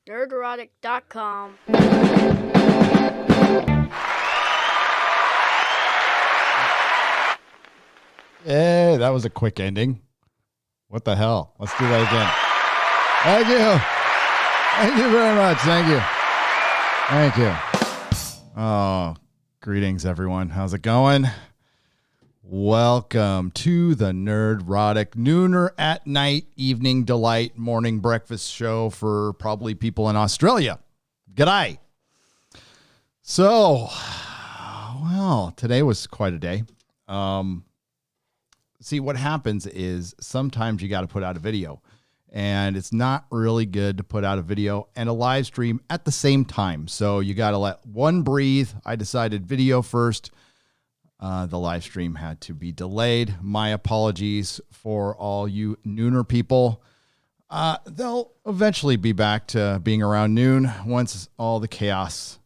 Nerdrotic.com. Yeah, that was a quick ending. What the hell? Let's do that again. Thank you. Thank you very much. Thank you. Thank you. Oh, greetings, everyone. How's it going? Welcome to the Nerdrotic Nooner at Night Evening Delight Morning Breakfast Show for probably people in Australia. G'day. So, well, today was quite a day. See, what happens is sometimes you got to put out a video, and it's not really good to put out a video and a live stream at the same time. So you got to let one breathe. I decided video first. The live stream had to be delayed. My apologies for all you nooner people. They'll eventually be back to being around noon once all the chaos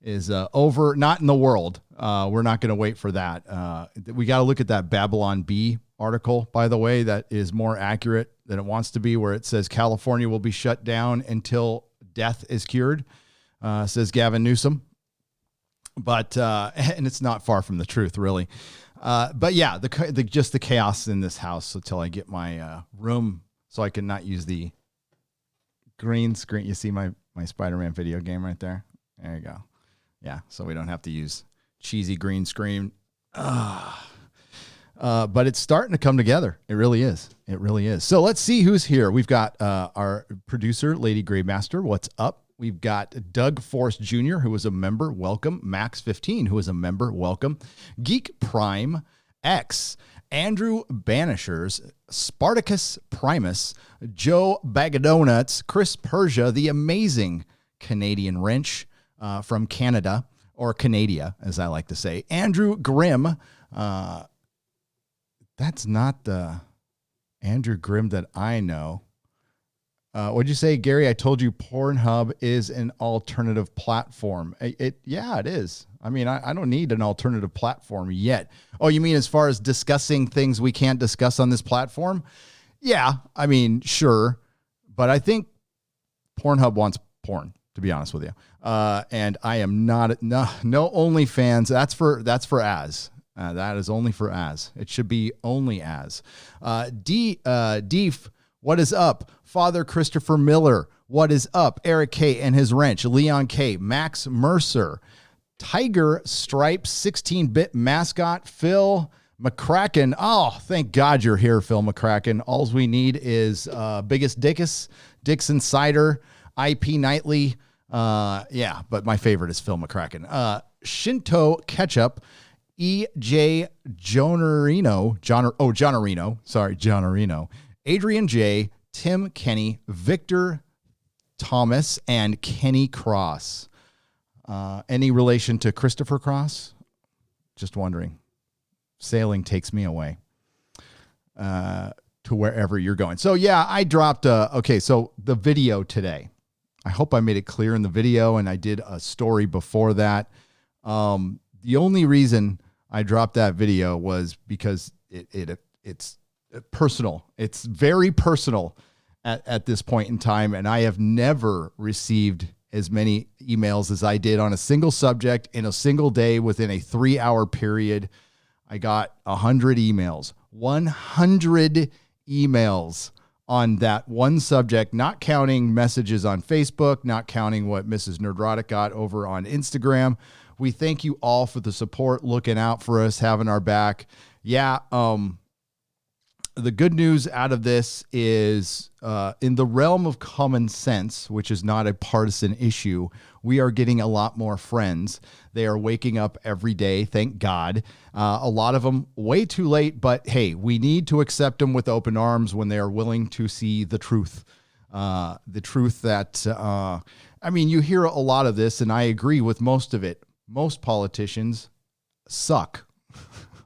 is over. Not in the world. We're not going to wait for that. We got to look at that Babylon Bee article, by the way, that is more accurate than it wants to be, where it says California will be shut down until death is cured, says Gavin Newsom. But, and it's not far from the truth, really. But yeah, just the chaos in this house until I get my room so I can not use the green screen. You see my Spider-Man video game right there? There you go. Yeah, so we don't have to use cheesy green screen. But it's starting to come together. It really is. It really is. So let's see who's here. We've got our producer, Lady Graymaster. What's up? We've got Doug Forrest Jr., who is a member. Welcome. Max15, who is a member. Welcome. Geek Prime X. Andrew Banishers. Spartacus Primus. Joe Bagadonuts. Chris Persia, the amazing Canadian wrench from Canada, or Canada, as I like to say. Andrew Grimm. That's not the Andrew Grimm that I know. What'd you say, Gary? I told you Pornhub is an alternative platform. Yeah, it is. I mean, I don't need an alternative platform yet. Oh, you mean as far as discussing things we can't discuss on this platform? Yeah, I mean, sure. But I think Pornhub wants porn, to be honest with you. And I am not, no OnlyFans. That's for Az. That is only for Az. It should be only Az. Deef, what is up? Father Christopher Miller, what is up? Eric K. and his wrench. Leon K. Max Mercer. Tiger Stripes, 16-bit mascot. Phil McCracken. Oh, thank God you're here, Phil McCracken. All we need is Biggest Dickus, Dixon Cider, IP Nightly. Yeah, but my favorite is Phil McCracken. Shinto Ketchup. E.J. Johnarino. Adrian J., Tim Kenny, Victor Thomas, and Kenny Cross. Any relation to Christopher Cross? Just wondering. Sailing takes me away to wherever you're going. So, yeah, I dropped, so the video today. I hope I made it clear in the video, and I did a story before that. The only reason I dropped that video was because it's personal. It's very personal at this point in time, and I have never received as many emails as I did on a single subject in a single day within a 3-hour period. I got 100 emails, 100 emails on that one subject, not counting messages on Facebook, not counting what Mrs. Nerdrotic got over on Instagram. We thank you all for the support, looking out for us, having our back. Yeah, the good news out of this is in the realm of common sense, which is not a partisan issue, we are getting a lot more friends. They are waking up every day, thank God. A lot of them way too late, but hey, we need to accept them with open arms when they are willing to see the truth. The truth that, I mean, you hear a lot of this, and I agree with most of it. Most politicians suck.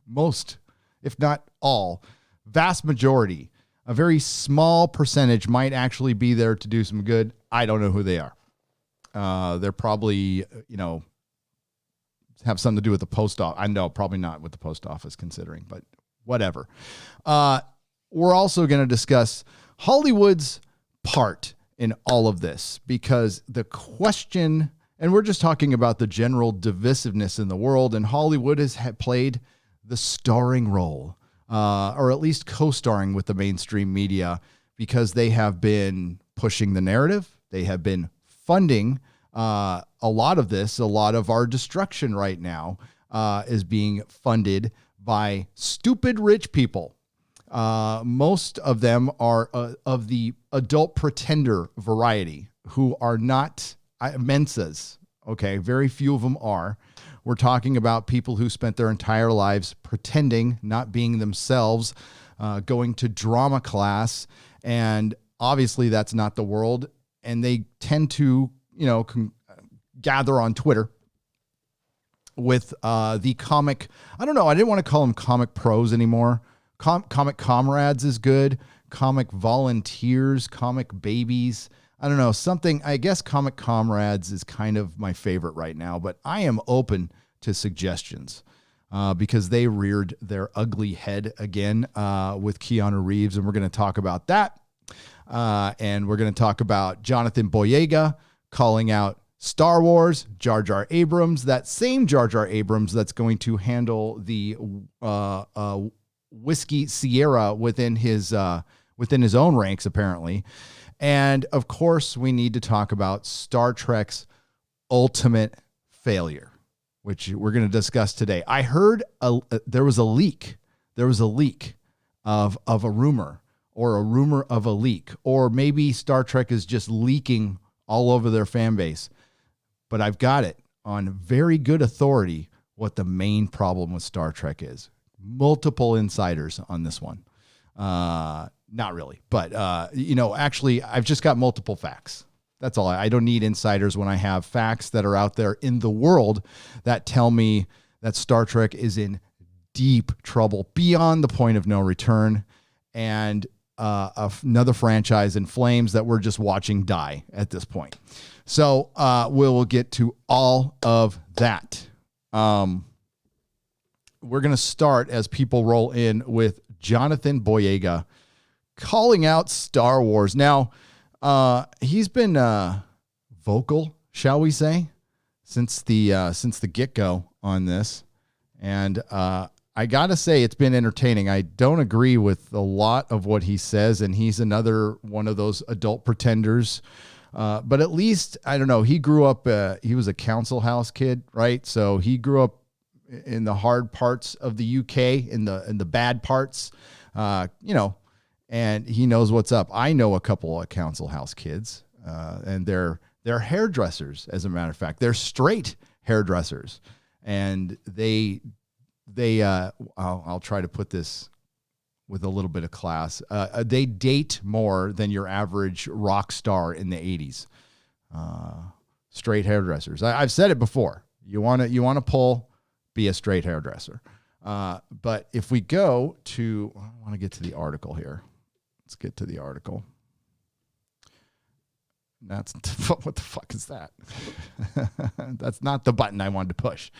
Most, if not all. Vast majority, a very small percentage might actually be there to do some good. I don't know who they are. They're probably, have something to do with the post office. I know, probably not with the post office considering, but whatever. We're also going to discuss Hollywood's part in all of this, because the question, and we're just talking about the general divisiveness in the world, and Hollywood has played the starring role, or at least co-starring with the mainstream media, because they have been pushing the narrative. They have been funding a lot of this. A lot of our destruction right now is being funded by stupid rich people. Most of them are of the adult pretender variety, who are not Mensas. Okay, very few of them are. We're talking about people who spent their entire lives pretending, not being themselves, going to drama class, and obviously that's not the world. And they tend to, gather on Twitter with the comic. I don't know. I didn't want to call them comic pros anymore. Comic comrades is good. Comic volunteers, comic babies. I don't know, something. I guess comic comrades is kind of my favorite right now, but I am open to suggestions because they reared their ugly head again with Keanu Reeves, and we're going to talk about that. And we're going to talk about Jonathan Boyega calling out Star Wars, Jar Jar Abrams, that same Jar Jar Abrams that's going to handle the Whiskey Sierra within his own ranks, apparently. And of course, we need to talk about Star Trek's ultimate failure, which we're going to discuss today. I heard there was a leak. There was a leak of a rumor, or a rumor of a leak, or maybe Star Trek is just leaking all over their fan base. But I've got it on very good authority what the main problem with Star Trek is. Multiple insiders on this one. Not really, but actually I've just got multiple facts. That's all. I don't need insiders when I have facts that are out there in the world that tell me that Star Trek is in deep trouble beyond the point of no return, and another franchise in flames that we're just watching die at this point. So we'll get to all of that. We're going to start, as people roll in, with Jonathan Boyega calling out Star Wars. Now, he's been vocal, shall we say, since the get-go on this. And I got to say, it's been entertaining. I don't agree with a lot of what he says, and he's another one of those adult pretenders. But at least, I don't know, he grew up, he was a council house kid, right? So he grew up in the hard parts of the UK, in the bad parts, and he knows what's up. I know a couple of council house kids, and they're hairdressers, as a matter of fact. They're straight hairdressers, and I'll try to put this with a little bit of class. They date more than your average rock star in the 80s. Straight hairdressers. I've said it before. You want to pull, be a straight hairdresser. But if we go to, I want to get to the article here. Let's get to the article. What the fuck is that? That's not the button I wanted to push.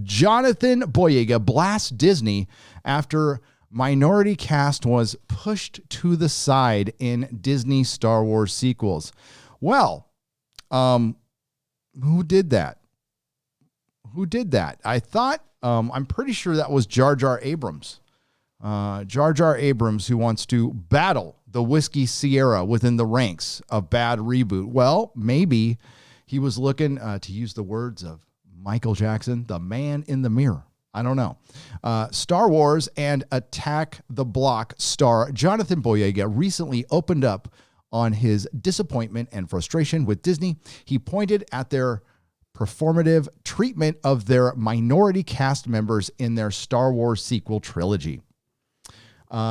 Jonathan Boyega blasts Disney after minority cast was pushed to the side in Disney Star Wars sequels. Well, who did that? I thought, I'm pretty sure that was Jar Jar Abrams. Jar Jar Abrams, who wants to battle the Whiskey Sierra within the ranks of bad reboot. Well, maybe he was looking, to use the words of Michael Jackson, the man in the mirror. I don't know. Star Wars and Attack the Block star Jonathan Boyega recently opened up on his disappointment and frustration with Disney. He pointed at their performative treatment of their minority cast members in their Star Wars sequel trilogy.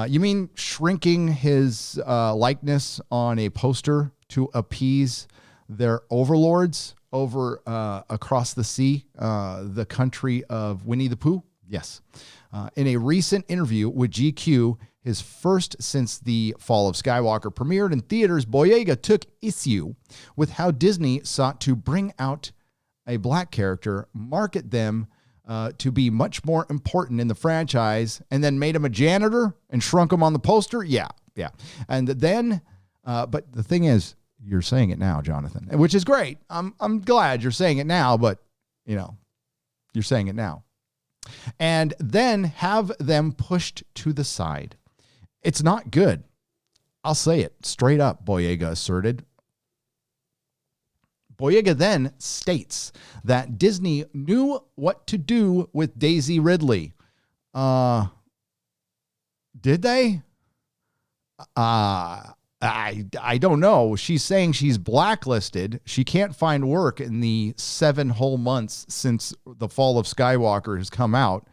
You mean shrinking his likeness on a poster to appease their overlords over across the sea, the country of Winnie the Pooh? Yes. In a recent interview with GQ, his first since the Fall of Skywalker premiered in theaters, Boyega took issue with how Disney sought to bring out a black character, market them to be much more important in the franchise, and then made him a janitor and shrunk him on the poster. Yeah. And then But the thing is, you're saying it now, Jonathan, which is great. I'm glad you're saying it now, but you're saying it now. And then have them pushed to the side. It's not good. I'll say it straight up, Boyega asserted. Boyega then states that Disney knew what to do with Daisy Ridley. Did they? I don't know. She's saying she's blacklisted. She can't find work in the 7 whole months since The Fall of Skywalker has come out.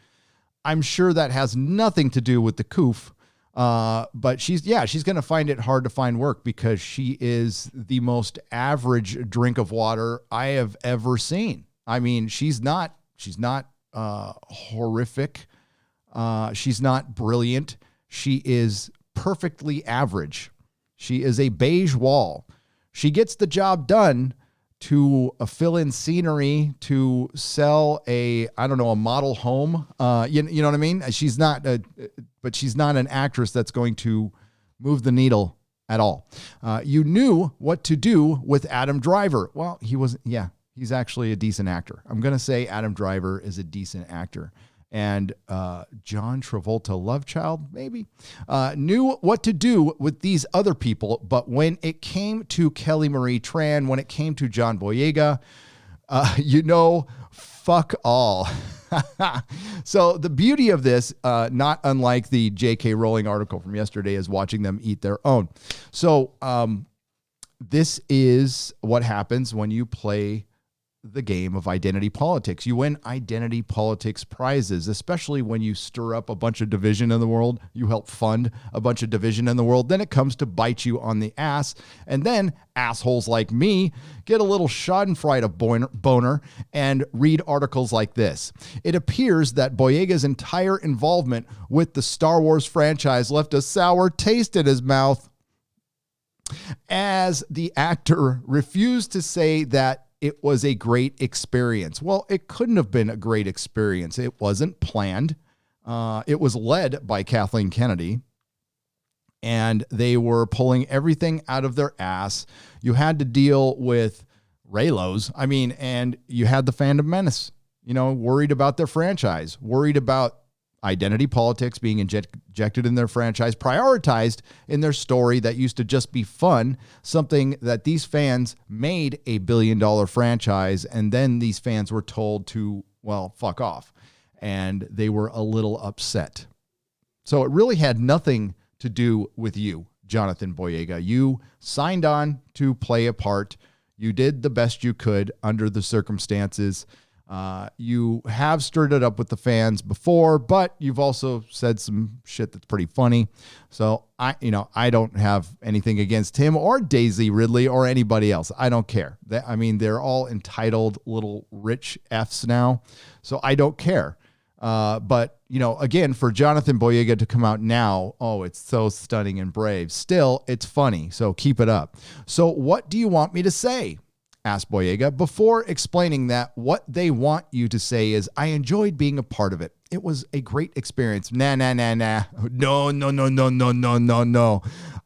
I'm sure that has nothing to do with the coof. But she's going to find it hard to find work because she is the most average drink of water I have ever seen. I mean, she's not horrific. She's not brilliant. She is perfectly average. She is a beige wall. She gets the job done to fill in scenery, to sell a model home. You know what I mean? But she's not an actress that's going to move the needle at all. You knew what to do with Adam Driver. Well, he's actually a decent actor. I'm going to say Adam Driver is a decent actor. And John Travolta love child, maybe, knew what to do with these other people. But when it came to Kelly Marie Tran, when it came to John Boyega, fuck all. So the beauty of this, not unlike the J.K. Rowling article from yesterday, is watching them eat their own. So this is what happens when you play the game of identity politics. You win identity politics prizes, especially when you stir up a bunch of division in the world. You help fund a bunch of division in the world. Then it comes to bite you on the ass. And then assholes like me get a little schadenfreude of boner and read articles like this. It appears that Boyega's entire involvement with the Star Wars franchise left a sour taste in his mouth, as the actor refused to say that it was a great experience. Well, it couldn't have been a great experience. It wasn't planned. It was led by Kathleen Kennedy, and they were pulling everything out of their ass. You had to deal with Reylos. And you had the fandom menace, worried about their franchise, worried about identity politics being injected in their franchise, prioritized in their story that used to just be fun, something that these fans made a $1 billion franchise, and then these fans were told to, well, fuck off. And they were a little upset. So it really had nothing to do with you, Jonathan Boyega. You signed on to play a part. You did the best you could under the circumstances. You have stirred it up with the fans before, but you've also said some shit that's pretty funny. So I don't have anything against him or Daisy Ridley or anybody else. I don't care. They're all entitled little rich Fs now. So I don't care. But again, for Jonathan Boyega to come out now, oh, it's so stunning and brave. Still, it's funny. So keep it up. So what do you want me to say? Asked Boyega, before explaining that what they want you to say is, I enjoyed being a part of it. It was a great experience. Nah. No.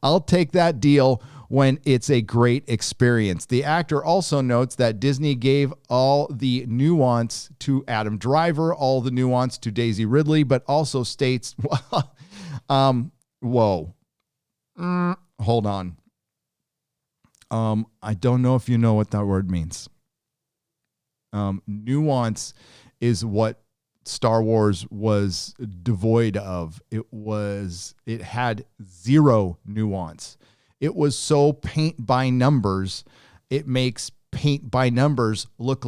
I'll take that deal when it's a great experience. The actor also notes that Disney gave all the nuance to Adam Driver, all the nuance to Daisy Ridley, but also states, whoa, hold on. I don't know if you know what that word means. Nuance is what Star Wars was devoid of. It had zero nuance. It was so paint by numbers. It makes paint by numbers look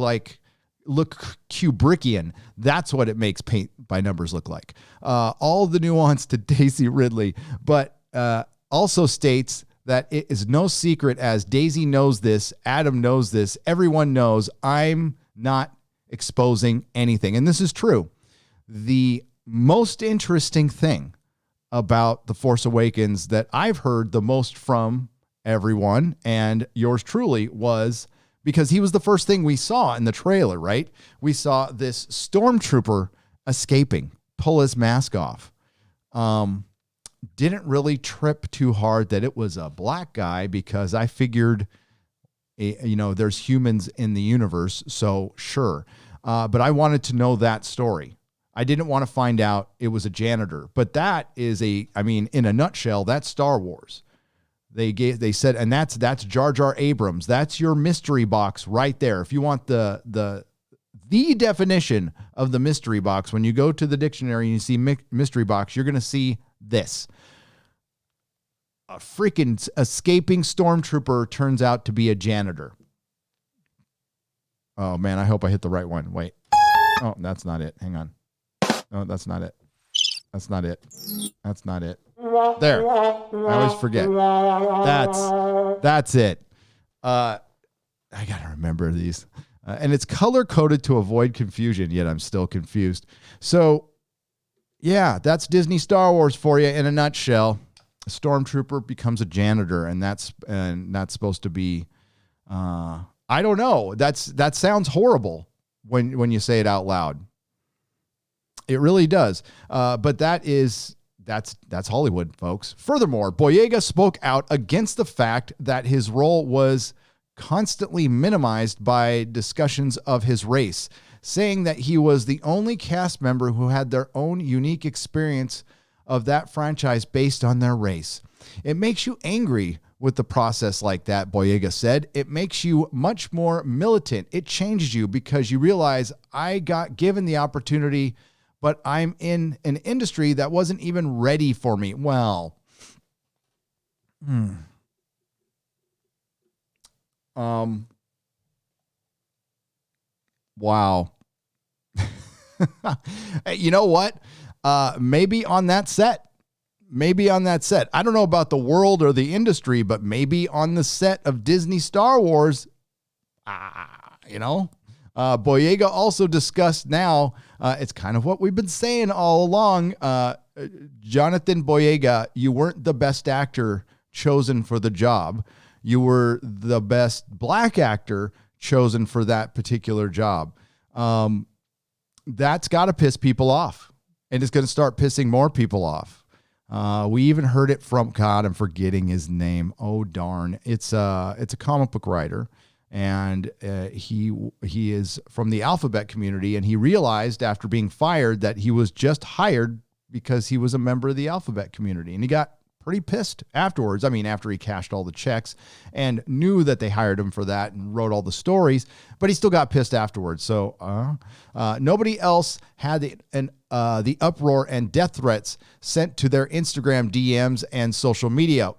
Kubrickian. That's what it makes paint by numbers look like. All the nuance to Daisy Ridley, but also states that it is no secret, as Daisy knows this, Adam knows this, everyone knows, I'm not exposing anything. And this is true. The most interesting thing about The Force Awakens that I've heard the most from everyone, and yours truly, was because he was the first thing we saw in the trailer, right? We saw this stormtrooper escaping, pull his mask off. didn't really trip too hard that it was a black guy because I figured, there's humans in the universe, so sure. But I wanted to know that story. I didn't want to find out it was a janitor. But that is in a nutshell, that's Star Wars. They said, and that's Jar Jar Abrams. That's your mystery box right there. If you want the definition of the mystery box, when you go to the dictionary and you see mystery box, you're going to see this. A freaking escaping stormtrooper turns out to be a janitor. Oh, man, I hope I hit the right one. Wait. Oh, that's not it. Hang on. No, that's not it. That's not it. That's not it. There. I always forget. That's it. I got to remember these. And it's color-coded to avoid confusion, yet I'm still confused. So, yeah, that's Disney Star Wars for you in a nutshell. A stormtrooper becomes a janitor, and that's supposed to be, I don't know. That sounds horrible when you say it out loud. It really does. But that's Hollywood, folks. Furthermore, Boyega spoke out against the fact that his role was constantly minimized by discussions of his race, saying that he was the only cast member who had their own unique experience of that franchise based on their race. It makes you angry with the process like that, Boyega said. It makes you much more militant. It changes you because you realize I got given the opportunity, but I'm in an industry that wasn't even ready for me. Well, wow. You know what? Maybe on that set. I don't know about the world or the industry, but maybe on the set of Disney Star Wars, Boyega also discussed now, it's kind of what we've been saying all along. Jonathan Boyega, you weren't the best actor chosen for the job. You were the best black actor chosen for that particular job. That's got to piss people off, and it's going to start pissing more people off. We even heard it from, God, I'm forgetting his name. Oh, darn. It's a comic book writer, and he is from the alphabet community, and he realized after being fired that he was just hired because he was a member of the alphabet community, and he got pretty pissed afterwards. I mean, after he cashed all the checks and knew that they hired him for that and wrote all the stories, but he still got pissed afterwards. So nobody else had the uproar and death threats sent to their Instagram DMs and social media.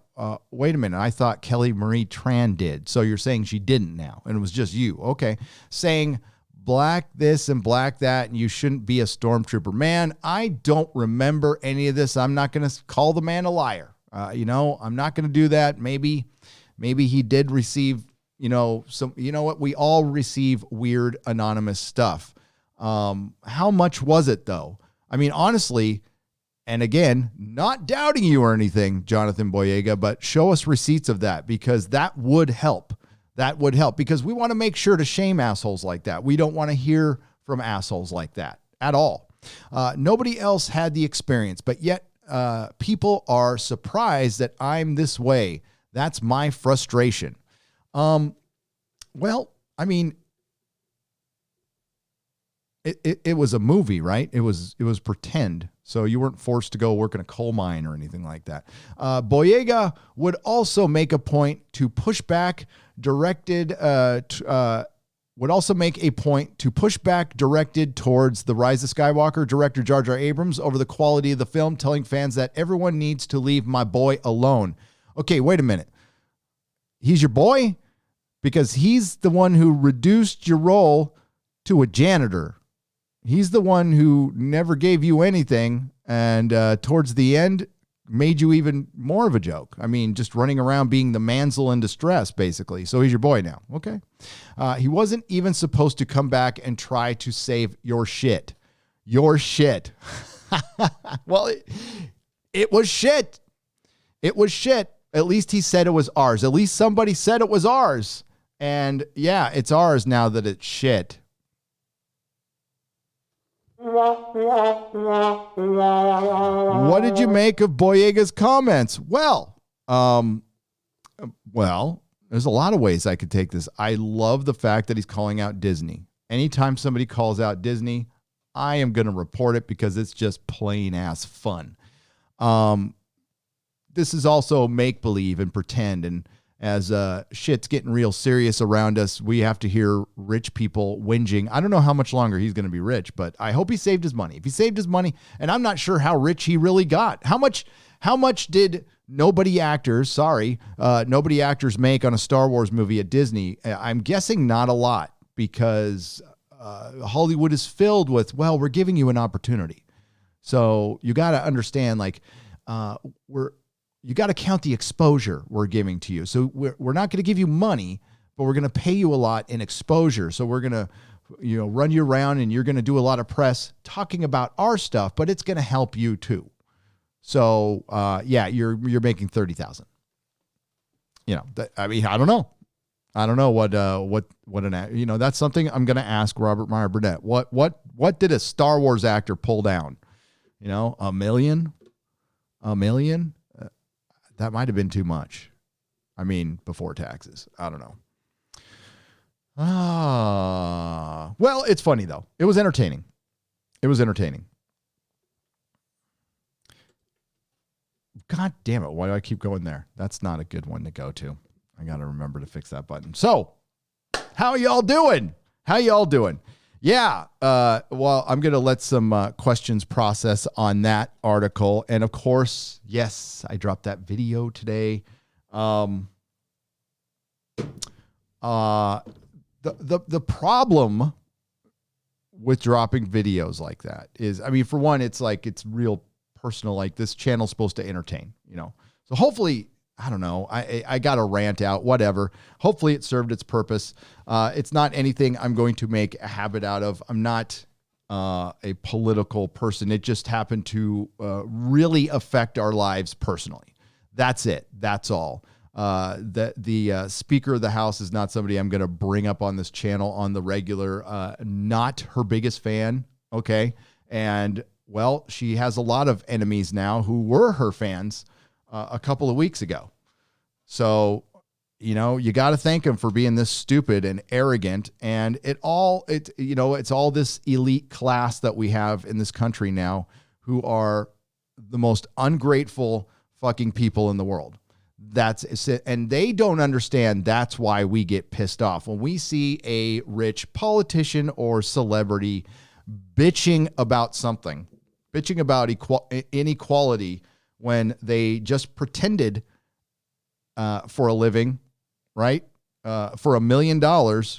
Wait a minute. I thought Kelly Marie Tran did. So you're saying she didn't now, and it was just you. Okay. Saying black this and black that, and you shouldn't be a stormtrooper. Man, I don't remember any of this. I'm not going to call the man a liar. I'm not going to do that. Maybe he did receive, some, what? We all receive weird anonymous stuff. How much was it though? I mean, honestly, and again, not doubting you or anything, Jonathan Boyega, but show us receipts of that, because that would help. That would help, because we want to make sure to shame assholes like that. We don't want to hear from assholes like that at all. Nobody else had the experience, but yet people are surprised that I'm this way. That's my frustration. Well, I mean, it was a movie, right? It was pretend. So you weren't forced to go work in a coal mine or anything like that. Boyega would also make a point to push back directed towards The Rise of Skywalker director Jar Jar Abrams over the quality of the film, telling fans that everyone needs to leave my boy alone. Okay, wait a minute. He's your boy? Because he's the one who reduced your role to a janitor. He's the one who never gave you anything, and towards the end made you even more of a joke. I mean, just running around being the manzel in distress, basically. So he's your boy now. Okay. He wasn't even supposed to come back and try to save your shit. Your shit. Well, it was shit. It was shit. At least he said it was ours. At least somebody said it was ours. And yeah, it's ours now that it's shit. What did you make of Boyega's comments? Well, there's a lot of ways I could take this. I love the fact that he's calling out Disney. Anytime somebody calls out Disney, I am going to report it because it's just plain ass fun. This is also make believe and pretend. And as shit's getting real serious around us, we have to hear rich people whinging. I don't know how much longer he's going to be rich, but I hope he saved his money. If he saved his money, and I'm not sure how rich he really got. How much did nobody actors make on a Star Wars movie at Disney? I'm guessing not a lot, because Hollywood is filled with, well, we're giving you an opportunity. So you got to understand, like, you got to count the exposure we're giving to you. So we're not going to give you money, but we're going to pay you a lot in exposure. So we're going to, run you around, and you're going to do a lot of press talking about our stuff, but it's going to help you too. So, you're making 30,000. I don't know. I don't know that's something I'm going to ask Robert Meyer Burnett. What did a Star Wars actor pull down? $1 million? $1 million? That might've been too much. Before taxes. I don't know. Well, it's funny though. It was entertaining. God damn it. Why do I keep going there? That's not a good one to go to. I got to remember to fix that button. So, how y'all doing? Yeah. Well, I'm going to let some questions process on that article. And of course, yes, I dropped that video today. The problem with dropping videos like that is, for one, it's real personal. Like, this channel's supposed to entertain, so hopefully, I don't know, I got a rant out, whatever. Hopefully it served its purpose. It's not anything I'm going to make a habit out of. I'm not a political person. It just happened to really affect our lives personally. That's it. That's all. The Speaker of the House is not somebody I'm going to bring up on this channel on the regular. Not her biggest fan. Okay. And well, she has a lot of enemies now who were her fans a couple of weeks ago. So, you got to thank him for being this stupid and arrogant. And it's all this elite class that we have in this country now who are the most ungrateful fucking people in the world. And they don't understand. That's why we get pissed off when we see a rich politician or celebrity bitching about something, bitching about inequality, when they just pretended for a living, right? For $1 million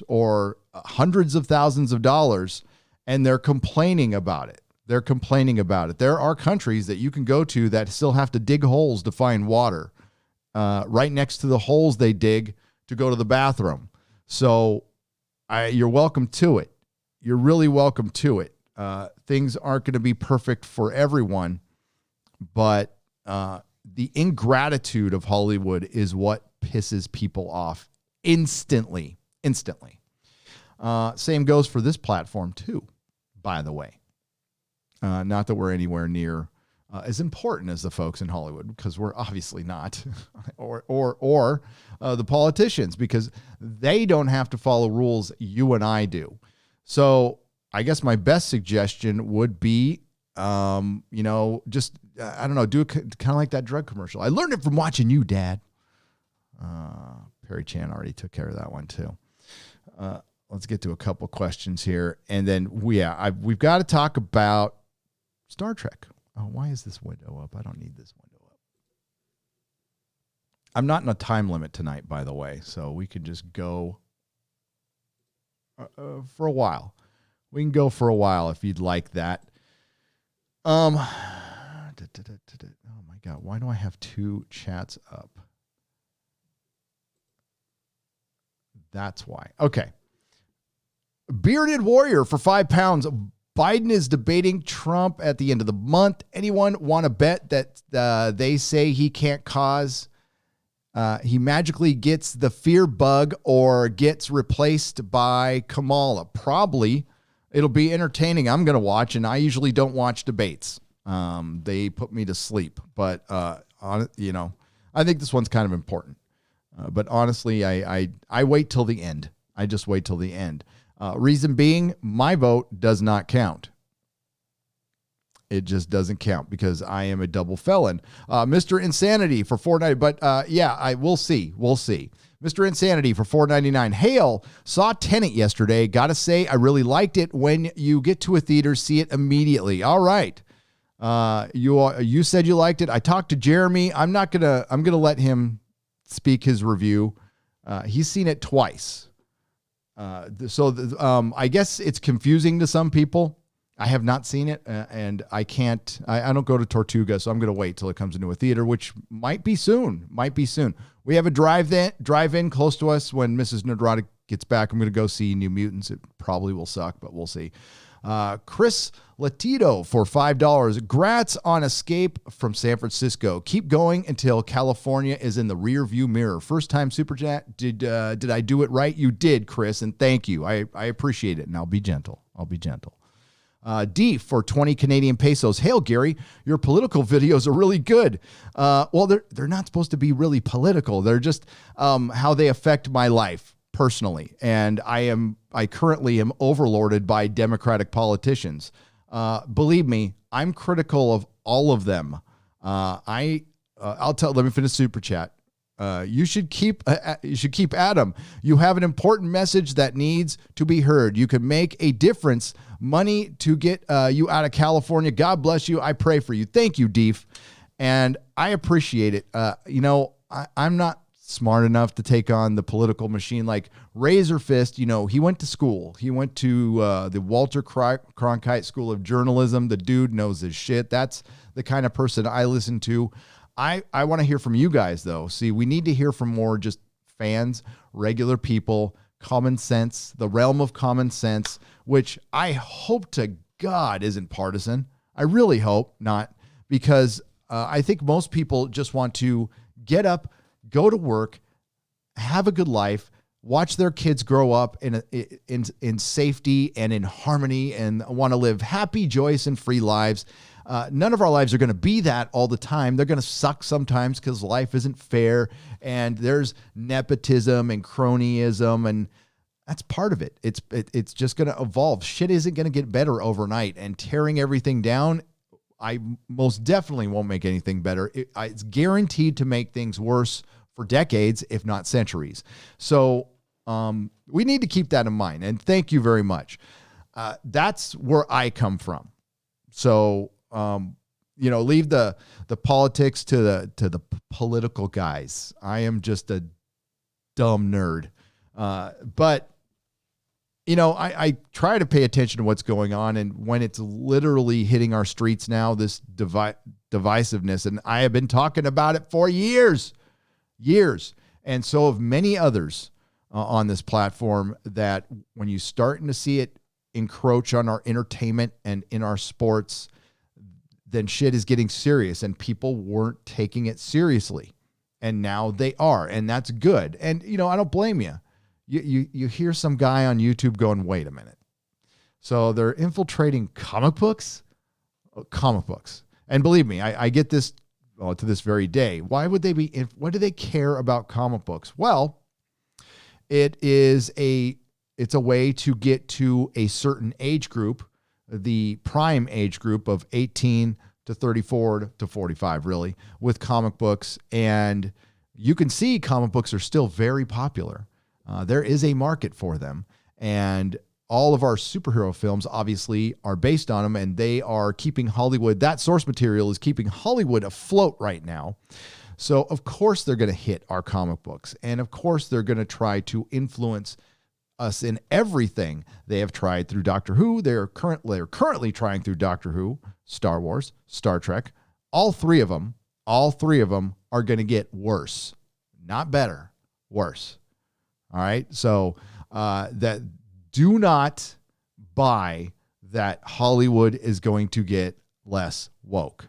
or hundreds of thousands of dollars, and they're complaining about it. There are countries that you can go to that still have to dig holes to find water, right next to the holes they dig to go to the bathroom. So you're welcome to it. You're really welcome to it. Things aren't going to be perfect for everyone, but the ingratitude of Hollywood is what pisses people off instantly. Same goes for this platform too, by the way. Not that we're anywhere near as important as the folks in Hollywood, because we're obviously not, or the politicians, because they don't have to follow rules you and I do. So I guess my best suggestion would be, just, I don't know, do it kind of like that drug commercial. I learned it from watching you, Dad. Perry Chan already took care of that one too. Let's get to a couple questions here. And then we've got to talk about Star Trek. Oh, why is this window up? I don't need this window up. I'm not in a time limit tonight, by the way, so we can just go for a while. We can go for a while if you'd like that. Oh my God, why do I have two chats up? That's why. Okay. Bearded Warrior for 5 pounds. Biden is debating Trump at the end of the month. Anyone want to bet that they say he can't cause, he magically gets the fear bug or gets replaced by Kamala? Probably. It'll be entertaining. I'm going to watch, and I usually don't watch debates. They put me to sleep, but I think this one's kind of important. But honestly, I wait till the end. I just wait till the end. Reason being, my vote does not count. It just doesn't count because I am a double felon. Mr. Insanity for $4.90. But we'll see. We'll see. Mr. Insanity for $4.99. Hail, saw Tenet yesterday. Gotta say, I really liked it. When you get to a theater, see it immediately. All right. You said you liked it. I talked to Jeremy. I'm gonna let him speak his review. He's seen it twice. I guess it's confusing to some people. I have not seen it, and I can't. I don't go to Tortuga, so I'm going to wait till it comes into a theater, which might be soon. We have a drive-in close to us. When Mrs. Nerdrotic gets back, I'm going to go see New Mutants. It probably will suck, but we'll see. Chris Latido for $5. Grats on escape from San Francisco. Keep going until California is in the rear view mirror. First time super chat. Did I do it right? You did, Chris, and thank you. I appreciate it, and I'll be gentle. D for 20 Canadian pesos. Hail, Gary. Your political videos are really good. Well, they're not supposed to be really political. They're just how they affect my life personally. And I currently am overlorded by Democratic politicians. Believe me, I'm critical of all of them. Let me finish super chat. You should keep Adam. You have an important message that needs to be heard. You can make a difference. Money to get you out of California. God bless you. I pray for you. Thank you, Deef. And I appreciate it. I'm not smart enough to take on the political machine like Razor Fist. He went to school. He went to the Walter Cronkite School of Journalism. The dude knows his shit. That's the kind of person I listen to. I want to hear from you guys, though. See, we need to hear from more just fans, regular people, common sense, the realm of common sense, which I hope to God isn't partisan. I really hope not, because I think most people just want to get up, go to work, have a good life, watch their kids grow up in safety and in harmony, and want to live happy, joyous, and free lives. None of our lives are going to be that all the time. They're going to suck sometimes because life isn't fair, and there's nepotism and cronyism, and that's part of it. It's just going to evolve. Shit isn't going to get better overnight, and tearing everything down, I most definitely won't make anything better. It's guaranteed to make things worse for decades, if not centuries. So we need to keep that in mind, and thank you very much. That's where I come from. So leave the politics to the political guys. I am just a dumb nerd. But I try to pay attention to what's going on, and when it's literally hitting our streets now, this divisiveness, and I have been talking about it for years, and so have many others on this platform, that when you starting to see it encroach on our entertainment and in our sports, then shit is getting serious, and people weren't taking it seriously, and now they are, and that's good. And I don't blame you. You hear some guy on YouTube going, wait a minute. So they're infiltrating comic books. And believe me, I get this to this very day. Why would they be? What do they care about comic books? Well, it's a way to get to a certain age group, the prime age group of 18 to 34 to 45, really, with comic books. And you can see comic books are still very popular. There is a market for them. And all of our superhero films obviously are based on them, and they are keeping Hollywood, that source material is keeping Hollywood afloat right now. So of course they're going to hit our comic books, and of course they're going to try to influence us in everything. They have tried through Doctor Who. They're currently trying through Doctor Who, Star Wars, Star Trek. All three of them are going to get worse, not better, worse. All right. So that do not buy that Hollywood is going to get less woke.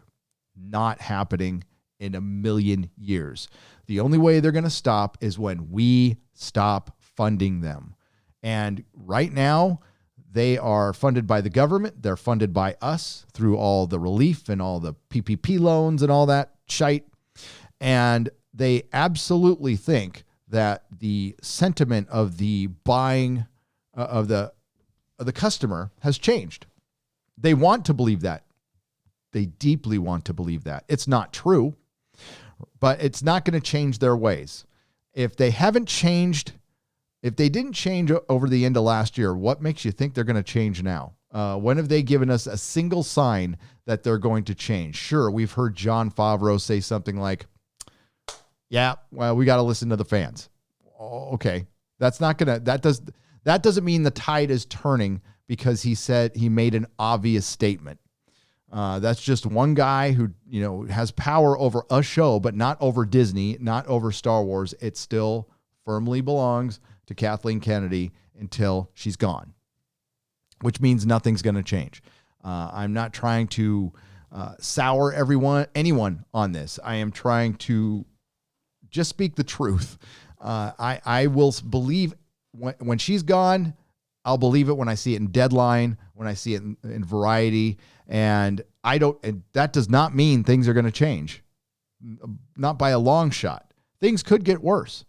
Not happening in a million years. The only way they're going to stop is when we stop funding them. And right now, They are funded by the government. They're funded by us through all the relief and all the PPP loans and all that shite. And they absolutely think that the sentiment of the buying of the customer has changed. They want to believe that. They deeply want to believe that. It's not true, but it's not going to change their ways. If they haven't changed, if they didn't change over the end of last year, what makes you think they're going to change now? When have they given us a single sign that they're going to change? Sure, we've heard Jon Favreau say something like, yeah, well, we got to listen to the fans. Okay. That's not going to, that doesn't mean the tide is turning because he made an obvious statement. That's just one guy who, has power over a show, but not over Disney, not over Star Wars. It still firmly belongs to Kathleen Kennedy until she's gone, which means nothing's going to change. I'm not trying to sour anyone on this. I am trying to just speak the truth. I will believe when she's gone. I'll believe it when I see it in Deadline, when I see it in Variety, and that does not mean things are going to change. Not by a long shot. Things could get worse.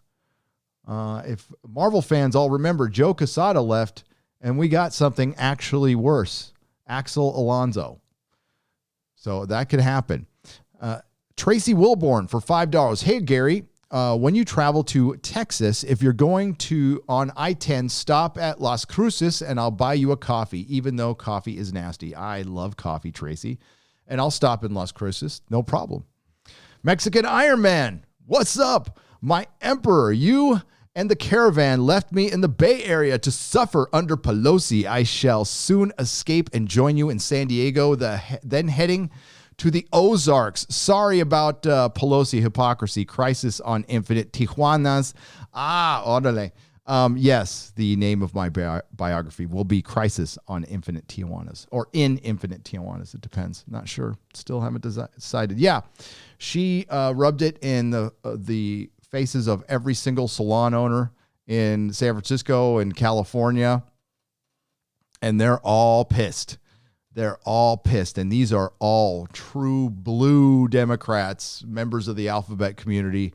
If Marvel fans all remember, Joe Quesada left, and we got something actually worse. Axel Alonso. So that could happen. Tracy Wilborn for $5. Hey, Gary. When you travel to Texas, if you're going on I-10, stop at Las Cruces and I'll buy you a coffee, even though coffee is nasty. I love coffee, Tracy. And I'll stop in Las Cruces. No problem. Mexican Iron Man. What's up? My emperor, you and the caravan left me in the Bay Area to suffer under Pelosi. I shall soon escape and join you in San Diego, then heading to the Ozarks. Sorry about Pelosi hypocrisy. Crisis on Infinite Tijuanas. Orale. Yes, the name of my biography will be Crisis on Infinite Tijuanas. Or in Infinite Tijuanas. It depends. Not sure. Still haven't decided. Yeah, she rubbed it in the faces of every single salon owner in San Francisco and California. And they're all pissed. They're all pissed, and these are all true blue Democrats, members of the alphabet community.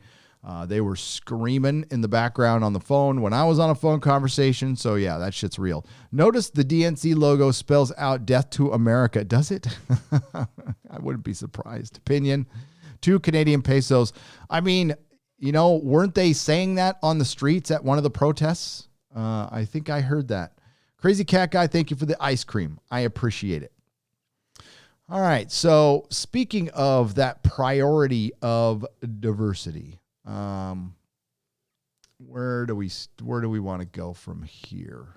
They were screaming in the background on the phone when I was on a phone conversation, so yeah, that shit's real. Notice the DNC logo spells out death to America. Does it? I wouldn't be surprised. Opinion, 2 Canadian pesos. I mean, weren't they saying that on the streets at one of the protests? I think I heard that. Crazy Cat Guy, thank you for the ice cream. I appreciate it. All right, so speaking of that priority of diversity, where do we want to go from here?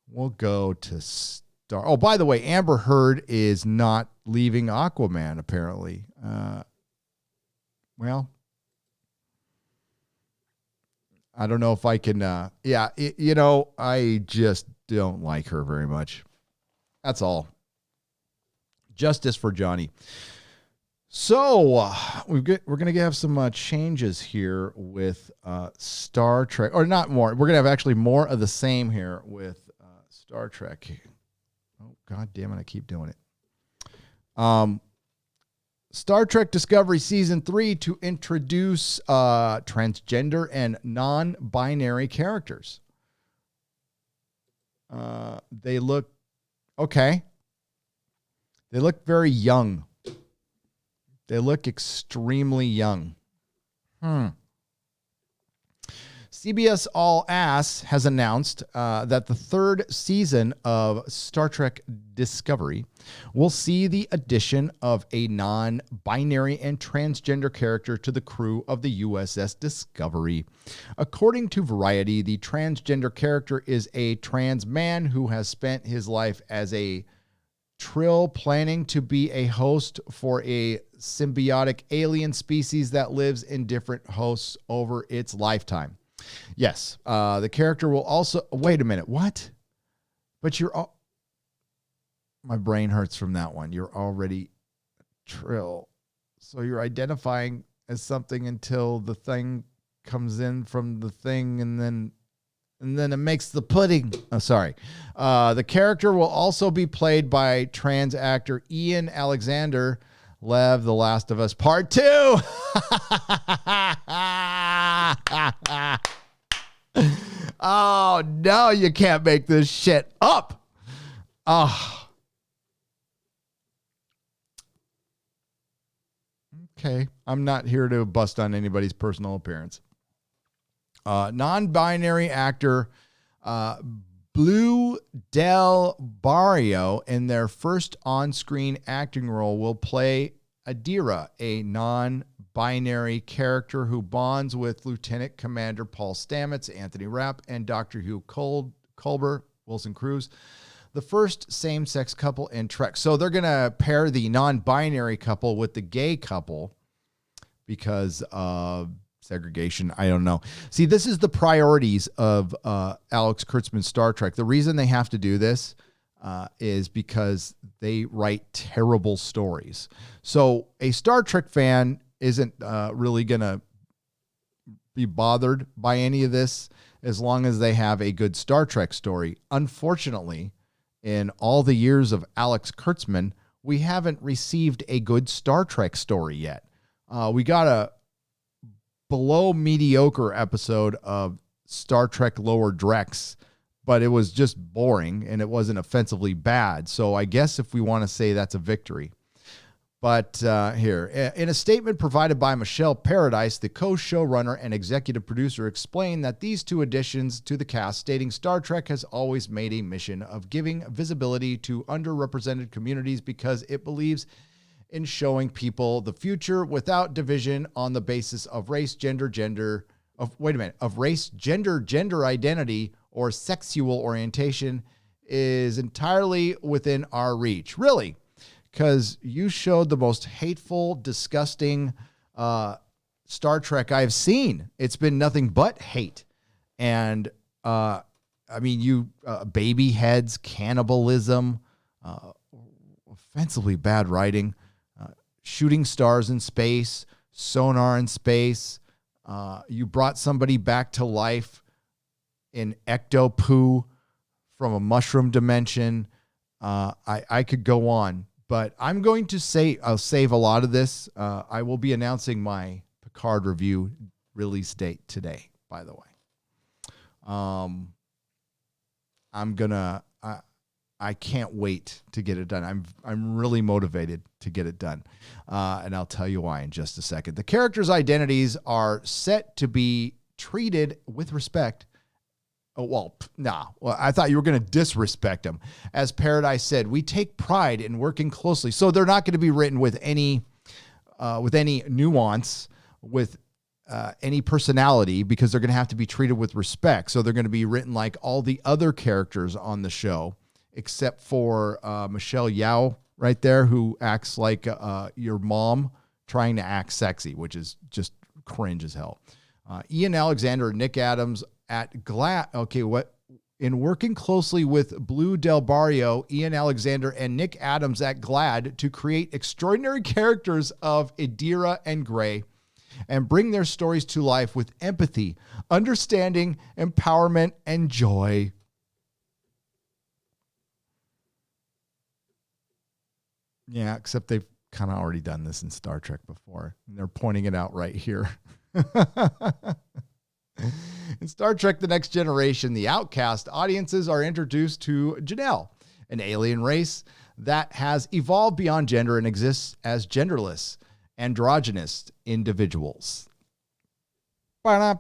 We'll go to Star. Oh, by the way, Amber Heard is not leaving Aquaman, apparently. Well, I don't know if I can. I just don't like her very much. That's all. Justice for Johnny. So we're going to have some changes here with Star Trek, or not more. We're going to have actually more of the same here with Star Trek. Oh, God damn it. I keep doing it. Star Trek Discovery Season 3 to introduce transgender and non-binary characters. They look okay. They look very young. They look extremely young. CBS All Ass has announced that the 3rd season of Star Trek Discovery will see the addition of a non-binary and transgender character to the crew of the USS Discovery. According to Variety, the transgender character is a trans man who has spent his life as a Trill planning to be a host for a symbiotic alien species that lives in different hosts over its lifetime. Yes, the character will also... Wait a minute, what? But my brain hurts from that one. You're already Trill. So you're identifying as something until the thing comes in from the thing, and then and then it makes the pudding. Oh, sorry. The character will also be played by trans actor Ian Alexander, Lev, The Last of Us Part 2. Oh, no, you can't make this shit up. Oh. Okay, I'm not here to bust on anybody's personal appearance. Non-binary actor Blue Del Barrio in their first on-screen acting role will play Adira, a non-binary character who bonds with Lieutenant Commander Paul Stamets, Anthony Rapp, and Dr. Hugh Culber, Wilson Cruz, the first same-sex couple in Trek. So they're going to pair the non-binary couple with the gay couple because of segregation. I don't know. See, this is the priorities of Alex Kurtzman's Star Trek. The reason they have to do this is because they write terrible stories. So a Star Trek fan isn't really going to be bothered by any of this as long as they have a good Star Trek story. Unfortunately, in all the years of Alex Kurtzman, we haven't received a good Star Trek story yet. We got a below mediocre episode of Star Trek Lower Decks, but it was just boring and it wasn't offensively bad. So I guess if we want to say that's a victory. But here, in a statement provided by Michelle Paradise, the co-showrunner and executive producer, explained that these two additions to the cast, stating Star Trek has always made a mission of giving visibility to underrepresented communities because it believes in showing people the future without division on the basis of race, gender identity, or sexual orientation is entirely within our reach. Really? Because you showed the most hateful, disgusting Star Trek I've seen. It's been nothing but hate. And, you baby heads, cannibalism, offensively bad writing, shooting stars in space, sonar in space. You brought somebody back to life in ecto-poo from a mushroom dimension. I could go on. But I'm going to say I'll save a lot of this. I will be announcing my Picard review release date today, by the way. I can't wait to get it done. I'm really motivated to get it done. And I'll tell you why in just a second. The characters' identities are set to be treated with respect. Oh, well, I thought you were going to disrespect them. As Paradise said, we take pride in working closely. So they're not going to be written with any nuance, with any personality, because they're going to have to be treated with respect. So they're going to be written like all the other characters on the show, except for Michelle Yeoh right there, who acts like your mom trying to act sexy, which is just cringe as hell. Ian Alexander and Nick Adams at GLAAD. Okay, in working closely with Blue Del Barrio, Ian Alexander, and Nick Adams at GLAAD to create extraordinary characters of Adira and Gray and bring their stories to life with empathy, understanding, empowerment, and joy. Yeah, except they've kind of already done this in Star Trek before. And they're pointing it out right here. In Star Trek The Next Generation, the Outcast, audiences are introduced to Janelle, an alien race that has evolved beyond gender and exists as genderless, androgynous individuals. Yeah,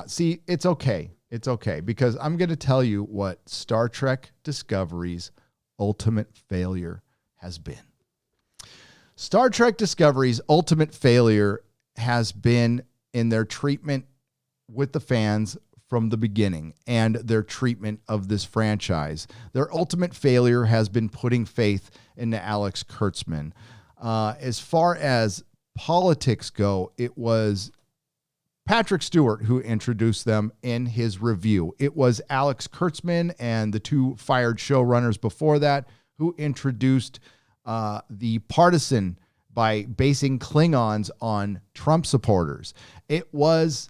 see, it's okay. It's okay, because I'm going to tell you what Star Trek Discovery's ultimate failure has been. Star Trek Discovery's ultimate failure has been in their treatment with the fans from the beginning and their treatment of this franchise. Their ultimate failure has been putting faith into Alex Kurtzman. As far as politics go, it was Patrick Stewart who introduced them in his review. It was Alex Kurtzman and the two fired showrunners before that who introduced the partisan by basing Klingons on Trump supporters. It was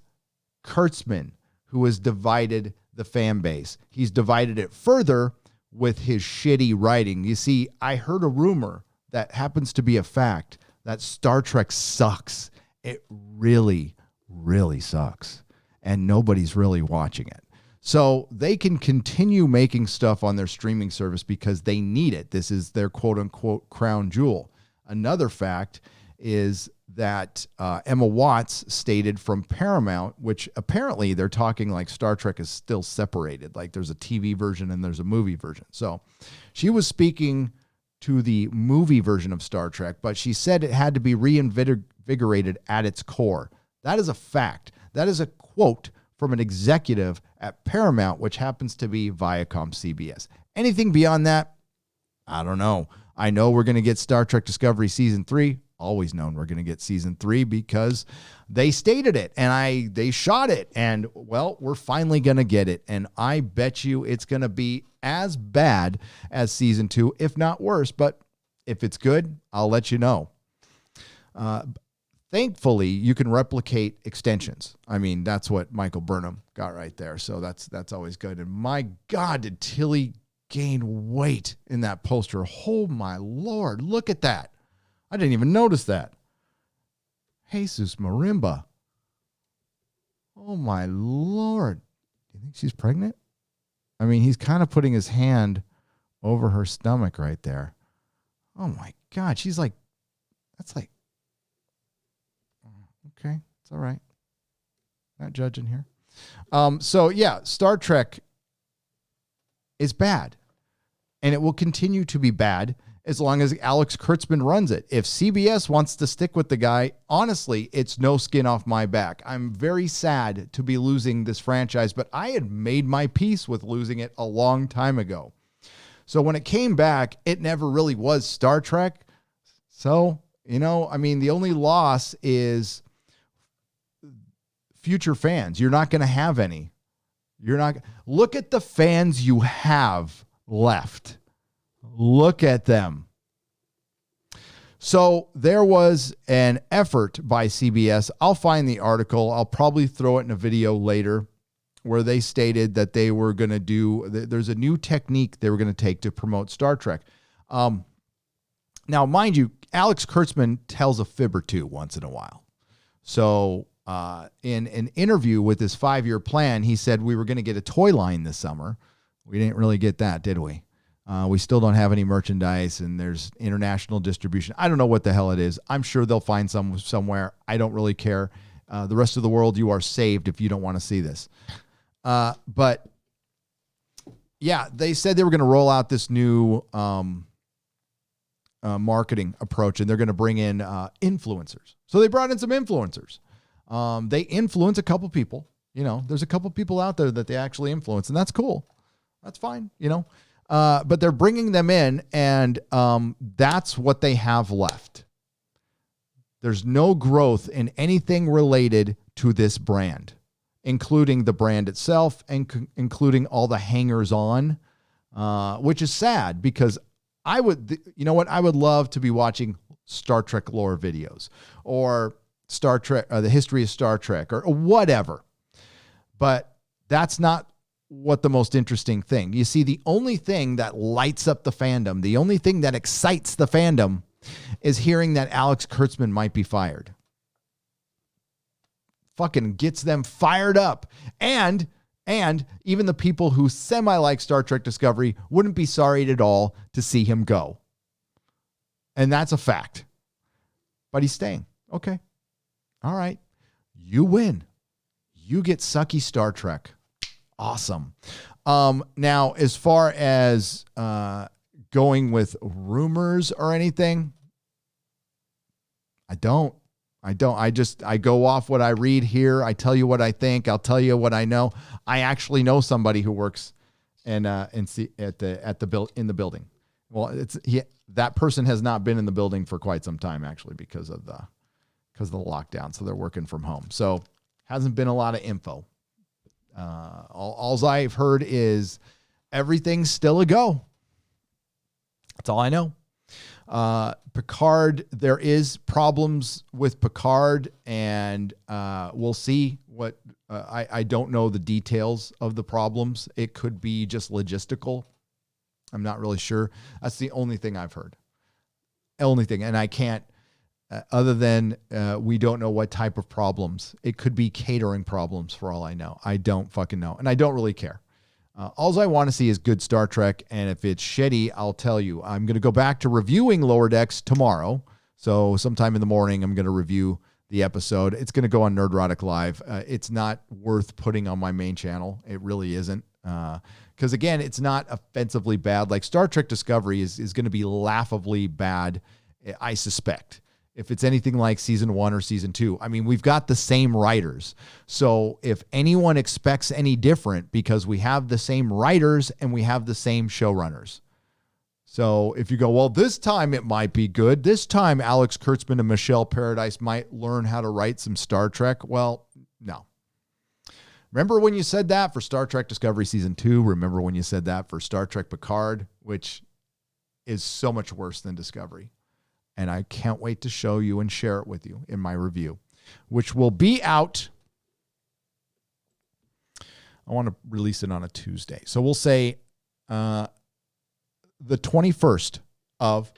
Kurtzman who has divided the fan base. He's divided it further with his shitty writing. You see, I heard a rumor that happens to be a fact that Star Trek sucks. It really, really sucks. And nobody's really watching it. So they can continue making stuff on their streaming service because they need it. This is their quote unquote crown jewel. Another fact is that Emma Watts stated from Paramount, which apparently they're talking like Star Trek is still separated. Like there's a TV version and there's a movie version. So she was speaking to the movie version of Star Trek, but she said it had to be reinvigorated at its core. That is a fact. That is a quote from an executive at Paramount, which happens to be Viacom CBS. Anything beyond that, I don't know. I know we're going to get Star Trek Discovery Season 3. Always known we're going to get Season 3 because they stated it and they shot it. And, well, we're finally going to get it. And I bet you it's going to be as bad as Season 2, if not worse. But if it's good, I'll let you know. Thankfully, you can replicate extensions. I mean, that's what Michael Burnham got right there. So that's always good. And my God, did Tilly gain weight in that poster. Oh, my Lord. Look at that. I didn't even notice that. Jesus Marimba. Oh, my Lord. Do you think she's pregnant? I mean, he's kind of putting his hand over her stomach right there. Oh, my God. She's like, that's like, okay, it's all right. Not judging here. So, yeah, Star Trek is bad. And it will continue to be bad as long as Alex Kurtzman runs it. If CBS wants to stick with the guy, honestly, it's no skin off my back. I'm very sad to be losing this franchise, but I had made my peace with losing it a long time ago. So when it came back, it never really was Star Trek. So, I mean, the only loss is future fans. You're not going to have any. Look at the fans you have left. Look at them. So there was an effort by CBS. I'll find the article. I'll probably throw it in a video later where they stated that they were going to there's a new technique they were going to take to promote Star Trek. Now, mind you, Alex Kurtzman tells a fib or two once in a while. So in an interview with his 5-year plan, he said we were going to get a toy line this summer. We didn't really get that, did we? We still don't have any merchandise, and there's international distribution. I don't know what the hell it is. I'm sure they'll find some somewhere. I don't really care. The rest of the world, you are saved if you don't want to see this. But, yeah, they said they were going to roll out this new marketing approach, and they're going to bring in influencers. So they brought in some influencers. They influence a couple people. There's a couple people out there that they actually influence, and that's cool. That's fine, but they're bringing them in, and that's what they have left. There's no growth in anything related to this brand, including the brand itself and including all the hangers-on, which is sad because I would love to be watching Star Trek lore videos or Star Trek, the history of Star Trek or whatever. But that's not what the most interesting thing. You see, the only thing that lights up the fandom, the only thing that excites the fandom is hearing that Alex Kurtzman might be fired. Fucking gets them fired up. And even the people who semi-like Star Trek Discovery wouldn't be sorry at all to see him go. And that's a fact. But he's staying. Okay. All right. You win. You get sucky Star Trek. Awesome. Now, as far as going with rumors or anything, I don't. I go off what I read here. I tell you what I think. I'll tell you what I know. I actually know somebody who works in the building. Well, that person has not been in the building for quite some time, actually, because of the lockdown. So they're working from home. So hasn't been a lot of info. All I've heard is everything's still a go. That's all I know. Picard, there is problems with Picard, and we'll see what I don't know the details of the problems. It could be just logistical. I'm not really sure. That's the only thing I've heard. Only thing. And I can't, other than we don't know what type of problems. It could be catering problems for all I know. I don't fucking know. And I don't really care. All I want to see is good Star Trek. And if it's shitty, I'll tell you. I'm going to go back to reviewing Lower Decks tomorrow. So sometime in the morning, I'm going to review the episode. It's going to go on Nerdrotic Live. It's not worth putting on my main channel. It really isn't. Because again, it's not offensively bad. Like Star Trek Discovery is going to be laughably bad, I suspect. If it's anything like season 1 or season 2. I mean, we've got the same writers. So if anyone expects any different, because we have the same writers and we have the same showrunners. So if you go, well, this time it might be good. This time Alex Kurtzman and Michelle Paradise might learn how to write some Star Trek. Well, no. Remember when you said that for Star Trek Discovery Season 2? Remember when you said that for Star Trek Picard, which is so much worse than Discovery. And I can't wait to show you and share it with you in my review, which will be out. I want to release it on a Tuesday. So we'll say the 21st of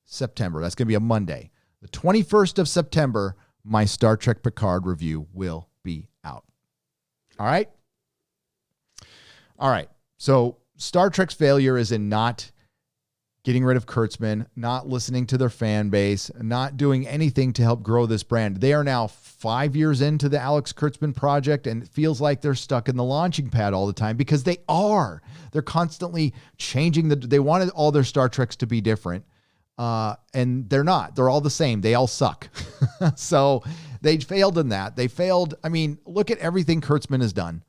September. That's going to be a Monday. The 21st of September, my Star Trek Picard review will be out. All right? All right. So Star Trek's failure is in not getting rid of Kurtzman, not listening to their fan base, not doing anything to help grow this brand. They are now 5 years into the Alex Kurtzman project, and it feels like they're stuck in the launching pad all the time because they are. They're constantly changing they wanted all their Star Treks to be different, and they're not. They're all the same. They all suck. So they failed in that. They failed. I mean, look at everything Kurtzman has done.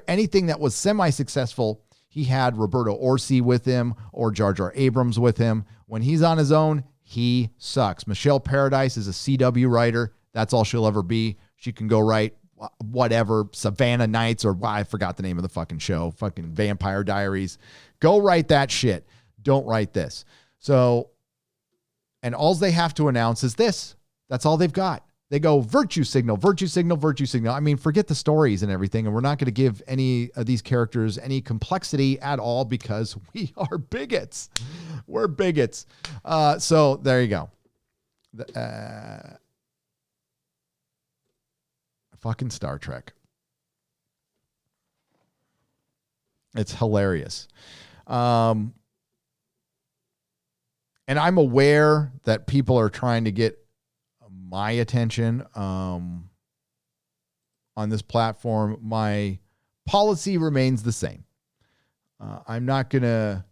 Anything that was semi-successful, he had Roberto Orci with him or Jar Jar Abrams with him. When he's on his own, he sucks. Michelle Paradise is a CW writer. That's all she'll ever be. She can go write whatever, Savannah Nights, or I forgot the name of the fucking show, fucking Vampire Diaries. Go write that shit. Don't write this. So, and all they have to announce is this. That's all they've got. They go virtue signal, virtue signal, virtue signal. I mean, forget the stories and everything. And we're not going to give any of these characters any complexity at all because we are bigots. We're bigots. So there you go. Fucking Star Trek. It's hilarious. And I'm aware that people are trying to get my attention on this platform. My policy remains the same. I'm not gonna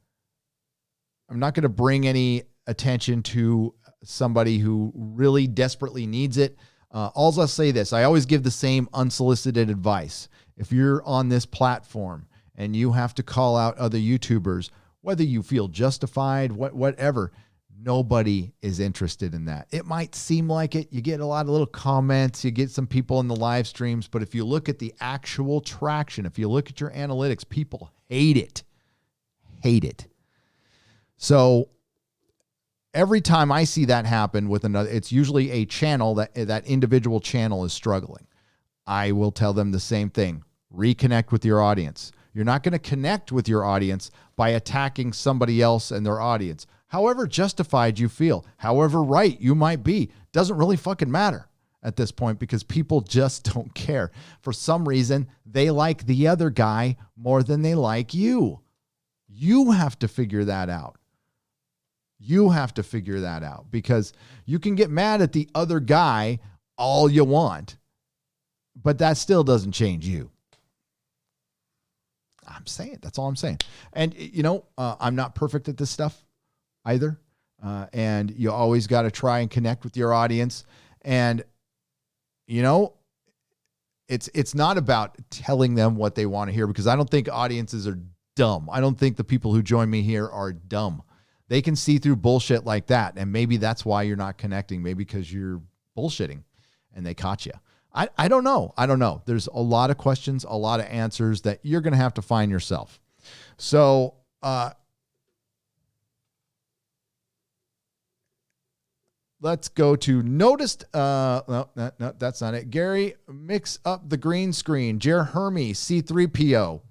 bring any attention to somebody who really desperately needs it. I'll say this. I always give the same unsolicited advice. If you're on this platform and you have to call out other YouTubers, whether you feel justified, whatever, nobody is interested in that. It might seem like it. You get a lot of little comments. You get some people in the live streams. But if you look at the actual traction, if you look at your analytics, people hate it. Hate it. So every time I see that happen with another, it's usually a channel that individual channel is struggling. I will tell them the same thing. Reconnect with your audience. You're not going to connect with your audience by attacking somebody else and their audience. However justified you feel, however right you might be, doesn't really fucking matter at this point because people just don't care. For some reason, they like the other guy more than they like you. You have to figure that out. You have to figure that out because you can get mad at the other guy all you want, but that still doesn't change you. I'm saying, that's all I'm saying. And, I'm not perfect at this stuff either. And you always got to try and connect with your audience. And, it's not about telling them what they want to hear because I don't think audiences are dumb. I don't think the people who join me here are dumb. They can see through bullshit like that. And maybe that's why you're not connecting. Maybe because you're bullshitting and they caught you. I don't know. I don't know. There's a lot of questions, a lot of answers that you're going to have to find yourself. So, let's go to noticed. No, that's not it. Gary, mix up the green screen. Jer Hermy, C3PO.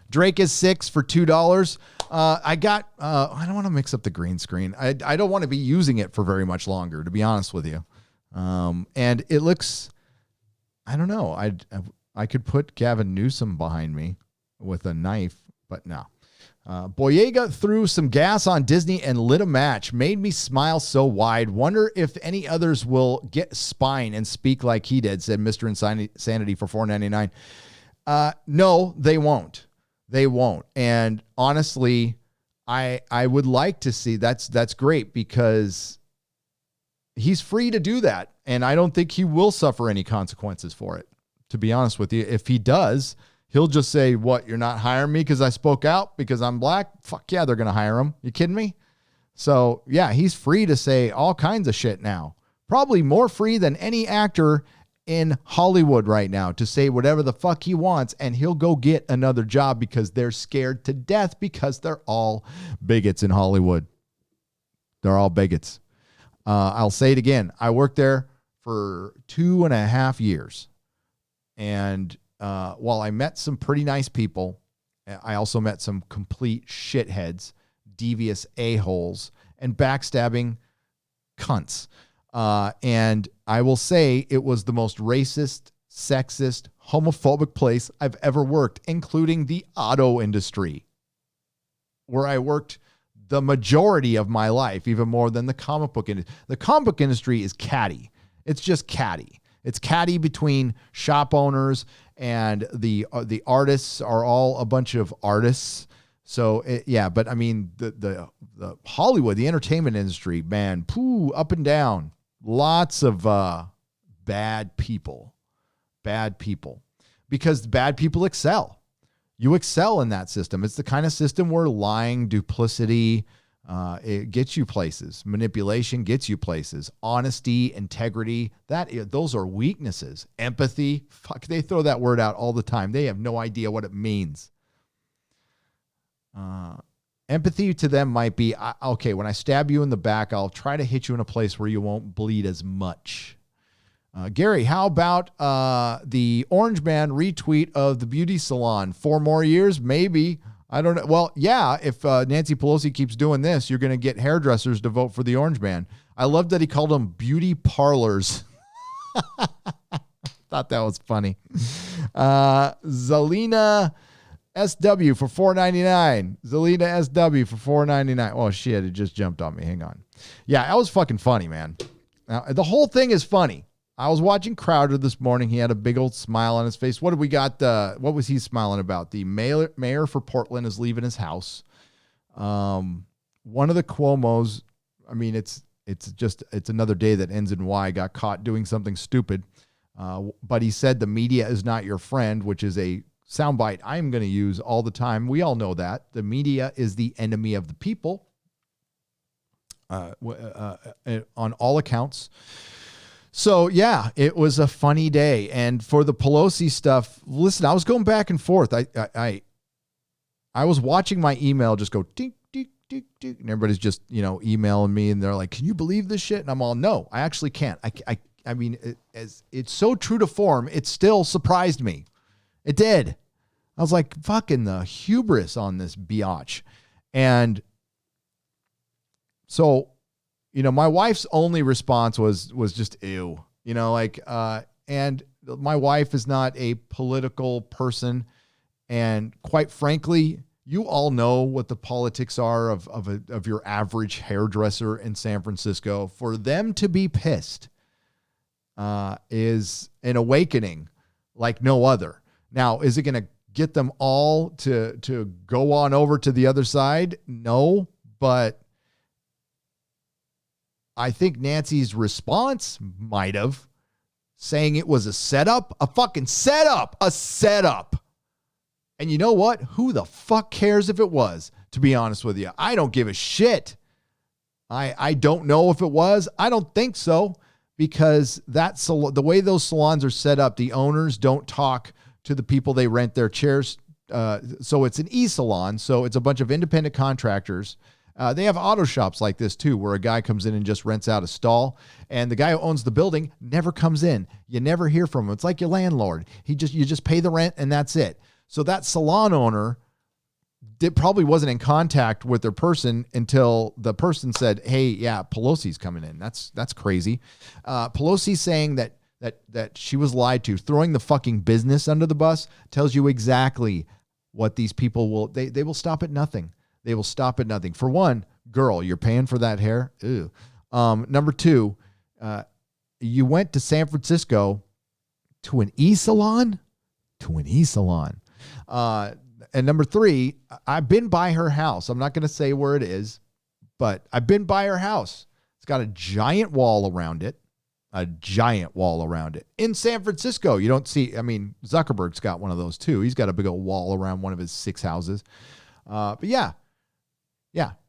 Drake is 6 for $2. I don't want to mix up the green screen. I don't want to be using it for very much longer, to be honest with you. And it looks, I don't know. I could put Gavin Newsom behind me with a knife, but no. Boyega threw some gas on Disney and lit a match. Made me smile so wide. Wonder if any others will get spine and speak like he did, said Mr. Insanity for $4.99. No, they won't. They won't. And honestly, I would like to see that's great because he's free to do that. And I don't think he will suffer any consequences for it. To be honest with you, if he does, he'll just say, what, you're not hiring me because I spoke out because I'm black? Fuck yeah, they're going to hire him. You kidding me? So yeah, he's free to say all kinds of shit now. Probably more free than any actor in Hollywood right now to say whatever the fuck he wants, and he'll go get another job because they're scared to death because they're all bigots in Hollywood. They're all bigots. I'll say it again. I worked there for 2.5 years. And while I met some pretty nice people, I also met some complete shitheads, devious a-holes, and backstabbing cunts. And I will say it was the most racist, sexist, homophobic place I've ever worked, including the auto industry, where I worked the majority of my life, even more than the comic book industry. The comic book industry is catty. It's just catty. It's catty between shop owners, and the artists are all a bunch of artists. So yeah, but I mean the Hollywood, the entertainment industry, man, up and down. Lots of bad people, because bad people excel. You excel in that system. It's the kind of system where lying, duplicity, it gets you places. Manipulation gets you places. Honesty, integrity, those are weaknesses. Empathy, fuck, they throw that word out all the time. They have no idea what it means. Empathy to them might be, okay, when I stab you in the back, I'll try to hit you in a place where you won't bleed as much. Gary, how about the Orange Man retweet of the beauty salon? 4 more years? Maybe. I don't know. Well, yeah, if Nancy Pelosi keeps doing this, you're going to get hairdressers to vote for the Orange Man. I love that he called them beauty parlors. Thought that was funny. Zelina SW for $4.99. Zelina SW for $4.99. Oh, shit, it just jumped on me. Hang on. Yeah, that was fucking funny, man. Now, the whole thing is funny. I was watching Crowder this morning. He had a big old smile on his face. What did we got? What was he smiling about? The mayor for Portland is leaving his house. One of the Cuomos, I mean, it's another day that ends in Y, got caught doing something stupid. But he said the media is not your friend, which is a soundbite I'm going to use all the time. We all know that. The media is the enemy of the people on all accounts. So, yeah, it was a funny day. And for the Pelosi stuff, listen, I was going back and forth. I was watching my email just go ding, ding, ding, ding. And everybody's just, emailing me. And they're like, can you believe this shit? And I'm all, no, I actually can't. I mean, as it's so true to form, it still surprised me. It did. I was like, fucking the hubris on this biatch. And so, my wife's only response was just ew, and my wife is not a political person. And quite frankly, you all know what the politics are of your average hairdresser in San Francisco. For them to be pissed is an awakening like no other. Now, is it going to get them all to go on over to the other side? No, but I think Nancy's response might have, saying it was a setup, a fucking setup, a setup. And you know what? Who the fuck cares if it was, to be honest with you? I don't give a shit. I don't know if it was. I don't think so, because the way those salons are set up, the owners don't talk to the people they rent their chairs. So it's an e-salon. So it's a bunch of independent contractors. They have auto shops like this too, where a guy comes in and just rents out a stall, and the guy who owns the building never comes in. You never hear from him. It's like your landlord. You just pay the rent and that's it. So that salon owner probably wasn't in contact with their person until the person said, "Hey, yeah, Pelosi's coming in." That's crazy. Pelosi saying that she was lied to, throwing the fucking business under the bus, tells you exactly what these people will. They will stop at nothing. They will stop at nothing. For one, girl, you're paying for that hair. Ew. Number two, you went to San Francisco to an e-salon? To an e-salon. And number three, I've been by her house. I'm not going to say where it is, but I've been by her house. It's got a giant wall around it. A giant wall around it. In San Francisco, you don't see, Zuckerberg's got one of those too. He's got a big old wall around one of his 6 houses. But yeah.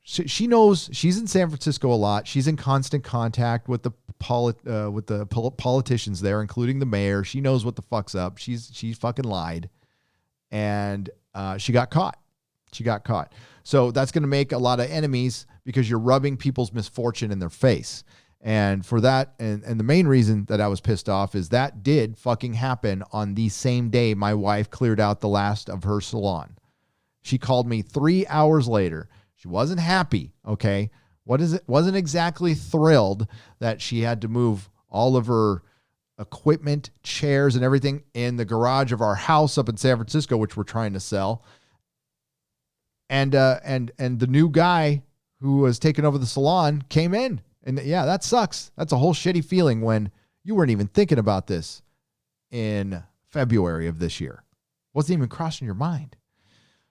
She knows. She's in San Francisco a lot. She's in constant contact with the politicians there, including the mayor. She knows what the fuck's up. She's fucking lied, and she got caught. So that's going to make a lot of enemies because you're rubbing people's misfortune in their face. And for that, and the main reason that I was pissed off is that did fucking happen on the same day my wife cleared out the last of her salon. She called me 3 hours later. She wasn't happy, okay? Wasn't exactly thrilled that she had to move all of her equipment, chairs, and everything in the garage of our house up in San Francisco, which we're trying to sell. And the new guy who was taking over the salon came in. And yeah, that sucks. That's a whole shitty feeling when you weren't even thinking about this in February of this year. Wasn't even crossing your mind.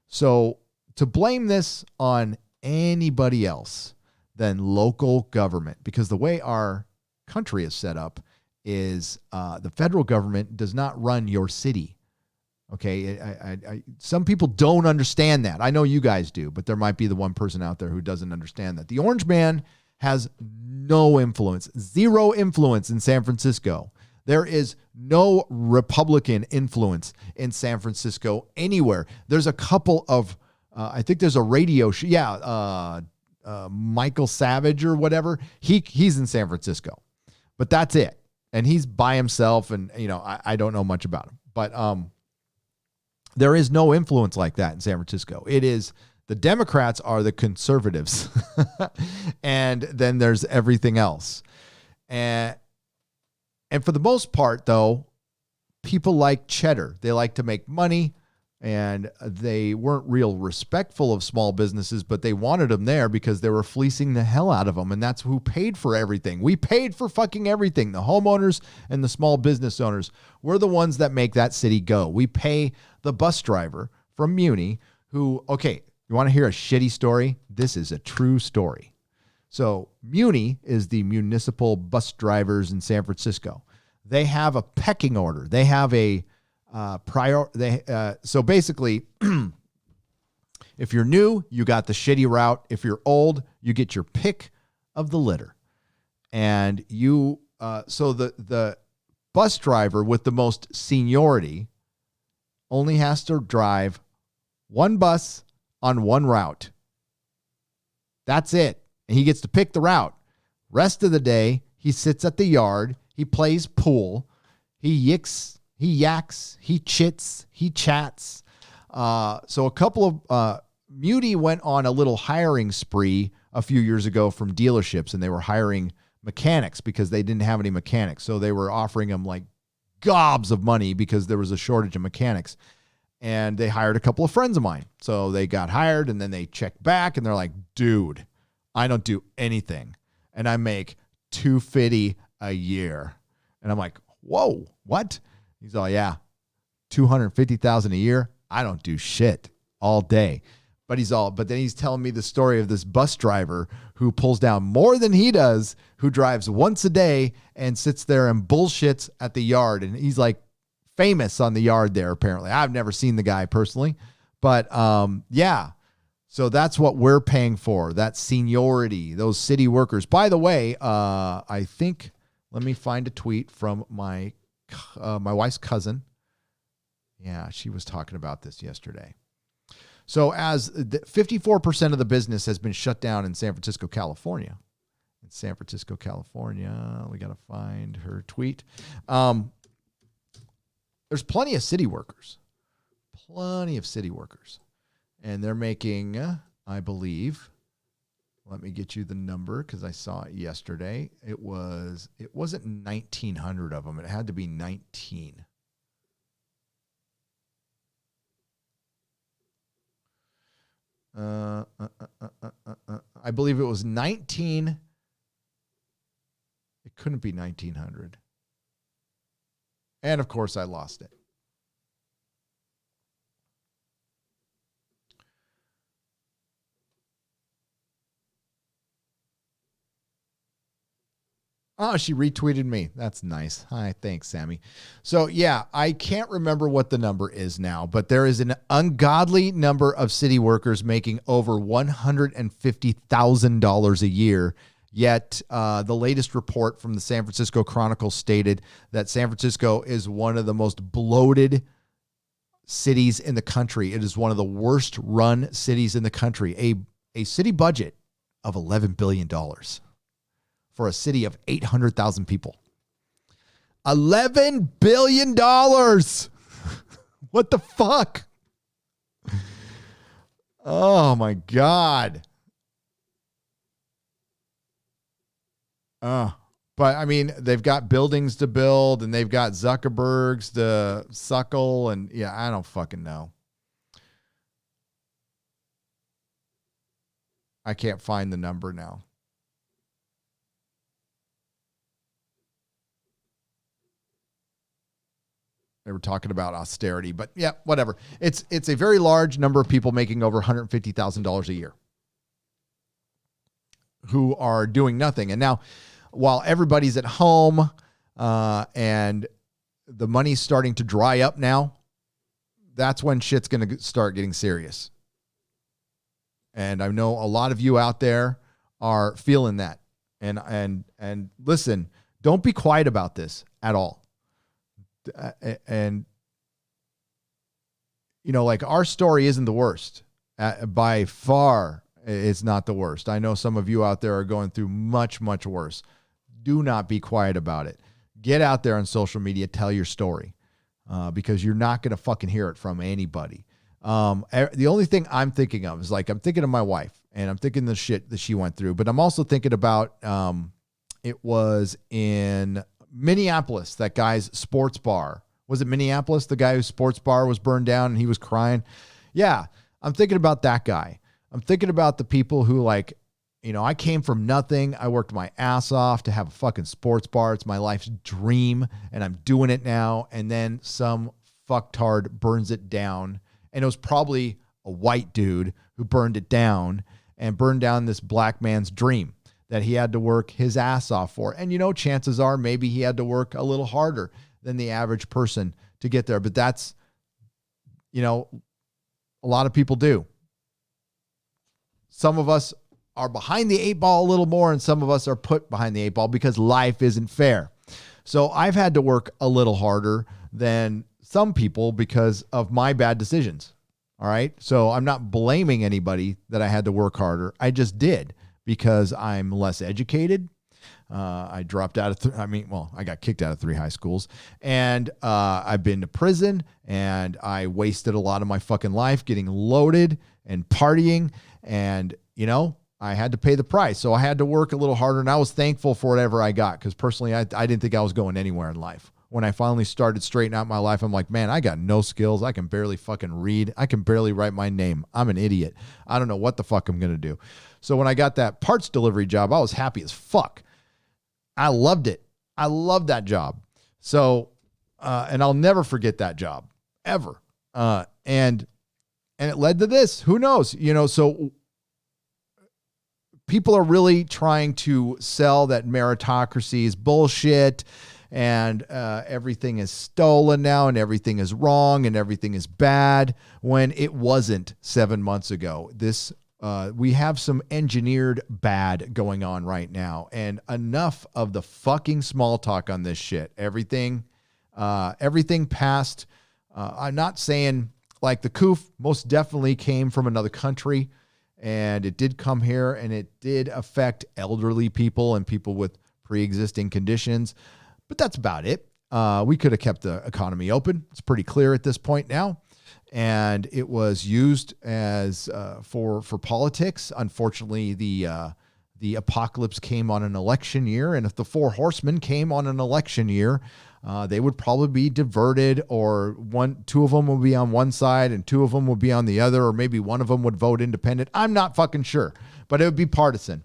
So to blame this on anybody else than local government, because the way our country is set up is the federal government does not run your city. Okay, some people don't understand that. I know you guys do, but there might be the one person out there who doesn't understand that. The Orange Man has no influence, zero influence in San Francisco. There is no Republican influence in San Francisco anywhere. There's a couple of, I think there's a radio show. Yeah, Michael Savage or whatever. He's in San Francisco, but that's it. And he's by himself, and I don't know much about him. But there is no influence like that in San Francisco. It is the Democrats are the conservatives, and then there's everything else. And for the most part, though, people like cheddar. They like to make money, and they weren't real respectful of small businesses, but they wanted them there because they were fleecing the hell out of them, and that's who paid for everything. We paid for fucking everything. The homeowners and the small business owners, we're the ones that make that city go. We pay the bus driver from Muni who, okay, you want to hear a shitty story? This is a true story. So Muni is the municipal bus drivers in San Francisco. They have a pecking order. They have a so basically, if you're new, you got the shitty route. If you're old, you get your pick of the litter. And so the bus driver with the most seniority only has to drive one bus on one route. That's it. And he gets to pick the route. Rest of the day, he sits at the yard. He plays pool. He yaks, he chits, he chats. So a couple of Muti went on a little hiring spree a few years ago from dealerships, and they were hiring mechanics because they didn't have any mechanics. So they were offering them like gobs of money because there was a shortage of mechanics. And they hired a couple of friends of mine. So they got hired, and then they checked back, and they're like, dude, I don't do anything, and I make $250 a year. And I'm like, whoa, what? He's all, yeah, $250,000 a year. I don't do shit all day. But then he's telling me the story of this bus driver who pulls down more than he does, who drives once a day and sits there and bullshits at the yard. And he's like famous on the yard there, apparently. I've never seen the guy personally, but yeah. So that's what we're paying for, that seniority, those city workers. By the way, I think, let me find a tweet from my wife's cousin. Yeah, she was talking about this yesterday. So as 54% of the business has been shut down in San Francisco, California. In San Francisco, California, we got to find her tweet. There's plenty of city workers. And they're making, I believe, let me get you the number because I saw it yesterday. It wasn't 1,900 of them. It had to be 19. I believe it was 19. It couldn't be 1,900. And of course, I lost it. Oh, she retweeted me. That's nice. Hi, thanks, Sammy. So, yeah, I can't remember what the number is now, but there is an ungodly number of city workers making over $150,000 a year. Yet, the latest report from the San Francisco Chronicle stated that San Francisco is one of the most bloated cities in the country. It is one of the worst run cities in the country. A city budget of $11 billion. For a city of 800,000 people. $11 billion. What the fuck? Oh my God. But I mean, they've got buildings to build and they've got Zuckerbergs to suckle. And yeah, I don't fucking know. I can't find the number now. They were talking about austerity, but yeah, whatever. It's a very large number of people making over $150,000 a year who are doing nothing. And now, while everybody's at home and the money's starting to dry up now, that's when shit's going to start getting serious. And I know a lot of you out there are feeling that. And listen, don't be quiet about this at all. And, you know, like our story isn't the worst. By far, it's not the worst. I know some of you out there are going through much, much worse. Do not be quiet about it. Get out there on social media, tell your story, because you're not going to fucking hear it from anybody. The only thing I'm thinking of is like, I'm thinking of my wife and I'm thinking the shit that she went through, but I'm also thinking about, it was in Minneapolis, that guy's sports bar. Was it Minneapolis? The guy whose sports bar was burned down and he was crying. Yeah. I'm thinking about that guy. I'm thinking about the people who, like, you know, I came from nothing. I worked my ass off to have a fucking sports bar. It's my life's dream and I'm doing it now. And then some fucktard burns it down. And it was probably a white dude who burned it down and burned down this black man's dream that he had to work his ass off for. And, you know, chances are maybe he had to work a little harder than the average person to get there. But that's, you know, a lot of people do. Some of us are behind the eight ball a little more, and some of us are put behind the eight ball because life isn't fair. So I've had to work a little harder than some people because of my bad decisions. All right. So I'm not blaming anybody that I had to work harder. I just did. Because I'm less educated. I dropped out of, I got kicked out of 3 high schools. And I've been to prison. And I wasted a lot of my fucking life getting loaded and partying. And, you know, I had to pay the price. So I had to work a little harder. And I was thankful for whatever I got. Because personally, I didn't think I was going anywhere in life. When I finally started straightening out my life, I'm like, man, I got no skills. I can barely fucking read. I can barely write my name. I'm an idiot. I don't know what the fuck I'm going to do. So when I got that parts delivery job, I was happy as fuck. I loved it. I loved that job. So, and I'll never forget that job ever. And it led to this. Who knows? You know, so people are really trying to sell that meritocracy is bullshit. And everything is stolen now and everything is wrong and everything is bad when it wasn't 7 months ago. We have some engineered bad going on right now, and enough of the fucking small talk on this shit. Everything past, I'm not saying like the coof most definitely came from another country, and it did come here, and it did affect elderly people and people with pre-existing conditions. But that's about it. We could have kept the economy open. It's pretty clear at this point now. And it was used as for politics. Unfortunately, the apocalypse came on an election year, and if the Four Horsemen came on an election year, they would probably be diverted, or two of them would be on one side and two of them would be on the other, or maybe one of them would vote independent. I'm not fucking sure, but it would be partisan.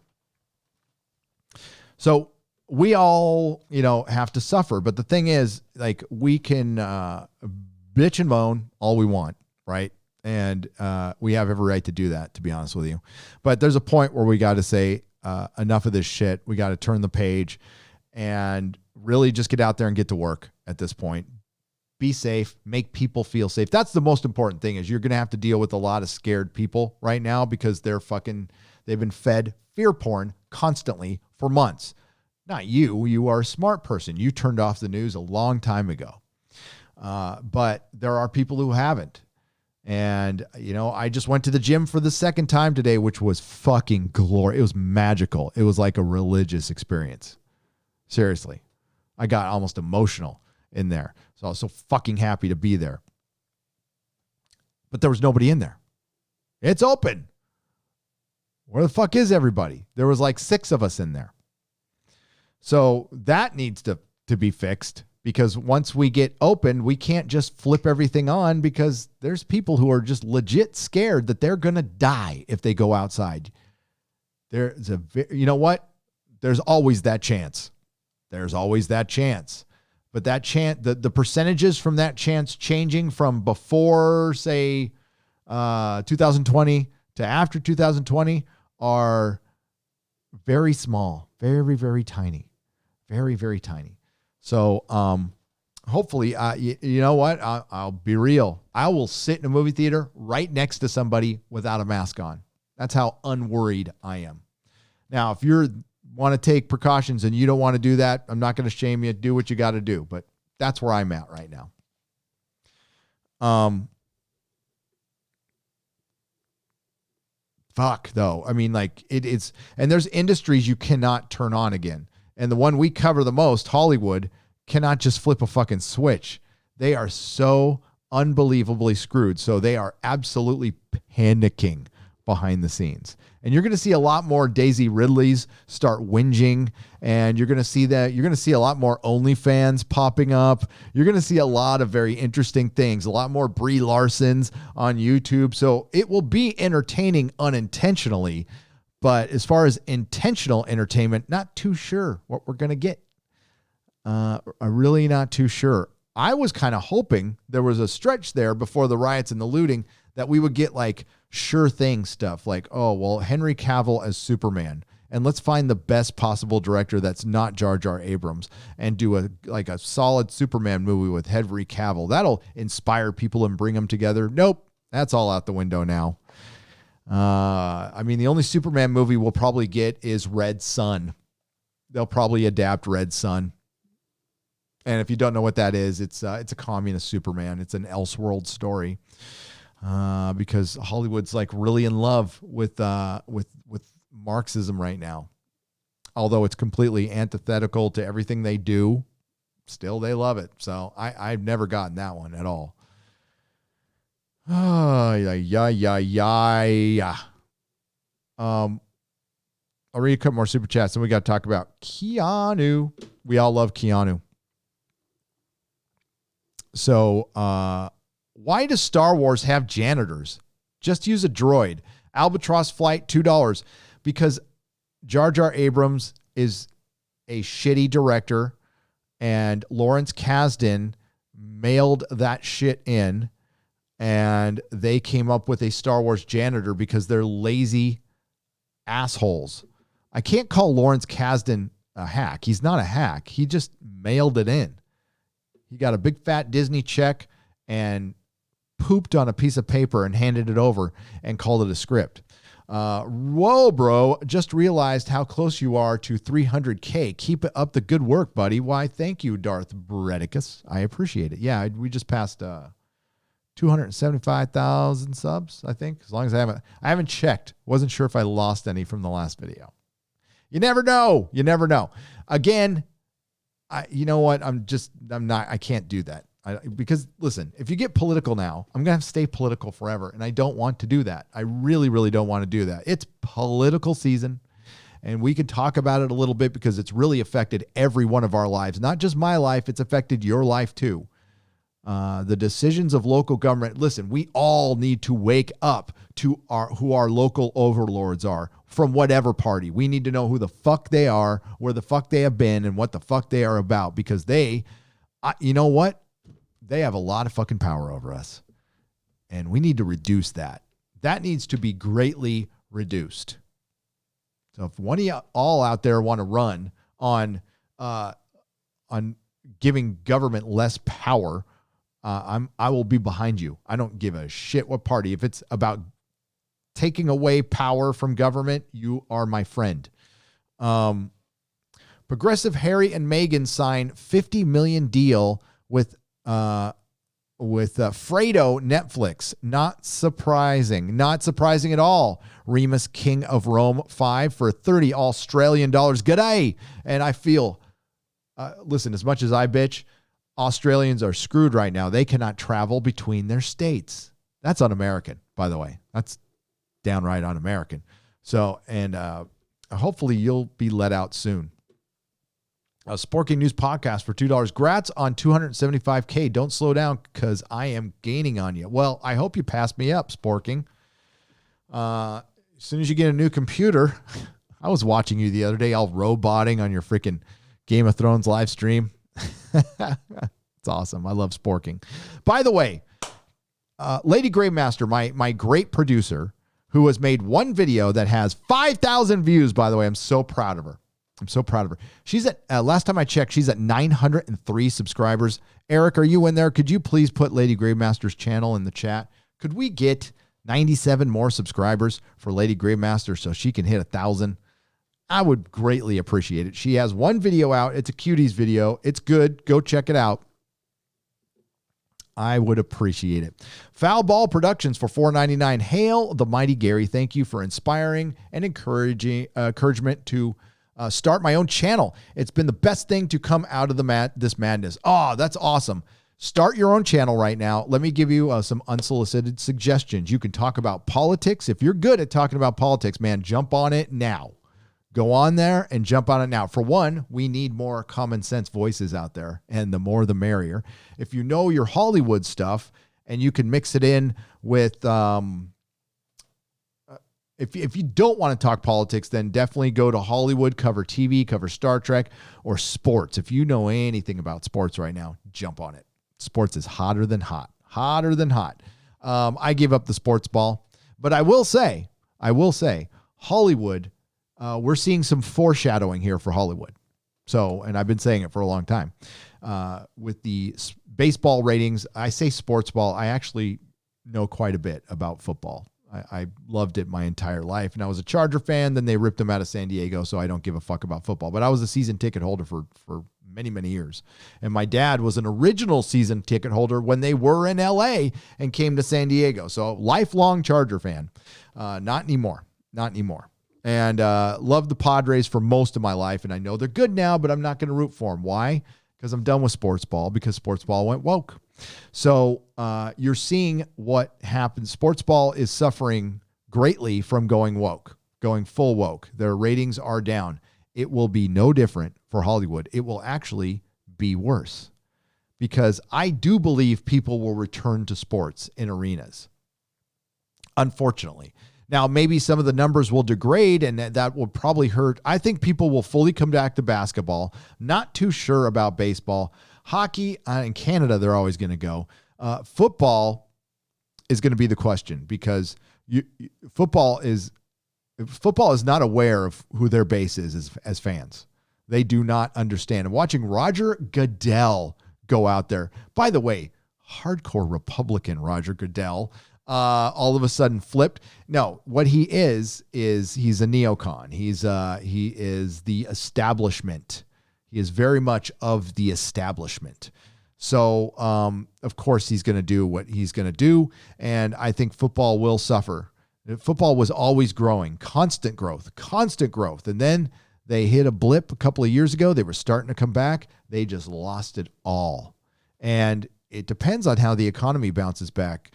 So we all, have to suffer. But the thing is, like, we can bitch and moan all we want, right? And we have every right to do that, to be honest with you. But there's a point where we got to say, enough of this shit. We got to turn the page and really just get out there and get to work at this point. Be safe, make people feel safe. That's the most important thing, is you're going to have to deal with a lot of scared people right now because they've been fed fear porn constantly for months. Not you. You are a smart person. You turned off the news a long time ago. But there are people who haven't. And, I just went to the gym for the second time today, which was fucking glorious. It was magical. It was like a religious experience. Seriously. I got almost emotional in there. So I was so fucking happy to be there. But there was nobody in there. It's open. Where the fuck is everybody? There was like 6 of us in there. So that needs to be fixed, because once we get open, we can't just flip everything on, because there's people who are just legit scared that they're going to die if they go outside. You know what? There's always that chance. There's always that chance. But that chance, the percentages from that chance changing from before, say, 2020 to after 2020 are very small, very, very tiny, very, very tiny. So hopefully, you know what? I'll be real. I will sit in a movie theater right next to somebody without a mask on. That's how unworried I am. Now, if you want to take precautions and you don't want to do that, I'm not going to shame you. Do what you got to do. But that's where I'm at right now. Fuck, though. I mean, like, it's, and there's industries you cannot turn on again. And the one we cover the most, Hollywood, cannot just flip a fucking switch. They are so unbelievably screwed. So they are absolutely panicking behind the scenes. And you're going to see a lot more Daisy Ridleys start whinging. And you're going to see that. You're going to see a lot more OnlyFans popping up. You're going to see a lot of very interesting things. A lot more Brie Larsons on YouTube. So it will be entertaining unintentionally. But as far as intentional entertainment, not too sure what we're going to get. I'm really not too sure. I was kind of hoping there was a stretch there before the riots and the looting that we would get like sure thing stuff like, oh, well, Henry Cavill as Superman. And let's find the best possible director that's not Jar Jar Abrams and do a solid Superman movie with Henry Cavill. That'll inspire people and bring them together. Nope. That's all out the window now. I mean, the only Superman movie we'll probably get is Red Sun. They'll probably adapt Red Sun. And if you don't know what that is, it's a communist Superman. It's an Elseworld story. Because Hollywood's like really in love with Marxism right now. Although it's completely antithetical to everything they do, still they love it. So I've never gotten that one at all. Oh, yeah. I'll read a couple more super chats, and we got to talk about Keanu. We all love Keanu. So, why does Star Wars have janitors? Just use a droid. Albatross flight, $2. Because Jar Jar Abrams is a shitty director, and Lawrence Kasdan mailed that shit in, and they came up with a Star Wars janitor because they're lazy assholes. I can't call Lawrence Kasdan a hack. He's not a hack. He just mailed it in. He got a big fat Disney check and pooped on a piece of paper and handed it over and called it a script. Whoa, bro. Just realized how close you are to 300K. Keep up the good work, buddy. Why, thank you, Darth Bredicus. I appreciate it. Yeah, we just passed 275,000 subs, I think. As long as I haven't checked. Wasn't sure if I lost any from the last video. You never know. You never know. Again, you know what? I can't do that. Because listen, if you get political now, I'm going to have to stay political forever. And I don't want to do that. I really, really don't want to do that. It's political season. And we could talk about it a little bit because it's really affected every one of our lives. Not just my life. It's affected your life too. The decisions of local government. Listen, we all need to wake up to who our local overlords are from whatever party. We need to know who the fuck they are, where the fuck they have been, and what the fuck they are about, because you know what? They have a lot of fucking power over us, and we need to reduce that. That needs to be greatly reduced. So if one of you all out there want to run on giving government less power, I will be behind you. I don't give a shit what party. If it's about taking away power from government, you are my friend. Progressive Harry and Meghan sign $50 million deal with Fredo Netflix. Not surprising at all. Remus King of Rome 5 for $30 Australian. G'day. And I feel, listen, as much as I bitch, Australians are screwed right now. They cannot travel between their states. That's un-American, by the way. That's downright un-American. So, and hopefully you'll be let out soon. A Sporking News podcast for $2. Grats on 275K. Don't slow down because I am gaining on you. Well, I hope you pass me up, Sporking. As soon as you get a new computer, I was watching you the other day, all roboting on your freaking Game of Thrones live stream. It's awesome. I love Sporking. By the way, Lady Gravemaster, my great producer, who has made one video that has 5,000 views, by the way. I'm so proud of her. She's at, last time I checked, she's at 903 subscribers. Eric, are you in there? Could you please put Lady Gravemaster's channel in the chat? Could we get 97 more subscribers for Lady Gravemaster so she can hit 1,000? I would greatly appreciate it. She has one video out. It's a cuties video. It's good. Go check it out. I would appreciate it. Foul Ball Productions for $4.99. Hail the mighty Gary. Thank you for inspiring and encouragement to start my own channel. It's been the best thing to come out of this madness. Oh, that's awesome. Start your own channel right now. Let me give you some unsolicited suggestions. You can talk about politics. If you're good at talking about politics, man, jump on it now. Go on there and jump on it now. For one, we need more common sense voices out there, and the more the merrier. If you know your Hollywood stuff and you can mix it in with, if you don't want to talk politics, then definitely go to Hollywood, cover TV, cover Star Trek, or sports. If you know anything about sports right now, jump on it. Sports is hotter than hot. I gave up the sports ball, but I will say, Hollywood, we're seeing some foreshadowing here for Hollywood. So, and I've been saying it for a long time. With the baseball ratings, I say sports ball. I actually know quite a bit about football. I loved it my entire life. And I was a Charger fan. Then they ripped them out of San Diego, so I don't give a fuck about football. But I was a season ticket holder for many, many years. And my dad was an original season ticket holder when they were in L.A. and came to San Diego. So lifelong Charger fan. Not anymore. And loved the Padres for most of my life. And I know they're good now, but I'm not going to root for them. Why? Because I'm done with sports ball, because sports ball went woke. So you're seeing what happens. Sports ball is suffering greatly from going woke, going full woke. Their ratings are down. It will be no different for Hollywood. It will actually be worse, because I do believe people will return to sports in arenas. Unfortunately. Now, maybe some of the numbers will degrade, and that will probably hurt. I think people will fully come back to basketball. Not too sure about baseball. Hockey, in Canada, they're always going to go. Football is going to be the question, because football is not aware of who their base is as fans. They do not understand. And watching Roger Goodell go out there, by the way, hardcore Republican Roger Goodell, all of a sudden flipped. No, what he is he's a neocon. He is the establishment. He is very much of the establishment. So, of course, he's going to do what he's going to do. And I think football will suffer. Football was always growing, constant growth. And then they hit a blip a couple of years ago. They were starting to come back. They just lost it all. And it depends on how the economy bounces back.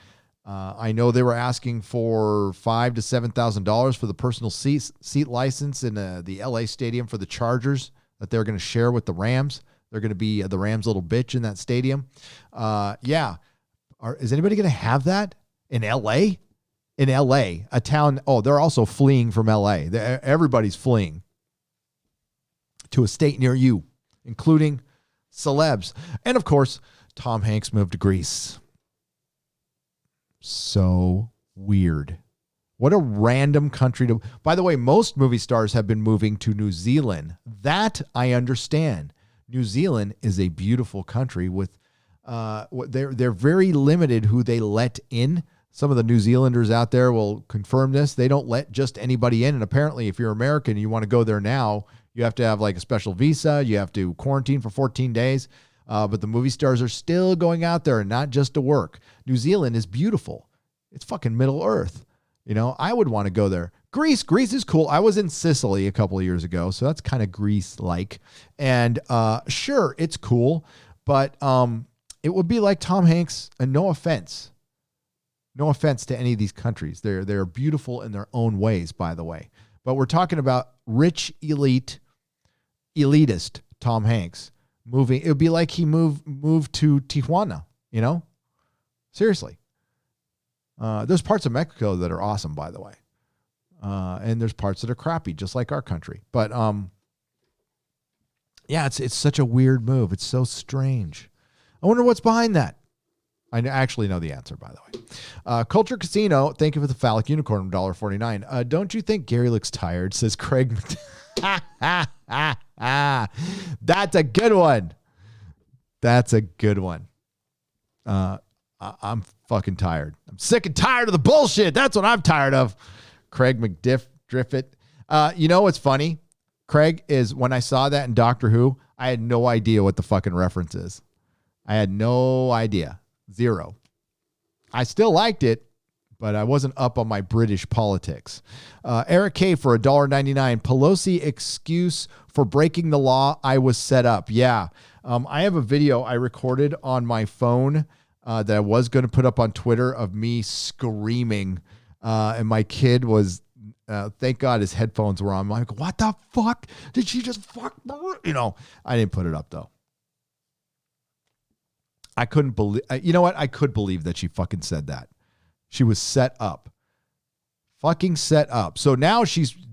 I know they were asking for $5,000 to $7,000 for the personal seat license in the LA stadium for the Chargers that they're going to share with the Rams. They're going to be the Rams' little bitch in that stadium. Yeah. Is anybody going to have that in LA? In LA, a town. Oh, they're also fleeing from LA. Everybody's fleeing to a state near you, including celebs. And of course, Tom Hanks moved to Greece. So weird. What a random country to. By the way, most movie stars have been moving to New Zealand. That I understand. New Zealand is a beautiful country with. They're very limited who they let in. Some of the New Zealanders out there will confirm this. They don't let just anybody in. And apparently, if you're American and you want to go there now, you have to have like a special visa. You have to quarantine for 14 days. But the movie stars are still going out there and not just to work. New Zealand is beautiful. It's fucking Middle Earth. You know, I would want to go there. Greece is cool. I was in Sicily a couple of years ago, so that's kind of Greece-like. And sure, it's cool, but it would be like Tom Hanks, and no offense to any of these countries. They're beautiful in their own ways, by the way. But we're talking about rich, elitist Tom Hanks moving. It would be like he moved to Tijuana, you know? Seriously. There's parts of Mexico that are awesome, by the way. And there's parts that are crappy, just like our country. But yeah, it's such a weird move. It's so strange. I wonder what's behind that. I actually know the answer, by the way. Culture Casino, thank you for the phallic unicorn, $1.49. Don't you think Gary looks tired, says Craig. That's a good one. That's a good one. I'm fucking tired. I'm sick and tired of the bullshit. That's what I'm tired of. Craig McDriffit. You know what's funny? Craig, is when I saw that in Doctor Who, I had no idea what the fucking reference is. I had no idea. Zero. I still liked it, but I wasn't up on my British politics. Eric K. for $1.99. Pelosi excuse for breaking the law. I was set up. Yeah. I have a video I recorded on my phone that I was going to put up on Twitter of me screaming. And my kid was, thank God his headphones were on. I'm like, what the fuck? Did she just fuck? You know, I didn't put it up though. I couldn't believe, you know what? I could believe that she fucking said that. She was set up. Fucking set up. So now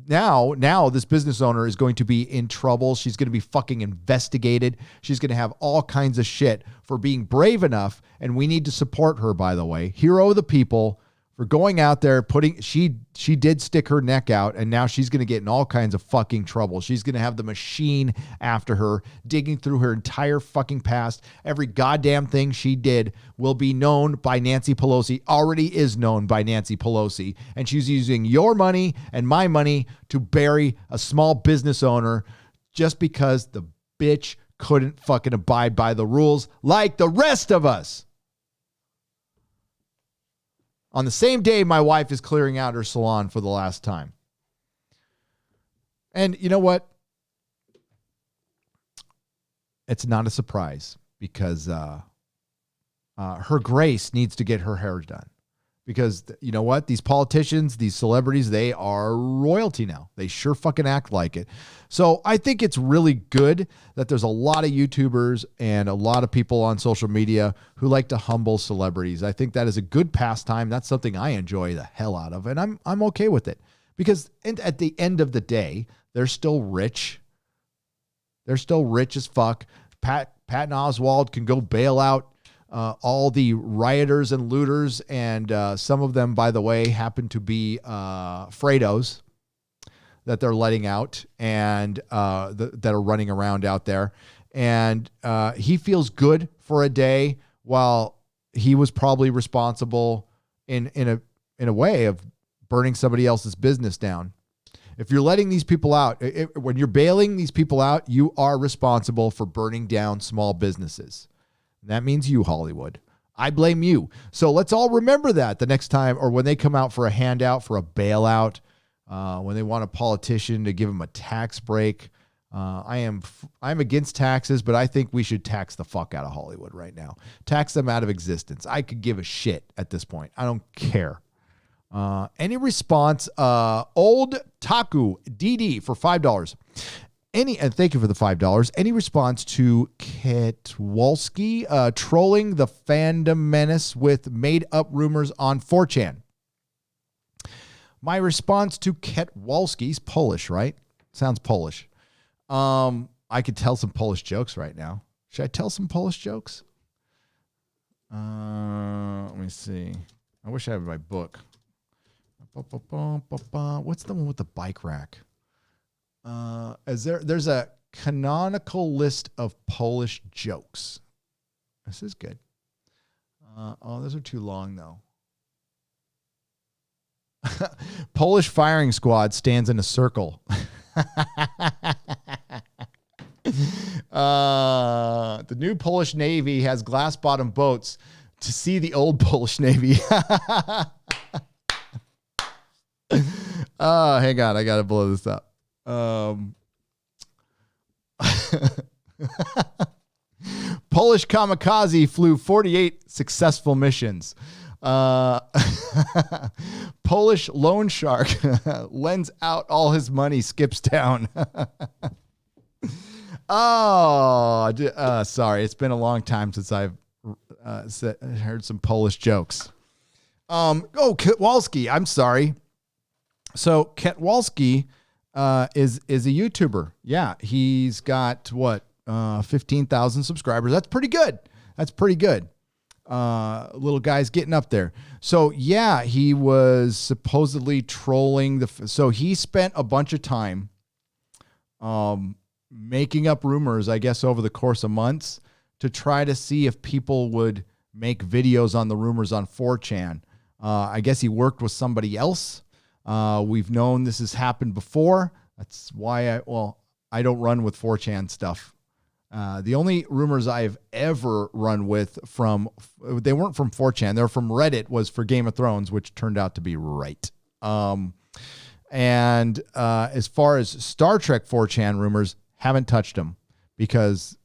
now this business owner is going to be in trouble. She's going to be fucking investigated. She's going to have all kinds of shit for being brave enough. And we need to support her, by the way. Hero of the people. For going out there, she did stick her neck out, and now she's going to get in all kinds of fucking trouble. She's going to have the machine after her, digging through her entire fucking past. Every goddamn thing she did will be known by Nancy Pelosi, already is known by Nancy Pelosi, and she's using your money and my money to bury a small business owner just because the bitch couldn't fucking abide by the rules like the rest of us. On the same day, my wife is clearing out her salon for the last time. And you know what? It's not a surprise because her Grace needs to get her hair done. Because you know what? These politicians, these celebrities, they are royalty now. They sure fucking act like it. So I think it's really good that there's a lot of YouTubers and a lot of people on social media who like to humble celebrities. I think that is a good pastime. That's something I enjoy the hell out of. And I'm okay with it. Because at the end of the day, they're still rich. They're still rich as fuck. Patton Oswalt can go bail out all the rioters and looters, and some of them, by the way, happen to be Fredos that they're letting out and that are running around out there. And he feels good for a day while he was probably responsible in a way of burning somebody else's business down. If you're letting these people out, when you're bailing these people out, you are responsible for burning down small businesses. That means you, Hollywood. I blame you. So let's all remember that the next time, or when they come out for a handout, for a bailout, when they want a politician to give them a tax break. I'm against taxes, but I think we should tax the fuck out of Hollywood right now. Tax them out of existence. I could give a shit at this point. I don't care. Any response? Old Taku DD for $5. And thank you for the $5. Any response to Ketwalski trolling the fandom menace with made-up rumors on 4chan? My response to Ketwalski's Polish, right? Sounds Polish. I could tell some Polish jokes right now. Should I tell some Polish jokes? Let me see. I wish I had my book. What's the one with the bike rack? There's a canonical list of Polish jokes. This is good. Those are too long though. Polish firing squad stands in a circle. The new Polish Navy has glass-bottom boats to see the old Polish Navy. Hang on, I gotta blow this up. Polish kamikaze flew 48 successful missions. Polish loan shark lends out all his money, skips down. Sorry. It's been a long time since I've heard some Polish jokes. Ketwalski, I'm sorry. So Ketwalski is a YouTuber. Yeah, he's got 15,000 subscribers. That's pretty good. Little guy's getting up there. So yeah, he was supposedly trolling so he spent a bunch of time making up rumors, I guess, over the course of months to try to see if people would make videos on the rumors on 4chan. I guess he worked with somebody else. We've known this has happened before. That's why I don't run with 4chan stuff. The only rumors I've ever run with they weren't from 4chan, they're from Reddit, was for Game of Thrones, which turned out to be right. And as far as Star Trek 4chan rumors, haven't touched them because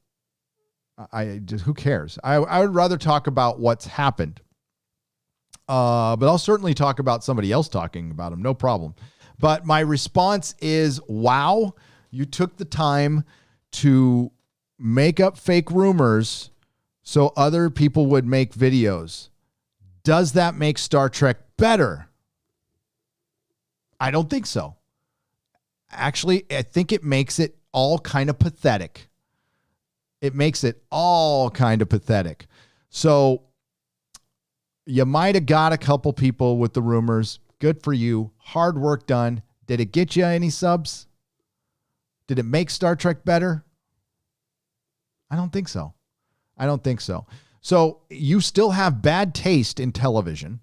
who cares? I would rather talk about what's happened. But I'll certainly talk about somebody else talking about them. No problem. But my response is, wow, you took the time to make up fake rumors so other people would make videos. Does that make Star Trek better? I don't think so. Actually, I think it makes it all kind of pathetic. So you might have got a couple people with the rumors. Good for you. Hard work done. Did it get you any subs? Did it make Star Trek better? I don't think so. So you still have bad taste in television.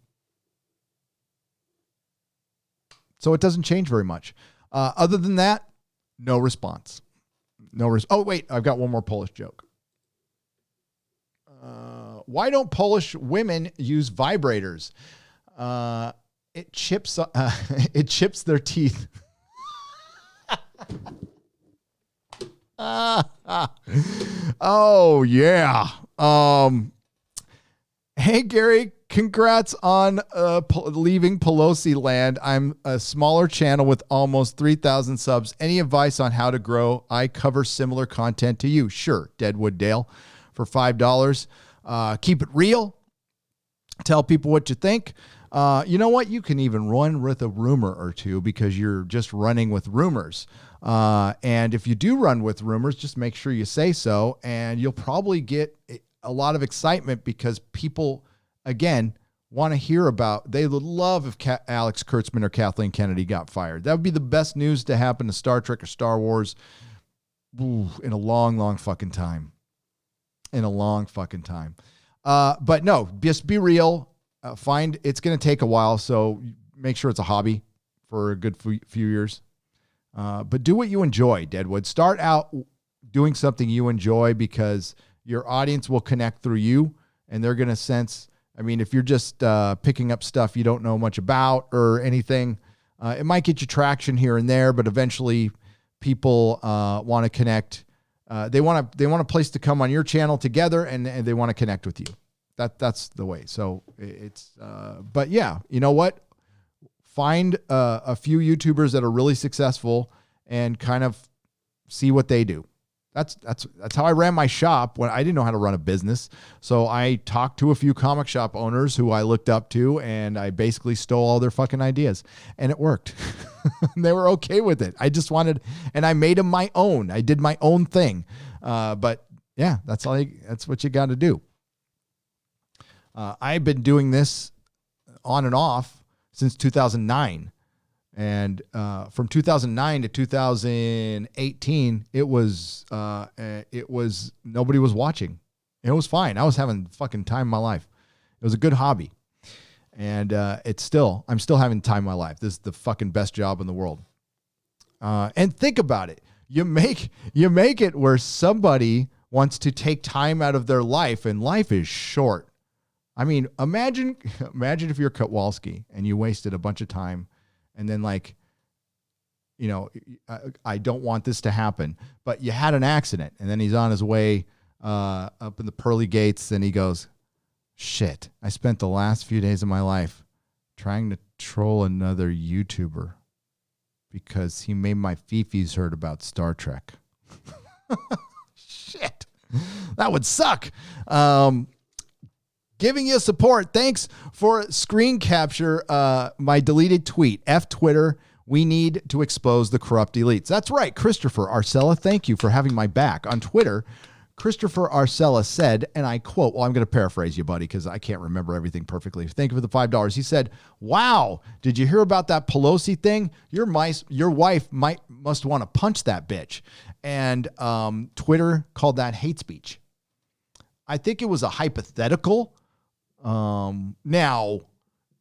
So it doesn't change very much. Other than that, no response. Oh, wait, I've got one more Polish joke. Why don't Polish women use vibrators? It chips their teeth. Oh yeah. Hey Gary, congrats on leaving Pelosi land. I'm a smaller channel with almost 3,000 subs. Any advice on how to grow? I cover similar content to you. Sure, Deadwood Dale for $5. Keep it real. Tell people what you think. You know what? You can even run with a rumor or two because you're just running with rumors. And if you do run with rumors, just make sure you say so, and you'll probably get a lot of excitement because people, again, want to hear about. They would love if Alex Kurtzman or Kathleen Kennedy got fired. That would be the best news to happen to Star Trek or Star Wars in a long, long fucking time. But no, just be real. It's going to take a while, so make sure it's a hobby for a good few years. But do what you enjoy, Deadwood. Start out doing something you enjoy because your audience will connect through you, and they're going to sense. I mean, if you're just picking up stuff you don't know much about or anything, it might get you traction here and there, but eventually people want to connect. They want a place to come on your channel together, and they want to connect with you. That's the way. So it's, but yeah, you know what? Find a few YouTubers that are really successful and kind of see what they do. That's how I ran my shop when I didn't know how to run a business. So I talked to a few comic shop owners who I looked up to, and I basically stole all their fucking ideas, and it worked. They were okay with it. I just wanted, and I made them my own. I did my own thing. But yeah, that's what you got to do. I've been doing this on and off since 2009. And from 2009 to 2018, it was nobody was watching. It was fine. I was having fucking time of my life. It was a good hobby. And I'm still having time of my life. This is the fucking best job in the world. And think about it. You make it where somebody wants to take time out of their life, and life is short. I mean, imagine if you're Kowalski and you wasted a bunch of time, and then I don't want this to happen, but you had an accident, and then he's on his way up in the pearly gates, and he goes, shit, I spent the last few days of my life trying to troll another YouTuber because he made my fifis hurt about Star Trek. Shit, that would suck. Giving you support. Thanks for screen capture my deleted tweet. F Twitter. We need to expose the corrupt elites. That's right. Christopher Arcella, thank you for having my back. On Twitter, Christopher Arcella said, and I quote, well, I'm going to paraphrase you, buddy, because I can't remember everything perfectly. Thank you for the $5. He said, wow, did you hear about that Pelosi thing? Your wife must want to punch that bitch. And Twitter called that hate speech. I think it was a hypothetical. Now,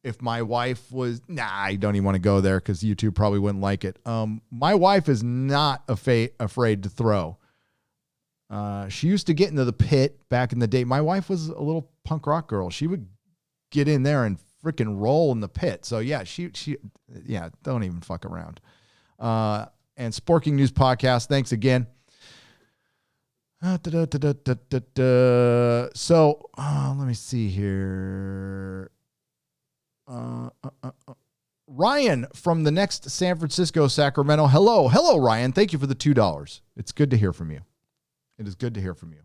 if my wife was, I don't even want to go there because YouTube probably wouldn't like it. My wife is not afraid to throw. She used to get into the pit back in the day. My wife was a little punk rock girl. She would get in there and freaking roll in the pit. So yeah, yeah, don't even fuck around. And Sporking News Podcast, thanks again. So let me see here. Ryan from the next San Francisco, Sacramento. Hello, Ryan. Thank you for the $2. It's good to hear from you. It is good to hear from you.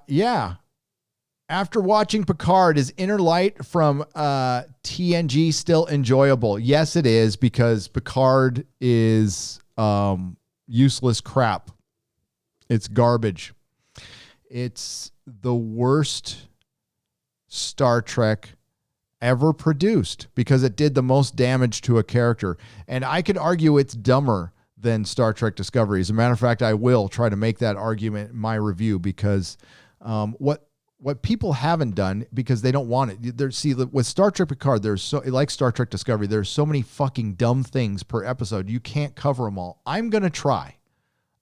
Yeah. After watching Picard, is Inner Light from TNG still enjoyable? Yes, it is, because Picard is useless crap. It's garbage. It's the worst Star Trek ever produced because it did the most damage to a character. And I could argue it's dumber than Star Trek Discovery. As a matter of fact, I will try to make that argument in my review because what people haven't done because they don't want it. See, with Star Trek Picard, like Star Trek Discovery, there's so many fucking dumb things per episode. You can't cover them all. I'm going to try.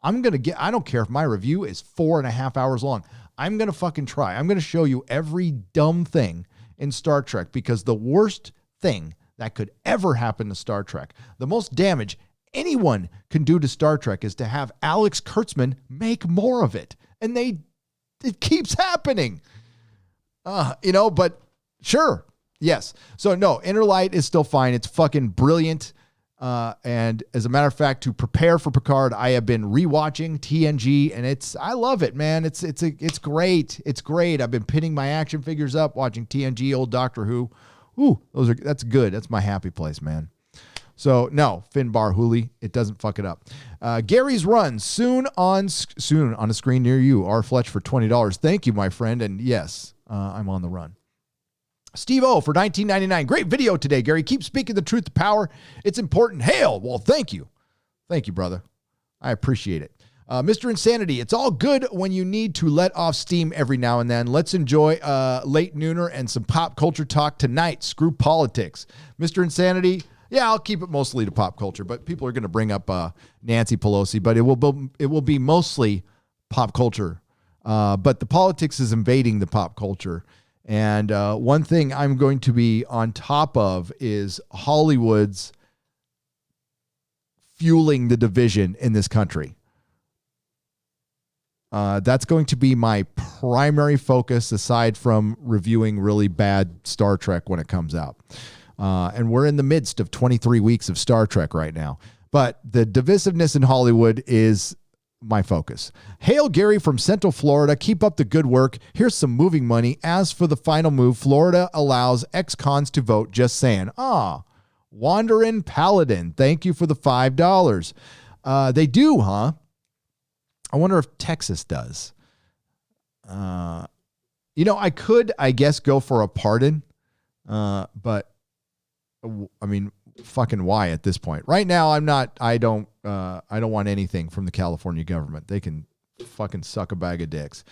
I don't care if my review is 4.5 hours long. I'm going to fucking try. I'm going to show you every dumb thing in Star Trek because the worst thing that could ever happen to Star Trek, the most damage anyone can do to Star Trek is to have Alex Kurtzman make more of it. And it keeps happening. But sure. Yes. So no, Inner Light is still fine. It's fucking brilliant. And as a matter of fact, to prepare for Picard, I have been rewatching TNG and I love it, man. It's great. It's great. I've been pinning my action figures up, watching TNG, old Doctor Who. Ooh, that's good. That's my happy place, man. So no, Finbar Hooley, it doesn't fuck it up. Gary's Run soon on a screen near you. R. Fletch for $20. Thank you, my friend. And yes, I'm on the run. Steve O for $19.99. Great video today, Gary. Keep speaking the truth to power. It's important. Hail. Well, thank you. Thank you, brother. I appreciate it. Mr. Insanity, it's all good when you need to let off steam every now and then. Let's enjoy late nooner and some pop culture talk tonight. Screw politics. Mr. Insanity, Yeah, I'll keep it mostly to pop culture, but people are going to bring up Nancy Pelosi, but it will be mostly pop culture. But the politics is invading the pop culture. And one thing I'm going to be on top of is Hollywood's fueling the division in this country. That's going to be my primary focus, aside from reviewing really bad Star Trek when it comes out. And we're in the midst of 23 weeks of Star Trek right now. But the divisiveness in Hollywood is my focus. Hail Gary from Central Florida. Keep up the good work. Here's some moving money. As for the final move, Florida allows ex-cons to vote. Just saying. Wanderin' Paladin. Thank you for the $5. They do, huh? I wonder if Texas does. I could, I guess, go for a pardon. But I mean, fucking why at this point? Right now, I don't want anything from the California government. They can fucking suck a bag of dicks.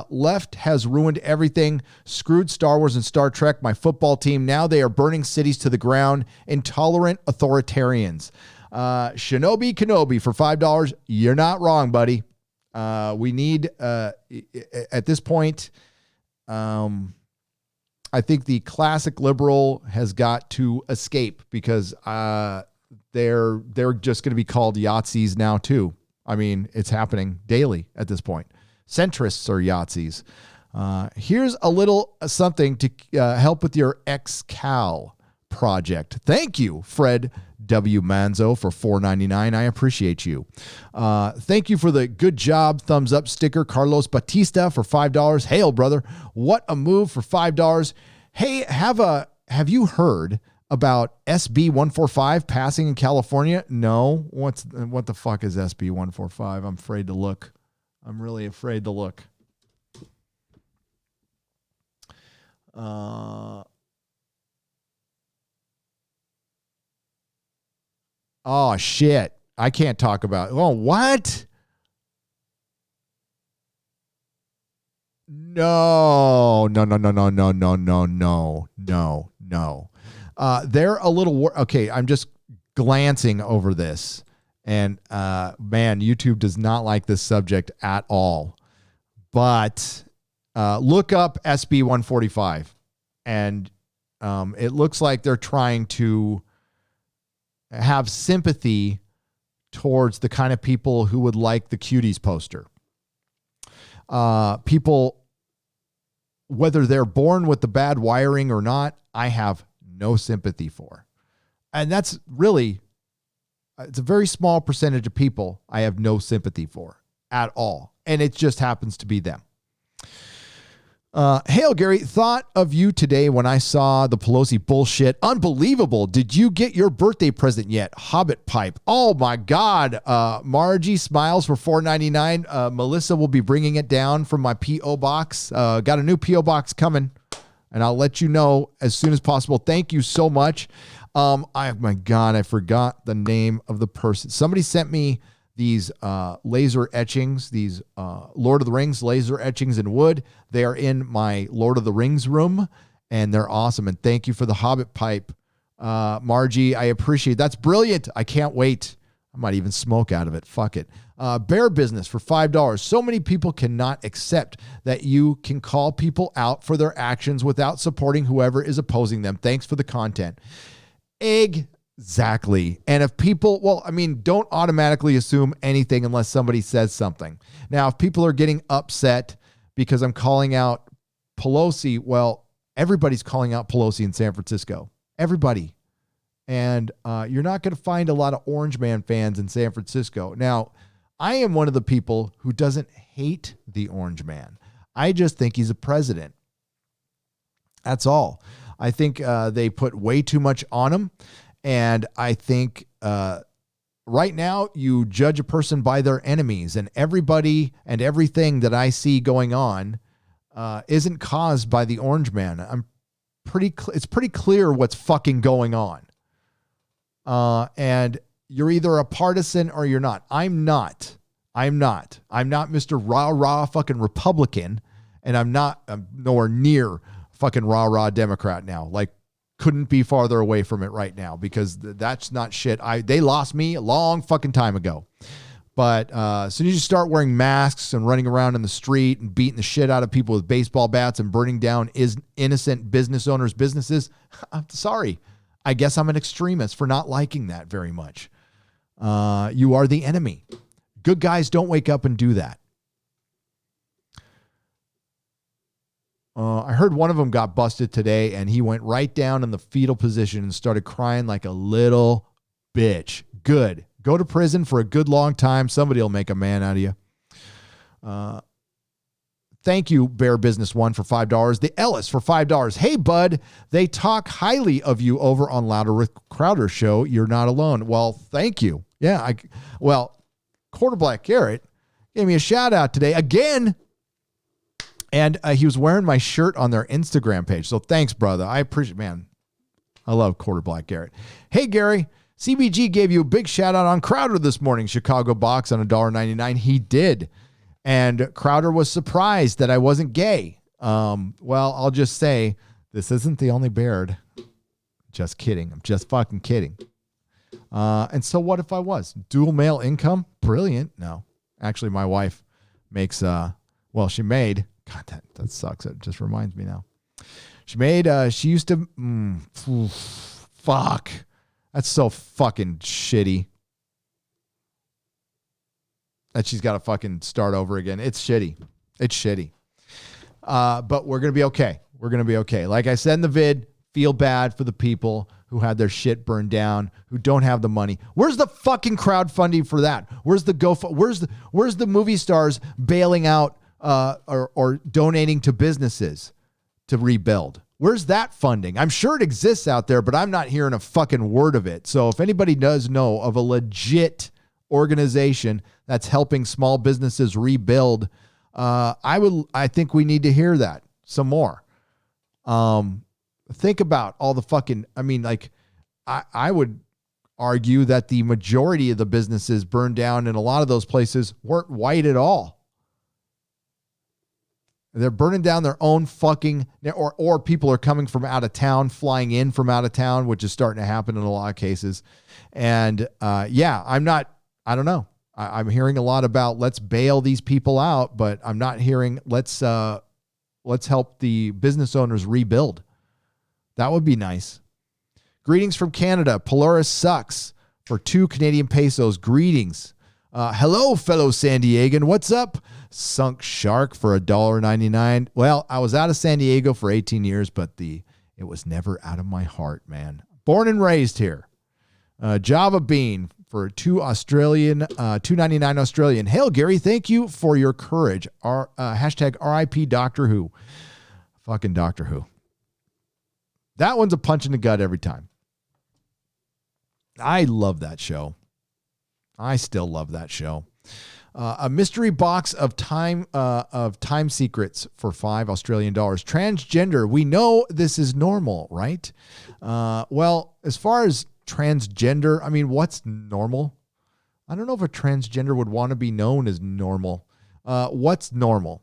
Left has ruined everything. Screwed Star Wars and Star Trek, my football team. Now they are burning cities to the ground. Intolerant authoritarians. Shinobi Kenobi for $5. You're not wrong, buddy. We need, at this point, I think the classic liberal has got to escape, because they're just going to be called Yahtzees now too. I mean, it's happening daily at this point. Centrists are Yahtzees. Here's a little something to help with your ex-Cal project. Thank you, Fred W. Manzo, for $4.99. I appreciate you. Thank you for the good job thumbs up sticker. Carlos Batista for $5. Hail, brother. What a move for $5. Hey, have you heard about SB 145 passing in California? No. What the fuck is SB 145? I'm afraid to look. I'm really afraid to look. Oh, shit. I can't talk about it. Oh, what? No. They're a little... Okay, I'm just glancing over this. And, man, YouTube does not like this subject at all. But look up SB 145. And it looks like they're trying to have sympathy towards the kind of people who would like the cuties poster. People, whether they're born with the bad wiring or not, I have no sympathy for. And that's really, it's a very small percentage of people I have no sympathy for at all. And it just happens to be them. Hail, Gary. Thought of you today when I saw the Pelosi bullshit. Unbelievable. Did you get your birthday present yet? Hobbit pipe. Oh, my God. Margie smiles for $4.99. Melissa will be bringing it down from my P.O. box. Got a new P.O. box coming, and I'll let you know as soon as possible. Thank you so much. My God, I forgot the name of the person. Somebody sent me these laser etchings, these Lord of the Rings laser etchings in wood. They are in my Lord of the Rings room, and they're awesome. And thank you for the Hobbit pipe, Margie. I appreciate it. That's brilliant. I can't wait. I might even smoke out of it. Fuck it. Bear Business for $5. So many people cannot accept that you can call people out for their actions without supporting whoever is opposing them. Thanks for the content. Exactly. And if people, don't automatically assume anything unless somebody says something. Now, if people are getting upset because I'm calling out Pelosi, well, everybody's calling out Pelosi in San Francisco. Everybody. And you're not going to find a lot of Orange Man fans in San Francisco. Now, I am one of the people who doesn't hate the Orange Man. I just think he's a president. That's all. I think they put way too much on him. And I think right now you judge a person by their enemies, and everybody and everything that I see going on isn't caused by the Orange Man. It's pretty clear what's fucking going on. And you're either a partisan or you're not. I'm not Mr. Rah-rah fucking Republican, and I'm nowhere near fucking rah-rah Democrat now. Like, couldn't be farther away from it right now, because that's not shit. They lost me a long fucking time ago. But as soon as you start wearing masks and running around in the street and beating the shit out of people with baseball bats and burning down innocent business owners' businesses, I'm sorry. I guess I'm an extremist for not liking that very much. You are the enemy. Good guys don't wake up and do that. I heard one of them got busted today, and he went right down in the fetal position and started crying like a little bitch. Good. Go to prison for a good long time. Somebody will make a man out of you. Thank you, Bear Business One, for $5. The Ellis for $5. Hey, bud, they talk highly of you over on Louder with Crowder show. You're not alone. Well, thank you. Yeah, Quarter Black Garrett gave me a shout out today again. And he was wearing my shirt on their Instagram page. So thanks, brother. I appreciate, man. I love Quarter Black Garrett. Hey, Gary, CBG gave you a big shout out on Crowder this morning. Chicago box on $1.99. He did. And Crowder was surprised that I wasn't gay. Well, I'll just say this isn't the only Baird. Just kidding. I'm just fucking kidding. And so what if I was? Dual male income? Brilliant. No. Actually, my wife makes, she made, God, that sucks. It just reminds me now. She used to, fuck. That's so fucking shitty. That she's got to fucking start over again. It's shitty. But we're going to be okay. Like I said in the vid, feel bad for the people who had their shit burned down, who don't have the money. Where's the fucking crowdfunding for that? Where's the movie stars bailing out or donating to businesses to rebuild? Where's that funding? I'm sure it exists out there, but I'm not hearing a fucking word of it. So if anybody does know of a legit organization that's helping small businesses rebuild, I think we need to hear that some more. Think about all the fucking, I would argue that the majority of the businesses burned down in a lot of those places weren't white at all. They're burning down their own fucking, or people are coming from out of town, flying in from out of town, which is starting to happen in a lot of cases. And I don't know. I'm hearing a lot about let's bail these people out, but I'm not hearing let's help the business owners rebuild. That would be nice. Greetings from Canada. Polaris sucks for 2 Canadian pesos. Greetings. Hello, fellow San Diegan. What's up? Sunk Shark for $1.99. Well, I was out of San Diego for 18 years, but it was never out of my heart, man. Born and raised here. Java Bean for $2.99 Australian. Hail, Gary. Thank you for your courage. Hashtag RIP Doctor Who. Fucking Doctor Who. That one's a punch in the gut every time. I love that show. I still love that show. A mystery box of time secrets for $5 Australian. Transgender. We know this is normal, right? Well, as far as transgender, what's normal? I don't know if a transgender would want to be known as normal. What's normal?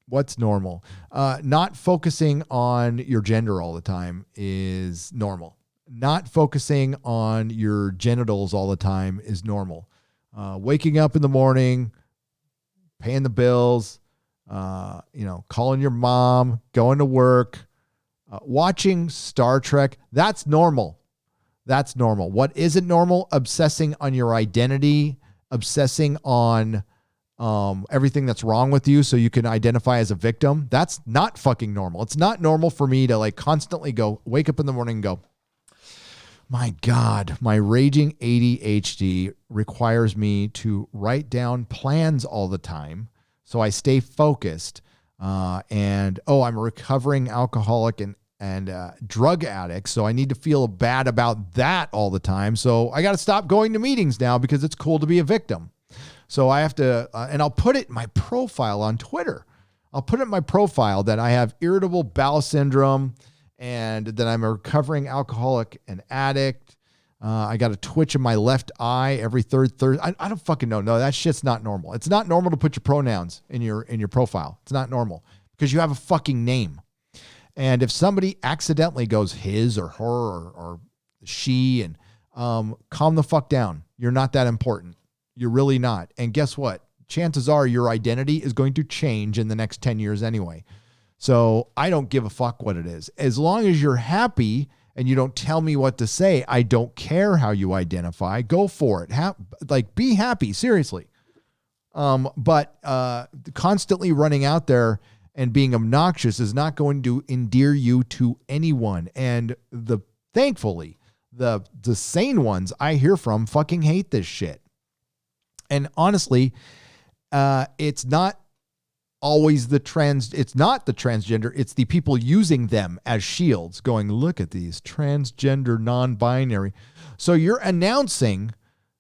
What's normal? Not focusing on your gender all the time is normal. Not focusing on your genitals all the time is normal. Waking up in the morning, paying the bills, calling your mom, going to work, watching Star Trek, that's normal. That's normal. What isn't normal? Obsessing on your identity, obsessing on everything that's wrong with you so you can identify as a victim. That's not fucking normal. It's not normal for me to constantly wake up in the morning and go, my God, my raging ADHD requires me to write down plans all the time so I stay focused. I'm a recovering alcoholic and drug addict, so I need to feel bad about that all the time. So I got to stop going to meetings now because it's cool to be a victim. So I have to, and I'll put it in my profile on Twitter. I'll put it in my profile that I have irritable bowel syndrome and that I'm a recovering alcoholic and addict. I got a twitch in my left eye every third Thursday. I don't fucking know. No, that shit's not normal. It's not normal to put your pronouns in your profile. It's not normal because you have a fucking name. And if somebody accidentally goes his or her or she, and calm the fuck down. You're not that important. You're really not. And guess what? Chances are your identity is going to change in the next 10 years anyway. So I don't give a fuck what it is. As long as you're happy and you don't tell me what to say, I don't care how you identify. Go for it. Be happy, seriously. But constantly running out there and being obnoxious is not going to endear you to anyone. And thankfully, the sane ones I hear from fucking hate this shit. And honestly, it's not always it's not the transgender, it's the people using them as shields going, look at these transgender, non-binary. So you're announcing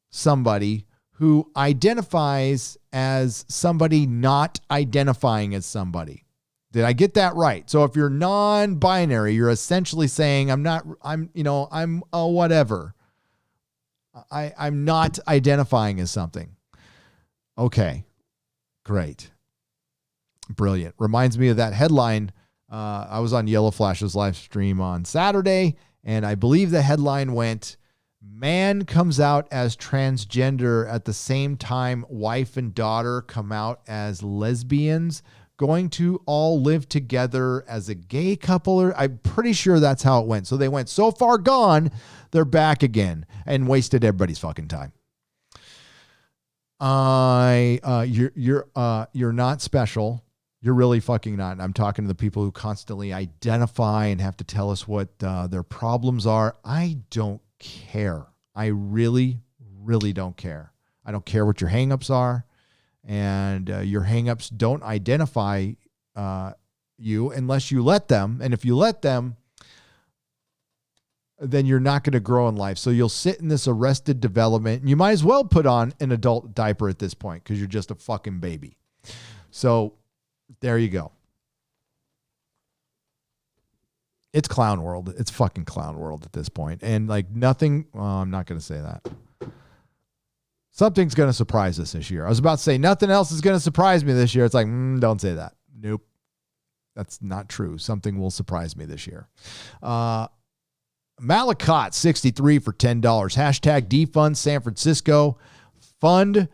somebody who identifies as somebody not identifying as somebody. Did I get that right? So if you're non-binary, you're essentially saying I'm a whatever. I'm not identifying as something. Okay, great. Brilliant. Reminds me of that headline. I was on Yellow Flash's live stream on Saturday, and I believe the headline went, man comes out as transgender at the same time wife and daughter come out as lesbians, going to all live together as a gay couple. I'm pretty sure that's how it went. So they went so far gone, they're back again and wasted everybody's fucking time. You're not special. You're really fucking not. And I'm talking to the people who constantly identify and have to tell us what their problems are. I don't care. I really, really don't care. I don't care what your hangups are. And your hangups don't identify you unless you let them. And if you let them, then you're not going to grow in life. So you'll sit in this arrested development, and you might as well put on an adult diaper at this point because you're just a fucking baby. So there you go. It's clown world. It's fucking clown world at this point. And like nothing, I'm not going to say that. Something's going to surprise us this year. I was about to say nothing else is going to surprise me this year. It's like, don't say that. Nope. That's not true. Something will surprise me this year. Malakot 63 for $10. Hashtag defund San Francisco. Fund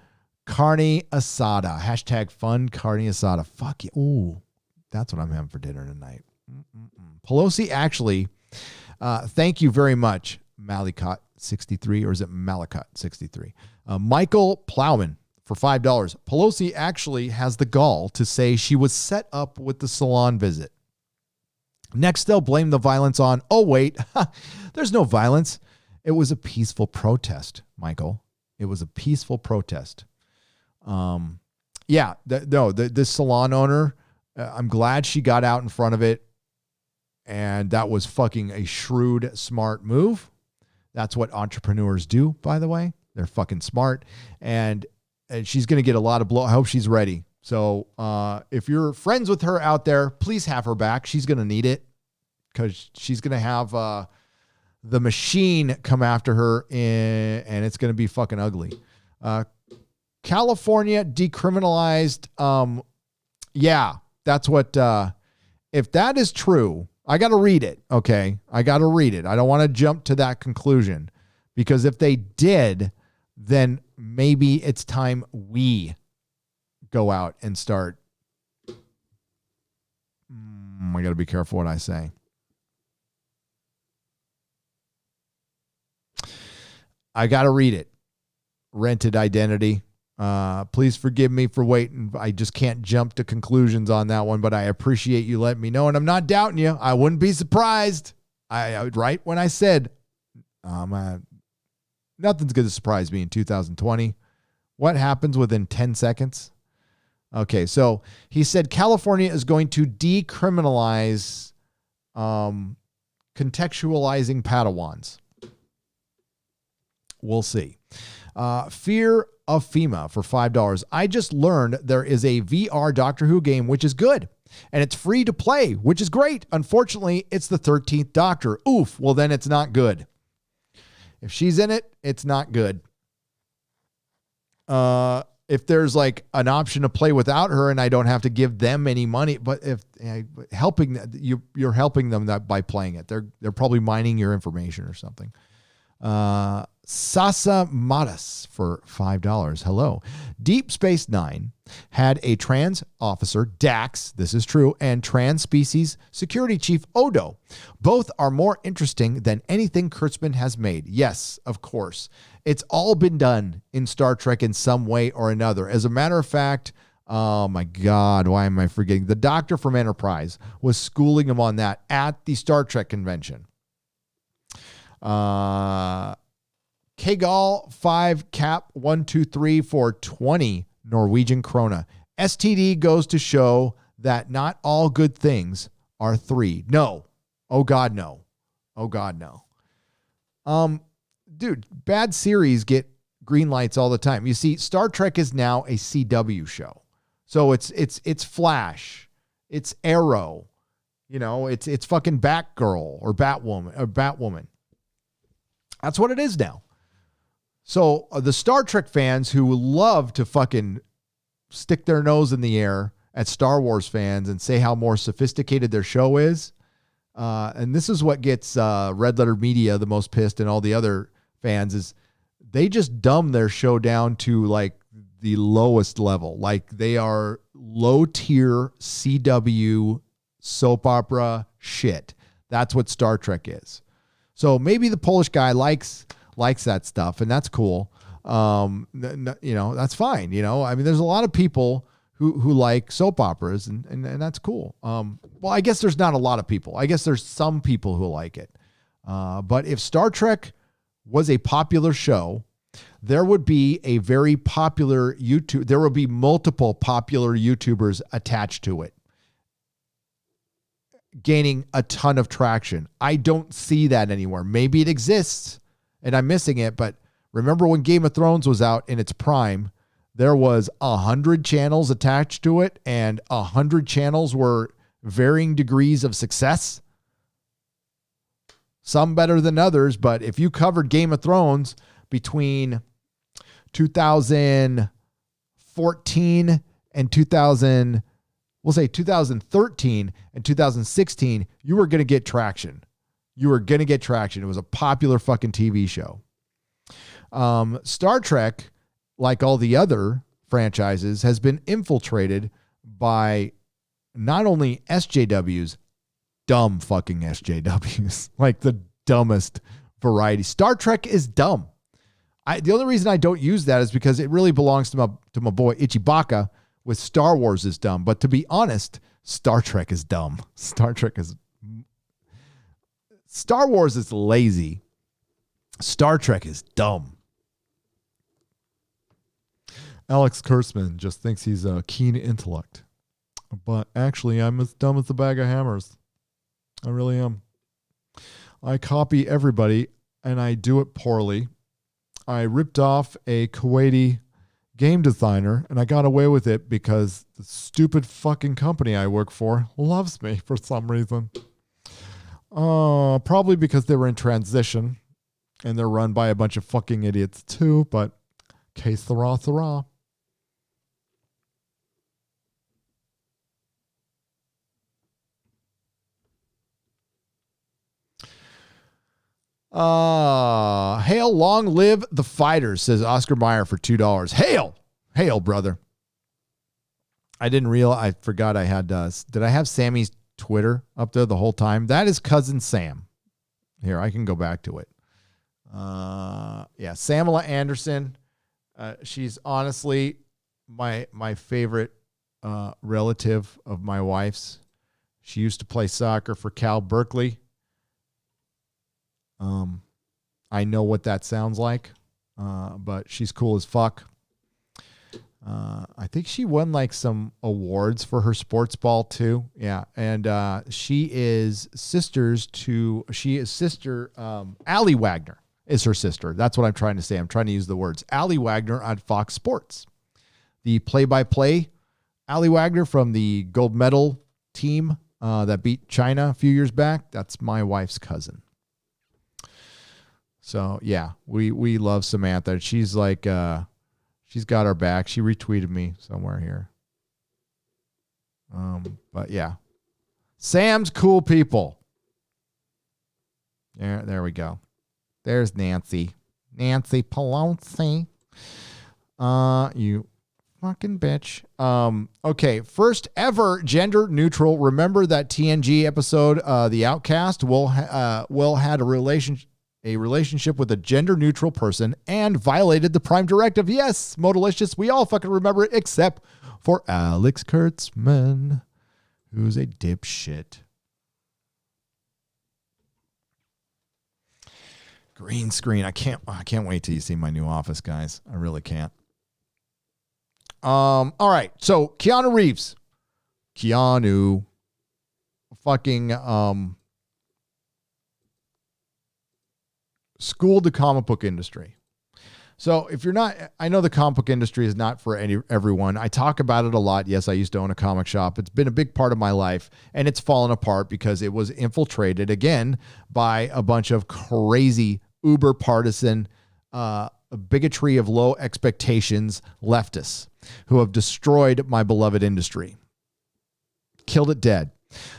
carne asada. Hashtag fund carne asada. Fuck you. Ooh, that's what I'm having for dinner tonight. Pelosi actually, thank you very much, Malakot 63, or is it Malakot 63? Michael Plowman for $5. Pelosi actually has the gall to say she was set up with the salon visit. Next, they'll blame the violence on, oh, wait, there's no violence. It was a peaceful protest, Michael. It was a peaceful protest. This salon owner, I'm glad she got out in front of it. And that was fucking a shrewd, smart move. That's what entrepreneurs do, by the way. They're fucking smart. And she's going to get a lot of blow. I hope she's ready. So if you're friends with her out there, please have her back. She's going to need it because she's going to have the machine come after her and it's going to be fucking ugly. California decriminalized. That's what, if that is true, I got to read it. Okay. I got to read it. I don't want to jump to that conclusion because if they did, then maybe it's time we go out and start. I got to be careful what I say. I got to read it. Rented identity. Please forgive me for waiting. I just can't jump to conclusions on that one, but I appreciate you letting me know. And I'm not doubting you. I wouldn't be surprised. I right when I said, nothing's going to surprise me in 2020. What happens within 10 seconds? Okay, so he said California is going to decriminalize contextualizing Padawans. We'll see. Fear of FEMA for $5. I just learned there is a VR Doctor Who game, which is good. And it's free to play, which is great. Unfortunately, it's the 13th Doctor. Oof. Well, then it's not good. If she's in it, it's not good. if there's like an option to play without her and I don't have to give them any money, but if you're helping them by playing it, they're probably mining your information or something. Sasa Matas for $5. Hello. Deep Space Nine had a trans officer, Dax, this is true, and trans species security chief, Odo. Both are more interesting than anything Kurtzman has made. Yes, of course. It's all been done in Star Trek in some way or another. As a matter of fact, oh my God, why am I forgetting? The doctor from Enterprise was schooling him on that at the Star Trek convention. Kegal 5 Cap 123 for 20 Norwegian krona. STD goes to show that not all good things are three. No. Oh God, no. Oh God, no. Dude, bad series get green lights all the time. You see, Star Trek is now a CW show. So it's Flash. It's Arrow. You know, it's fucking Batgirl or Batwoman. That's what it is now. So the Star Trek fans who love to fucking stick their nose in the air at Star Wars fans and say how more sophisticated their show is, and this is what gets Red Letter Media the most pissed and all the other fans, is they just dumb their show down to like the lowest level. Like they are low tier CW soap opera shit. That's what Star Trek is. So maybe the Polish guy likes that stuff, and that's cool. You know, that's fine. You know, I mean, there's a lot of people who like soap operas, and that's cool. Well, I guess there's not a lot of people. I guess there's some people who like it. But if Star Trek was a popular show, there would be a very popular YouTube. There would be multiple popular YouTubers attached to it, gaining a ton of traction. I don't see that anywhere. Maybe it exists and I'm missing it, but remember when Game of Thrones was out in its prime, there was 100 channels attached to it, and 100 channels were varying degrees of success. Some better than others, but if you covered Game of Thrones between 2014 and 2013 and 2016, you were going to get traction. You were going to get traction. It was a popular fucking TV show. Star Trek, like all the other franchises, has been infiltrated by not only SJWs, dumb fucking SJWs, like the dumbest variety. Star Trek is dumb. The only reason I don't use that is because it really belongs to my boy Ichibaka with Star Wars is dumb. But to be honest, Star Trek is dumb. Star Wars is lazy. Star Trek is dumb. Alex Kurtzman just thinks he's a keen intellect. But actually, I'm as dumb as a bag of hammers. I really am. I copy everybody, and I do it poorly. I ripped off a Kuwaiti game designer, and I got away with it because the stupid fucking company I work for loves me for some reason. Probably because they were in transition, and they're run by a bunch of fucking idiots too, but que sera, sera. Hail, long live the fighters, says Oscar Meyer for $2. Hail, brother. I didn't realize, I forgot I had, did I have Sammy's Twitter up there the whole time? That is cousin Sam. Here, I can go back to it. Yeah, Samala Anderson. She's honestly my favorite relative of my wife's. She used to play soccer for Cal Berkeley. I know what that sounds like, but she's cool as fuck. I think she won like some awards for her sports ball too. Yeah. And she is sister, Allie Wagner is her sister. That's what I'm trying to say. I'm trying to use the words. Allie Wagner on Fox Sports. The play-by-play Allie Wagner from the gold medal team that beat China a few years back. That's my wife's cousin. So yeah, we love Samantha. She's like, She's got our back. She retweeted me somewhere here. But yeah. Sam's cool people. There we go. There's Nancy. Nancy Pelosi. You fucking bitch. Okay, first ever gender neutral. Remember that TNG episode, The Outcast? Will had a relationship with a gender neutral person and violated the Prime Directive. Yes, Modalicious. We all fucking remember it, except for Alex Kurtzman, who's a dipshit. Green screen. I can't wait till you see my new office, guys. I really can't. All right. So Keanu Reeves. Keanu fucking schooled the comic book industry. So if you're not, I know the comic book industry is not for everyone. I talk about it a lot. Yes, I used to own a comic shop. It's been a big part of my life, and it's fallen apart because it was infiltrated again by a bunch of crazy, uber partisan, bigotry of low expectations leftists who have destroyed my beloved industry. Killed it dead.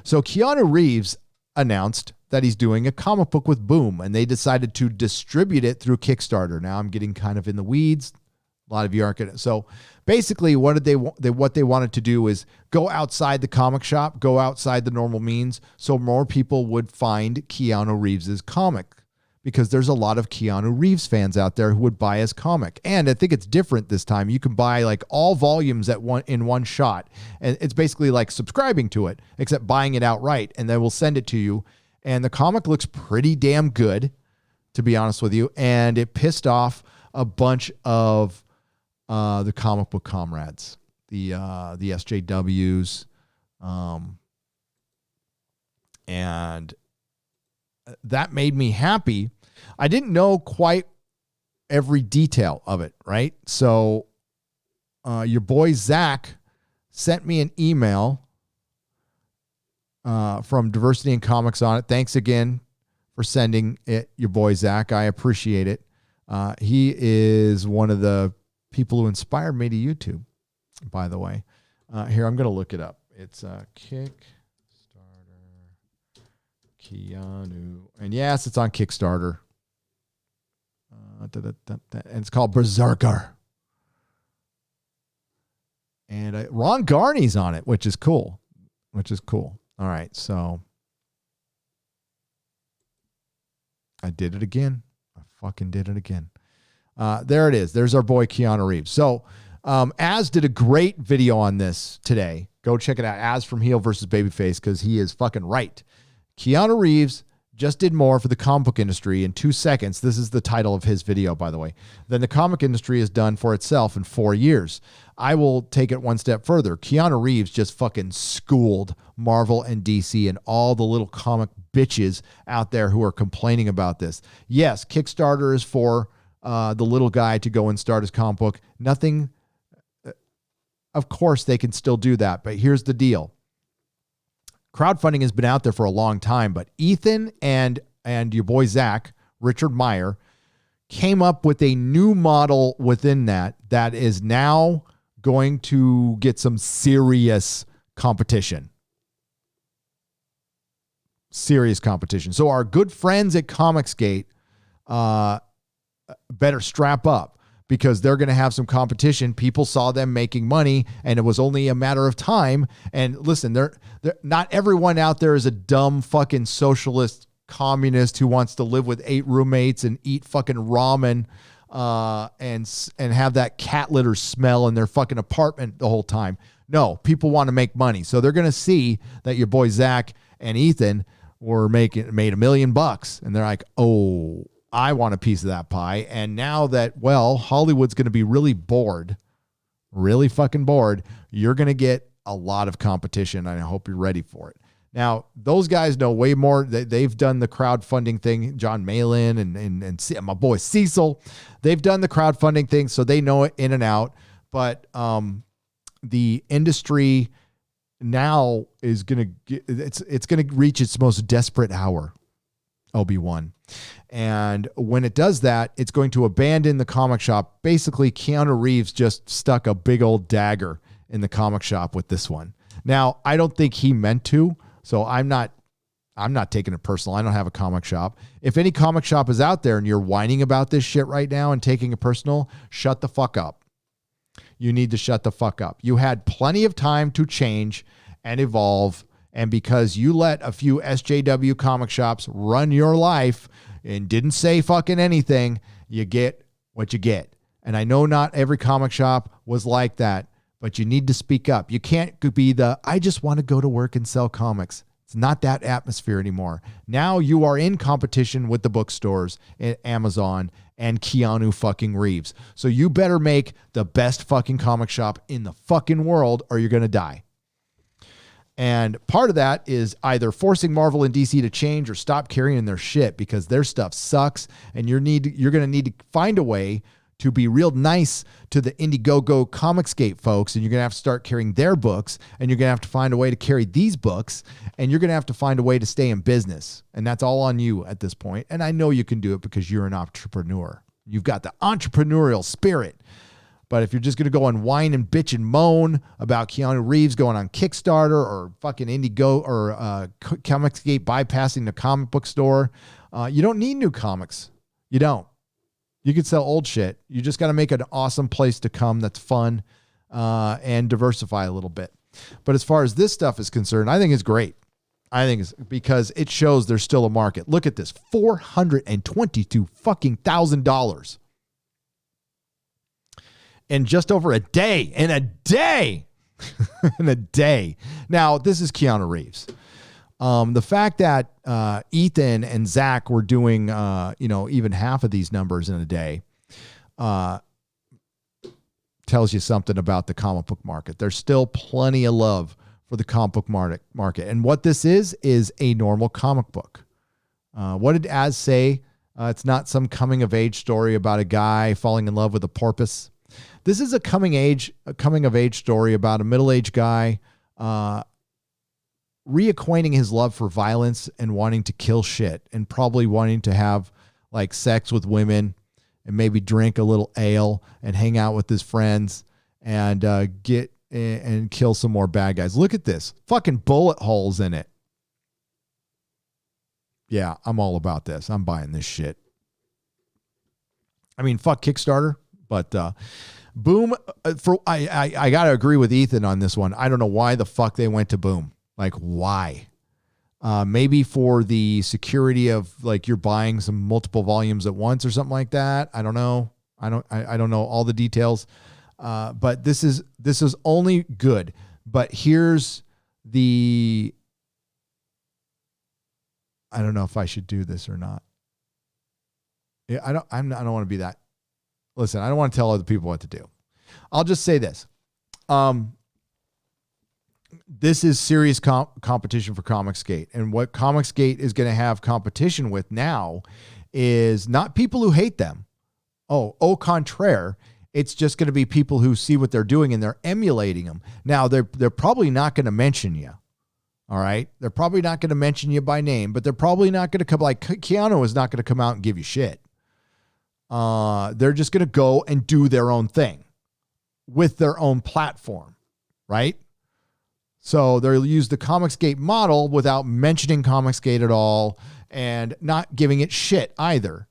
So Keanu Reeves announced that he's doing a comic book with Boom, and they decided to distribute it through Kickstarter. Now I'm getting kind of in the weeds. A lot of you aren't going to. So basically what they wanted to do is go outside the comic shop, go outside the normal means, so more people would find Keanu Reeves's comic, because there's a lot of Keanu Reeves fans out there who would buy his comic. And I think it's different this time. You can buy like all volumes in one shot. And it's basically like subscribing to it, except buying it outright, and they will send it to you. And the comic looks pretty damn good, to be honest with you. And it pissed off a bunch of the comic book comrades, the SJWs, and that made me happy. I didn't know quite every detail of it, right? So your boy Zach sent me an email from Diversity in Comics on it. Thanks again for sending it, your boy Zach. I appreciate it. He is one of the people who inspired me to YouTube, by the way. Here, I'm going to look it up. It's Kickstarter Keanu. And yes, it's on Kickstarter. And it's called Berserker. And Ron Garney's on it, which is cool. All right, so I did it again. I fucking did it again. There it is. There's our boy Keanu Reeves. So Az did a great video on this today. Go check it out. Az from Heel versus Babyface, because he is fucking right. Keanu Reeves just did more for the comic book industry in 2 seconds. This is the title of his video, by the way, than the comic industry has done for itself in 4 years. I will take it one step further. Keanu Reeves just fucking schooled Marvel and DC and all the little comic bitches out there who are complaining about this. Yes, Kickstarter is for the little guy to go and start his comic book. Nothing. Of course, they can still do that, but here's the deal. Crowdfunding has been out there for a long time, but Ethan and your boy Zach, Richard Meyer, came up with a new model within that is now going to get some serious competition. Serious competition. So our good friends at Comicsgate better strap up, because they're going to have some competition. People saw them making money, and it was only a matter of time. And listen, they're not everyone out there is a dumb fucking socialist communist who wants to live with 8 roommates and eat fucking ramen and have that cat litter smell in their fucking apartment the whole time. No, people want to make money. So they're going to see that your boy Zach and Ethan made $1 million, and they're like, oh, I want a piece of that pie. And now that, well, Hollywood's going to be really bored, really fucking bored, you're going to get a lot of competition, and I hope you're ready for it. Now, those guys know way more. They've done the crowdfunding thing, John Malin and my boy Cecil. They've done the crowdfunding thing, so they know it in and out. But the industry now is going to it's going to reach its most desperate hour, Obi-Wan. And when it does that, it's going to abandon the comic shop. Basically, Keanu Reeves just stuck a big old dagger in the comic shop with this one. Now, I don't think he meant to, so I'm not taking it personal. I don't have a comic shop. If any comic shop is out there and you're whining about this shit right now and taking it personal, shut the fuck up. You need to shut the fuck up. You had plenty of time to change and evolve, and because you let a few SJW comic shops run your life and didn't say fucking anything, you get what you get. And I know not every comic shop was like that, but you need to speak up. You can't be I just want to go to work and sell comics. It's not that atmosphere anymore. Now you are in competition with the bookstores, Amazon, and Keanu fucking Reeves. So you better make the best fucking comic shop in the fucking world or you're going to die. And part of that is either forcing Marvel and DC to change or stop carrying their shit because their stuff sucks. And you're going to need to find a way to be real nice to the Indiegogo Comicsgate folks. And you're going to have to start carrying their books, and you're going to have to find a way to carry these books, and you're going to have to find a way to stay in business. And that's all on you at this point. And I know you can do it because you're an entrepreneur. You've got the entrepreneurial spirit. But if you're just going to go and whine and bitch and moan about Keanu Reeves going on Kickstarter or fucking Indiegogo or Comicsgate bypassing the comic book store, you don't need new comics. You don't. You could sell old shit. You just got to make an awesome place to come that's fun and diversify a little bit. But as far as this stuff is concerned, I think it's great. I think it's because it shows there's still a market. Look at this, $422 fucking $1,000 in just over a day. In a day. In a day. Now, this is Keanu Reeves. The fact that Ethan and Zach were doing, even half of these numbers in a day tells you something about the comic book market. There's still plenty of love for the comic book market. And what this is a normal comic book. What did Az say? It's not some coming of age story about a guy falling in love with a porpoise. This is a coming of age story about a middle-aged guy reacquainting his love for violence and wanting to kill shit and probably wanting to have like sex with women and maybe drink a little ale and hang out with his friends and get and kill some more bad guys. Look at this. Fucking bullet holes in it. Yeah, I'm all about this. I'm buying this shit. I mean, fuck Kickstarter, but Boom. I got to agree with Ethan on this one. I don't know why the fuck they went to Boom. Like, why? Maybe for the security of like you're buying some multiple volumes at once or something like that. I don't know. I don't know all the details. But this is only good. But here's the. I don't know if I should do this or not. Yeah, I don't want to be that. Listen, I don't want to tell other people what to do. I'll just say this. This is serious competition for Comicsgate. And what Comicsgate is going to have competition with now is not people who hate them. Au contraire. It's just going to be people who see what they're doing and they're emulating them. Now, they're probably not going to mention you. All right? They're probably not going to mention you by name, but they're probably not going to come, like Keanu is not going to come out and give you shit. They're just going to go and do their own thing with their own platform, right? So they'll use the Comicsgate model without mentioning Comicsgate at all and not giving it shit either.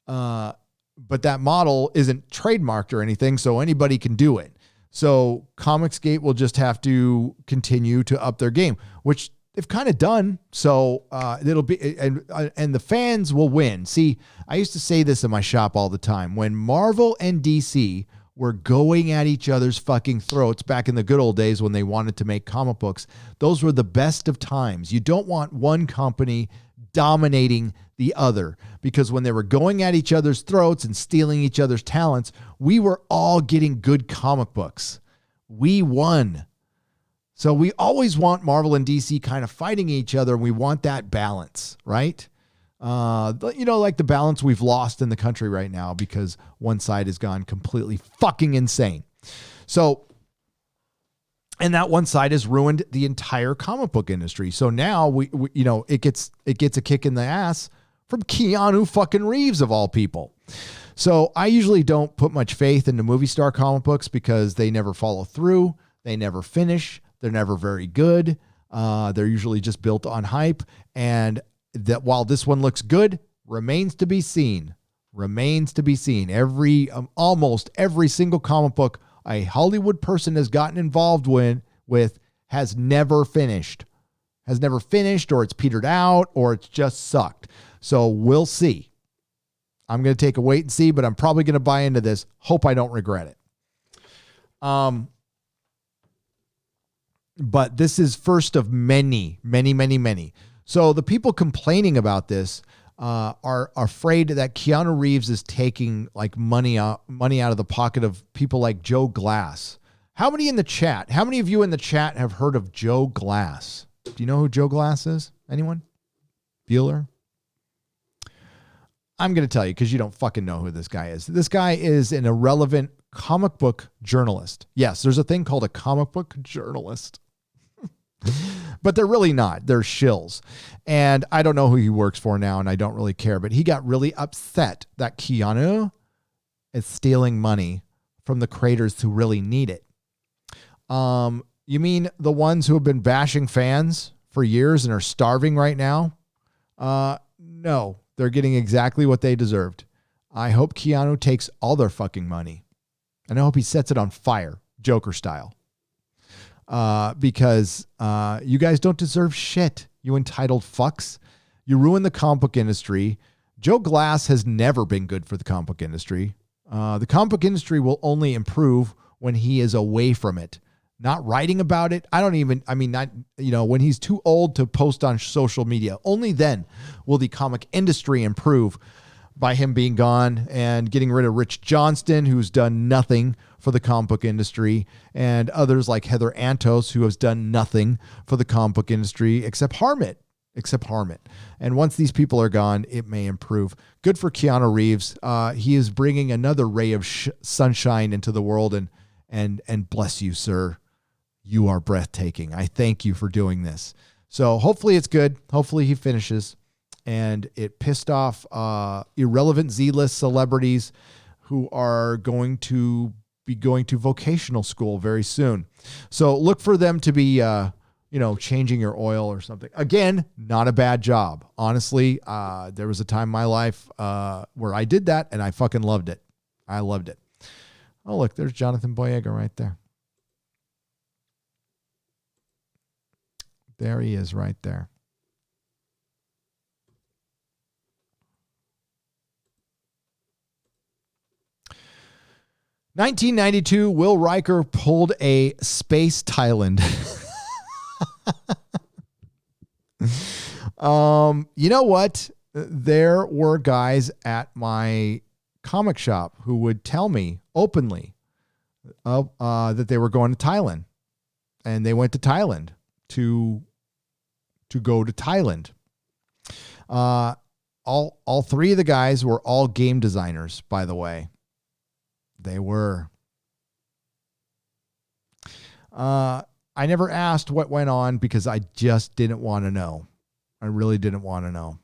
But that model isn't trademarked or anything, so anybody can do it. So Comicsgate will just have to continue to up their game, which they've kind of done. So it'll be, and the fans will win. See, I used to say this in my shop all the time. When Marvel and DC were going at each other's fucking throats back in the good old days when they wanted to make comic books, those were the best of times. You don't want one company dominating the other, because when they were going at each other's throats and stealing each other's talents, we were all getting good comic books. We won. So we always want Marvel and DC kind of fighting each other. And we want that balance, right? Like the balance we've lost in the country right now because one side has gone completely fucking insane. So, and that one side has ruined the entire comic book industry. So now we it gets a kick in the ass from Keanu fucking Reeves of all people. So I usually don't put much faith into movie star comic books because they never follow through. They never finish. They're never very good. They're usually just built on hype. And that while this one looks good, remains to be seen. Remains to be seen. Almost every single comic book a Hollywood person has gotten involved with has never finished. Has never finished, or it's petered out, or it's just sucked. So we'll see. I'm going to take a wait and see, but I'm probably going to buy into this. Hope I don't regret it. But this is first of many. So the people complaining about this are afraid that Keanu Reeves is taking like money out of the pocket of people like Joe Glass. How many of you in the chat have heard of Joe Glass? Do you know who Joe Glass is? Anyone? Bueller? I'm going to tell you because you don't fucking know who this guy is. This guy is an irrelevant comic book journalist. Yes, there's a thing called a comic book journalist. But they're really not. They're shills. And I don't know who he works for now, and I don't really care. But he got really upset that Keanu is stealing money from the creators who really need it. You mean the ones who have been bashing fans for years and are starving right now? No. They're getting exactly what they deserved. I hope Keanu takes all their fucking money. And I hope he sets it on fire, Joker style. Because you guys don't deserve shit, you entitled fucks. You ruin the comic book industry. Joe Glass has never been good for the comic book industry. The comic book industry will only improve when he is away from it. Not writing about it. When he's too old to post on social media, only then will the comic industry improve by him being gone and getting rid of Rich Johnston, who's done nothing for the comic book industry, and others like Heather Antos, who has done nothing for the comic book industry except harm it. And once these people are gone, it may improve. Good for Keanu Reeves. He is bringing another ray of sunshine into the world, and bless you, sir. You are breathtaking. I thank you for doing this. So hopefully it's good. Hopefully he finishes. And it pissed off irrelevant Z-list celebrities who are going to be going to vocational school very soon. So look for them to be, changing your oil or something. Again, not a bad job. Honestly, there was a time in my life where I did that and I fucking loved it. I loved it. Oh, look, there's Jonathan Boyega right there. There he is right there. "1992, Will Riker pulled a space Thailand." You know what? There were guys at my comic shop who would tell me openly that they were going to Thailand, and they went to Thailand to go to Thailand. All three of the guys were all game designers, by the way. They were. I never asked what went on because I just didn't want to know. I really didn't want to know.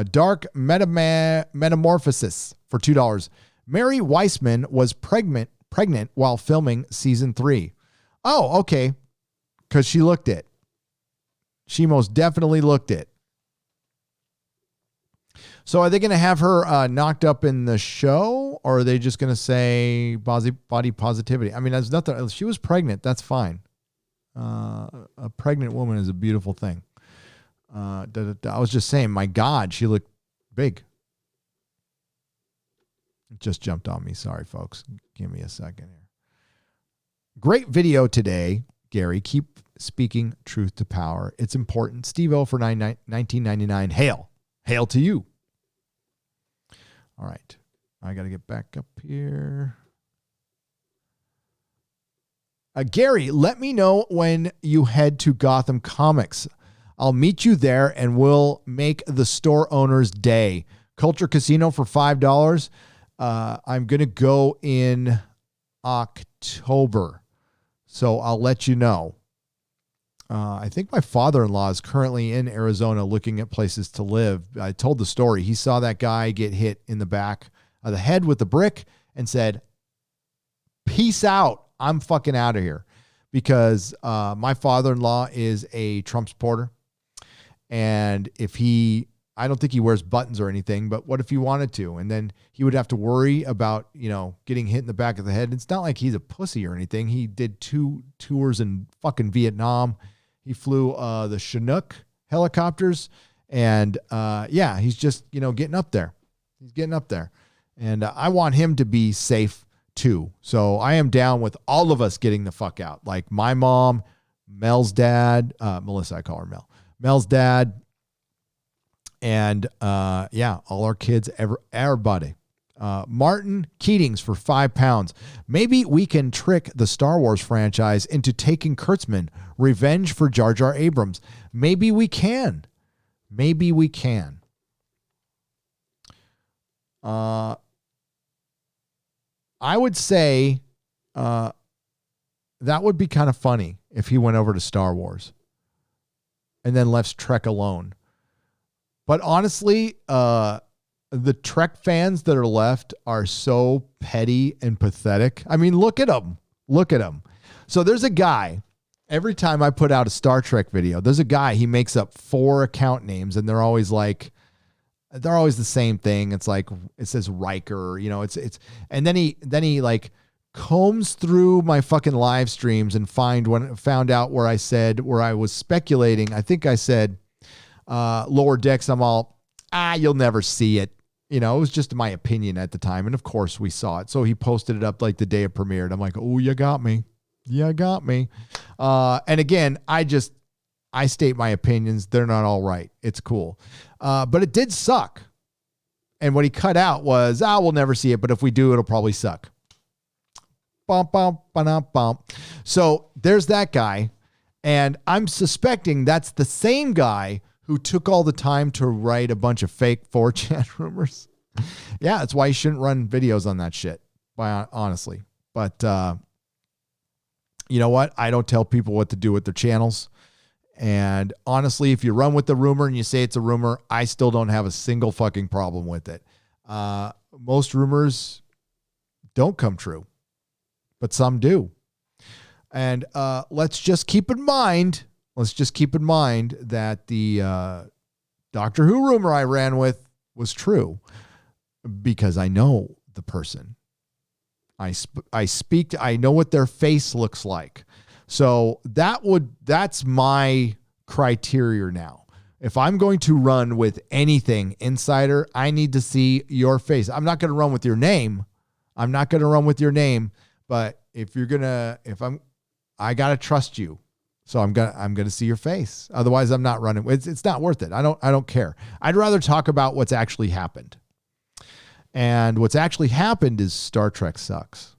Dark Metamorphosis for $2. Mary Weissman was pregnant while filming season 3. Oh, okay. Because she looked it. She most definitely looked it. So are they going to have her knocked up in the show, or are they just going to say body positivity? I mean, there's nothing. She was pregnant. That's fine. A pregnant woman is a beautiful thing. I was just saying, my God, she looked big. It just jumped on me. Sorry, folks. Give me a second here. Great video today, Gary. Keep speaking truth to power. It's important. Steve-O for $19.99. Hail. Hail to you. All right. I got to get back up here. Gary, let me know when you head to Gotham Comics. I'll meet you there and we'll make the store owner's day. Culture Casino for $5. I'm going to go in October. So I'll let you know. I think my father-in-law is currently in Arizona looking at places to live. I told the story. He saw that guy get hit in the back of the head with a brick and said, peace out. I'm fucking out of here. Because my father-in-law is a Trump supporter. And I don't think he wears buttons or anything, but what if he wanted to? And then he would have to worry about, getting hit in the back of the head. It's not like he's a pussy or anything. He did 2 tours in fucking Vietnam. He flew the Chinook helicopters. And he's just, getting up there. He's getting up there. And I want him to be safe too. So I am down with all of us getting the fuck out. Like my mom, Mel's dad, Melissa, I call her Mel. Mel's dad, and all our kids, everybody. Martin Keatings for £5. Maybe we can trick the Star Wars franchise into taking Kurtzman. Revenge for Jar Jar Abrams. Maybe we can. Maybe we can. I would say that would be kind of funny if he went over to Star Wars and then left Trek alone. But honestly, the Trek fans that are left are so petty and pathetic. I mean, look at them. Look at them. So there's a guy, every time I put out a Star Trek video, there's a guy, he makes up 4 account names and they're always the same thing. It's like, it says Riker, and then he like combs through my fucking live streams and found out where I was speculating. I think I said, Lower Decks. I'm all, you'll never see it. It was just my opinion at the time. And of course we saw it. So he posted it up like the day it premiered. I'm like, oh, you got me. Yeah, got me. And again, I state my opinions. They're not all right. It's cool. But it did suck. And what he cut out was, we'll never see it, but if we do, it'll probably suck. Bump, bump, bump, bump. So there's that guy. And I'm suspecting that's the same guy who took all the time to write a bunch of fake 4chan rumors. Yeah, that's why you shouldn't run videos on that shit, honestly. But you know what? I don't tell people what to do with their channels. And honestly, if you run with the rumor and you say it's a rumor, I still don't have a single fucking problem with it. Most rumors don't come true, but some do. And let's just keep in mind that the Doctor Who rumor I ran with was true because I know the person. I know what their face looks like. So that's my criteria now. If I'm going to run with anything insider, I need to see your face. I'm not going to run with your name. But I got to trust you. So I'm going to see your face. Otherwise I'm not running. It's not worth it. I don't care. I'd rather talk about what's actually happened. And what's actually happened is Star Trek sucks.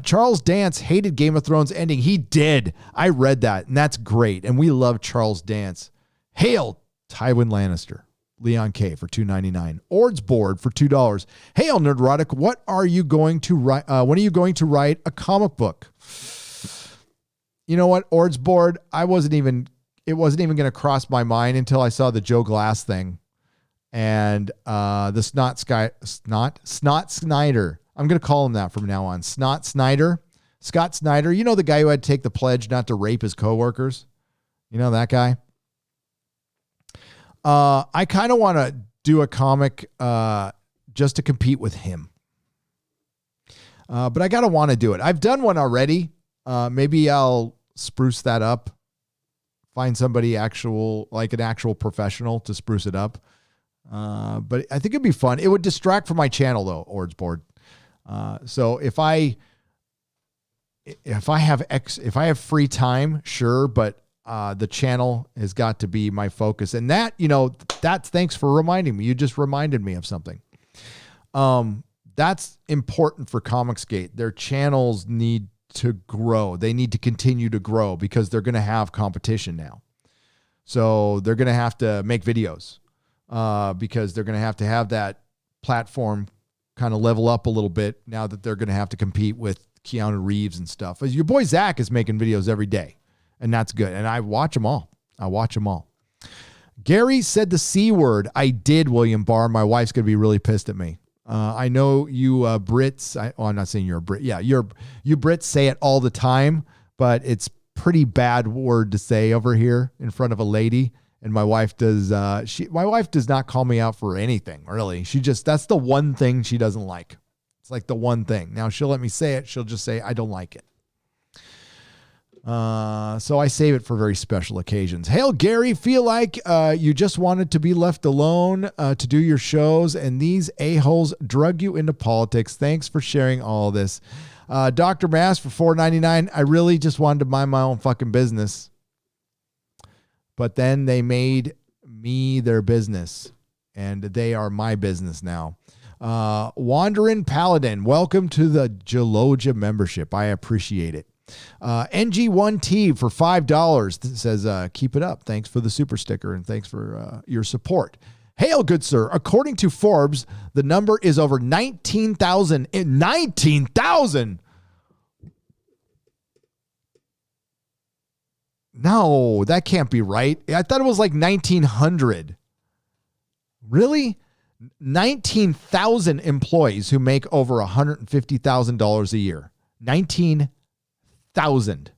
Charles Dance hated Game of Thrones ending. He did. I read that, and that's great. And we love Charles Dance. Hail Tywin Lannister. Leon K for $2.99. Ord's Board for $2. Hail Nerdrotic. What are you going to write? When are you going to write a comic book? You know what, Ord's Board? It wasn't even going to cross my mind until I saw the Joe Glass thing. And the Snot Snyder. I'm going to call him that from now on. Scott Snyder. You know the guy who had to take the pledge not to rape his coworkers? You know that guy? I kind of want to do a comic just to compete with him. But I got to want to do it. I've done one already. Maybe I'll spruce that up. Find somebody an actual professional to spruce it up. But I think it'd be fun. It would distract from my channel though, Ord's Board. So if I have free time, sure, but the channel has got to be my focus. And that's thanks for reminding me. You just reminded me of something. That's important for Comicsgate. Their channels need to grow. They need to continue to grow because they're going to have competition now. So they're going to have to make videos because they're going to have that platform kind of level up a little bit now that they're going to have to compete with Keanu Reeves and stuff. Your boy Zach is making videos every day. and that's good. And I watch them all. Gary said the C word. I did, William Barr. My wife's going to be really pissed at me. I know you Brits. I'm not saying you're a Brit. Yeah, you Brits say it all the time, but it's pretty bad word to say over here in front of a lady. And my wife does. My wife does not call me out for anything, really. That's the one thing she doesn't like. It's like the one thing. Now she'll let me say it. She'll just say, I don't like it. So I save it for very special occasions. Hail, Gary. Feel like you just wanted to be left alone to do your shows, and these a-holes drug you into politics. Thanks for sharing all this. Dr. Mass for $4.99. I really just wanted to mind my own fucking business. But then they made me their business, and they are my business now. Wandering Paladin, welcome to the Gelogia membership. I appreciate it. NG1T for $5 says, keep it up. Thanks for the super sticker, and thanks for your support. Hail, good sir. According to Forbes, the number is over 19,000. 19,000? No, that can't be right. I thought it was like 1,900. Really? 19,000 employees who make over $150,000 a year. 19,000.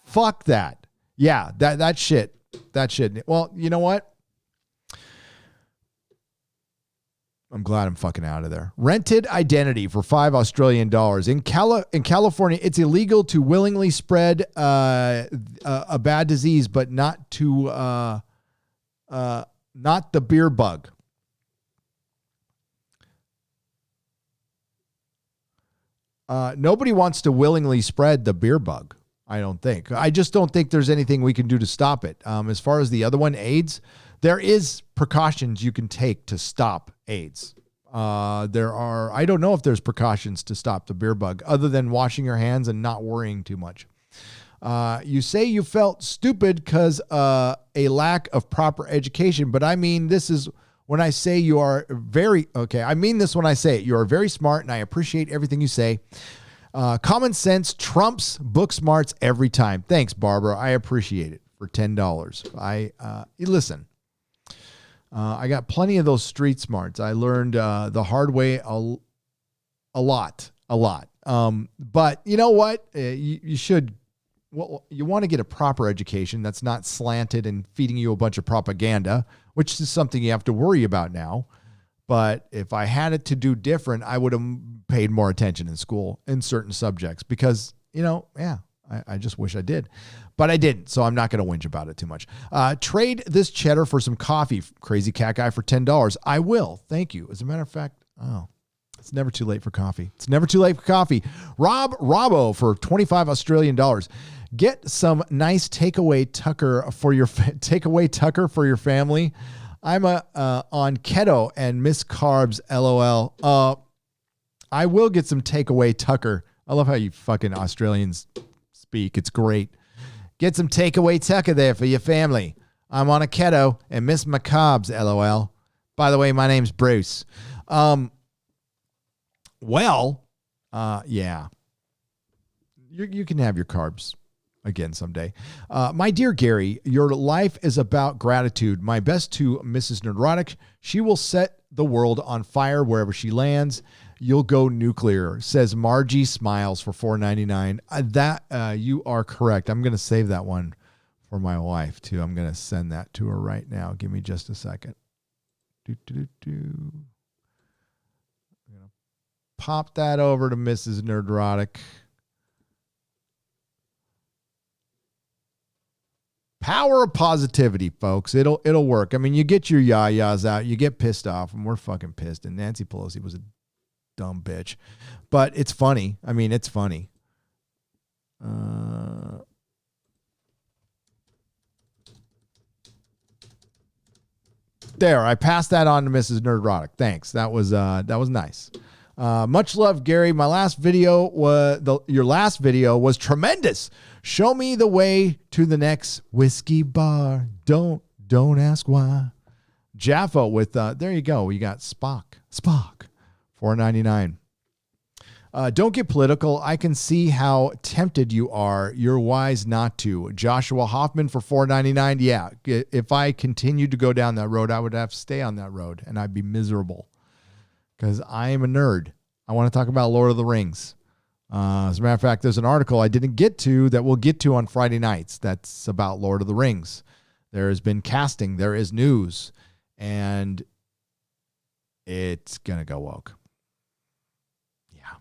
Fuck that. Yeah, that shit. That shit. Well, you know what? I'm glad I'm fucking out of there. Rented identity for $5 Australian. In California, it's illegal to willingly spread a bad disease, but not the beer bug. Nobody wants to willingly spread the beer bug, I don't think. I just don't think there's anything we can do to stop it. As far as the other one, AIDS, there is precautions you can take to stop AIDS. I don't know if there's precautions to stop the beer bug other than washing your hands and not worrying too much. You say you felt stupid because a lack of proper education, but I mean, this is when I say you are very, okay, I mean this when I say it. You are very smart, and I appreciate everything you say. Common sense trumps book smarts every time. Thanks, Barbara. I appreciate it for $10. Listen. I got plenty of those street smarts. I learned the hard way a lot. But you know what? You should. Well, you want to get a proper education that's not slanted and feeding you a bunch of propaganda, which is something you have to worry about now. But if I had it to do different, I would have paid more attention in school in certain subjects because, I just wish I did. But I didn't, so I'm not going to whinge about it too much. Trade this cheddar for some coffee, Crazy Cat Guy, for $10. I will. Thank you. As a matter of fact, it's never too late for coffee. Robbo for $25 Australian. Get some nice takeaway tucker for your family. I'm on keto and miss carbs. LOL. I will get some takeaway tucker. I love how you fucking Australians speak. It's great. Get some takeaway tucker there for your family. I'm on a keto and miss my carbs. LOL. By the way, my name's Bruce. Yeah. You can have your carbs again someday. My dear Gary, your life is about gratitude. My best to Mrs. Nerdrotic. She will set the world on fire wherever she lands. You'll go nuclear, says Margie Smiles for $4.99. You are correct. I'm going to save that one for my wife, too. I'm going to send that to her right now. Give me just a second. I'm going to pop that over to Mrs. Nerdrotic. Power of positivity, folks. It'll work. I mean, you get your yah-yahs out. You get pissed off, and we're fucking pissed. And Nancy Pelosi was a dumb bitch. But it's funny. I mean, it's funny. There, I passed that on to Mrs. Nerdrotic. Thanks. That was nice. Much love, Gary. My last video your last video was tremendous. Show me the way to the next whiskey bar. Don't ask why. Jaffa with there you go. You got Spock. $4.99. Don't get political. I can see how tempted you are. You're wise not to. Joshua Hoffman for $4.99. Yeah, if I continued to go down that road, I would have to stay on that road, and I'd be miserable because I am a nerd. I want to talk about Lord of the Rings. As a matter of fact, there's an article I didn't get to that we'll get to on Friday nights that's about Lord of the Rings. There has been casting. There is news. And it's going to go woke. Yeah.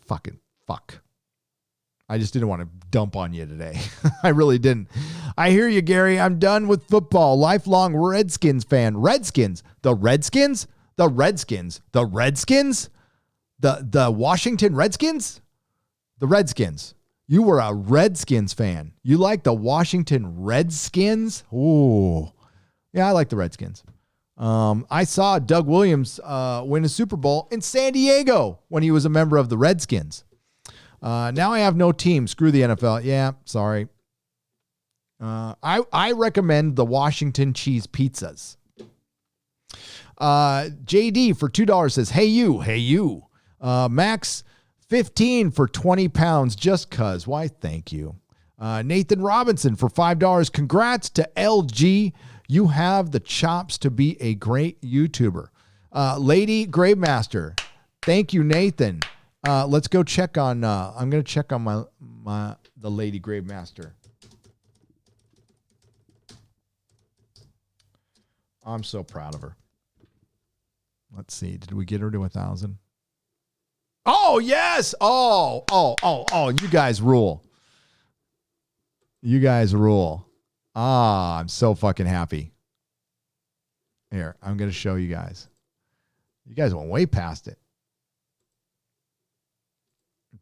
Fucking fuck. I just didn't want to dump on you today. I really didn't. I hear you, Gary. I'm done with football. Lifelong Redskins fan. Redskins. The Redskins? The Redskins. The Redskins? The Washington Redskins? The Redskins. You were a Redskins fan. You like the Washington Redskins? Ooh. Yeah, I like the Redskins. I saw Doug Williams win a Super Bowl in San Diego when he was a member of the Redskins. Now I have no team. Screw the NFL. Yeah, sorry. I recommend the Washington cheese pizzas. JD for $2 says, hey you. Max 15 for 20 pounds just cuz. Why, thank you. Nathan Robinson for $5. Congrats to LG. You have the chops to be a great YouTuber. Lady Gravemaster. Thank you, Nathan. Let's go check on, I'm going to check on the Lady Gravemaster. I'm so proud of her. Let's see. Did we get her to 1,000? Oh, yes. Oh, you guys rule. You guys rule. I'm so fucking happy. Here, I'm going to show you guys. You guys went way past it.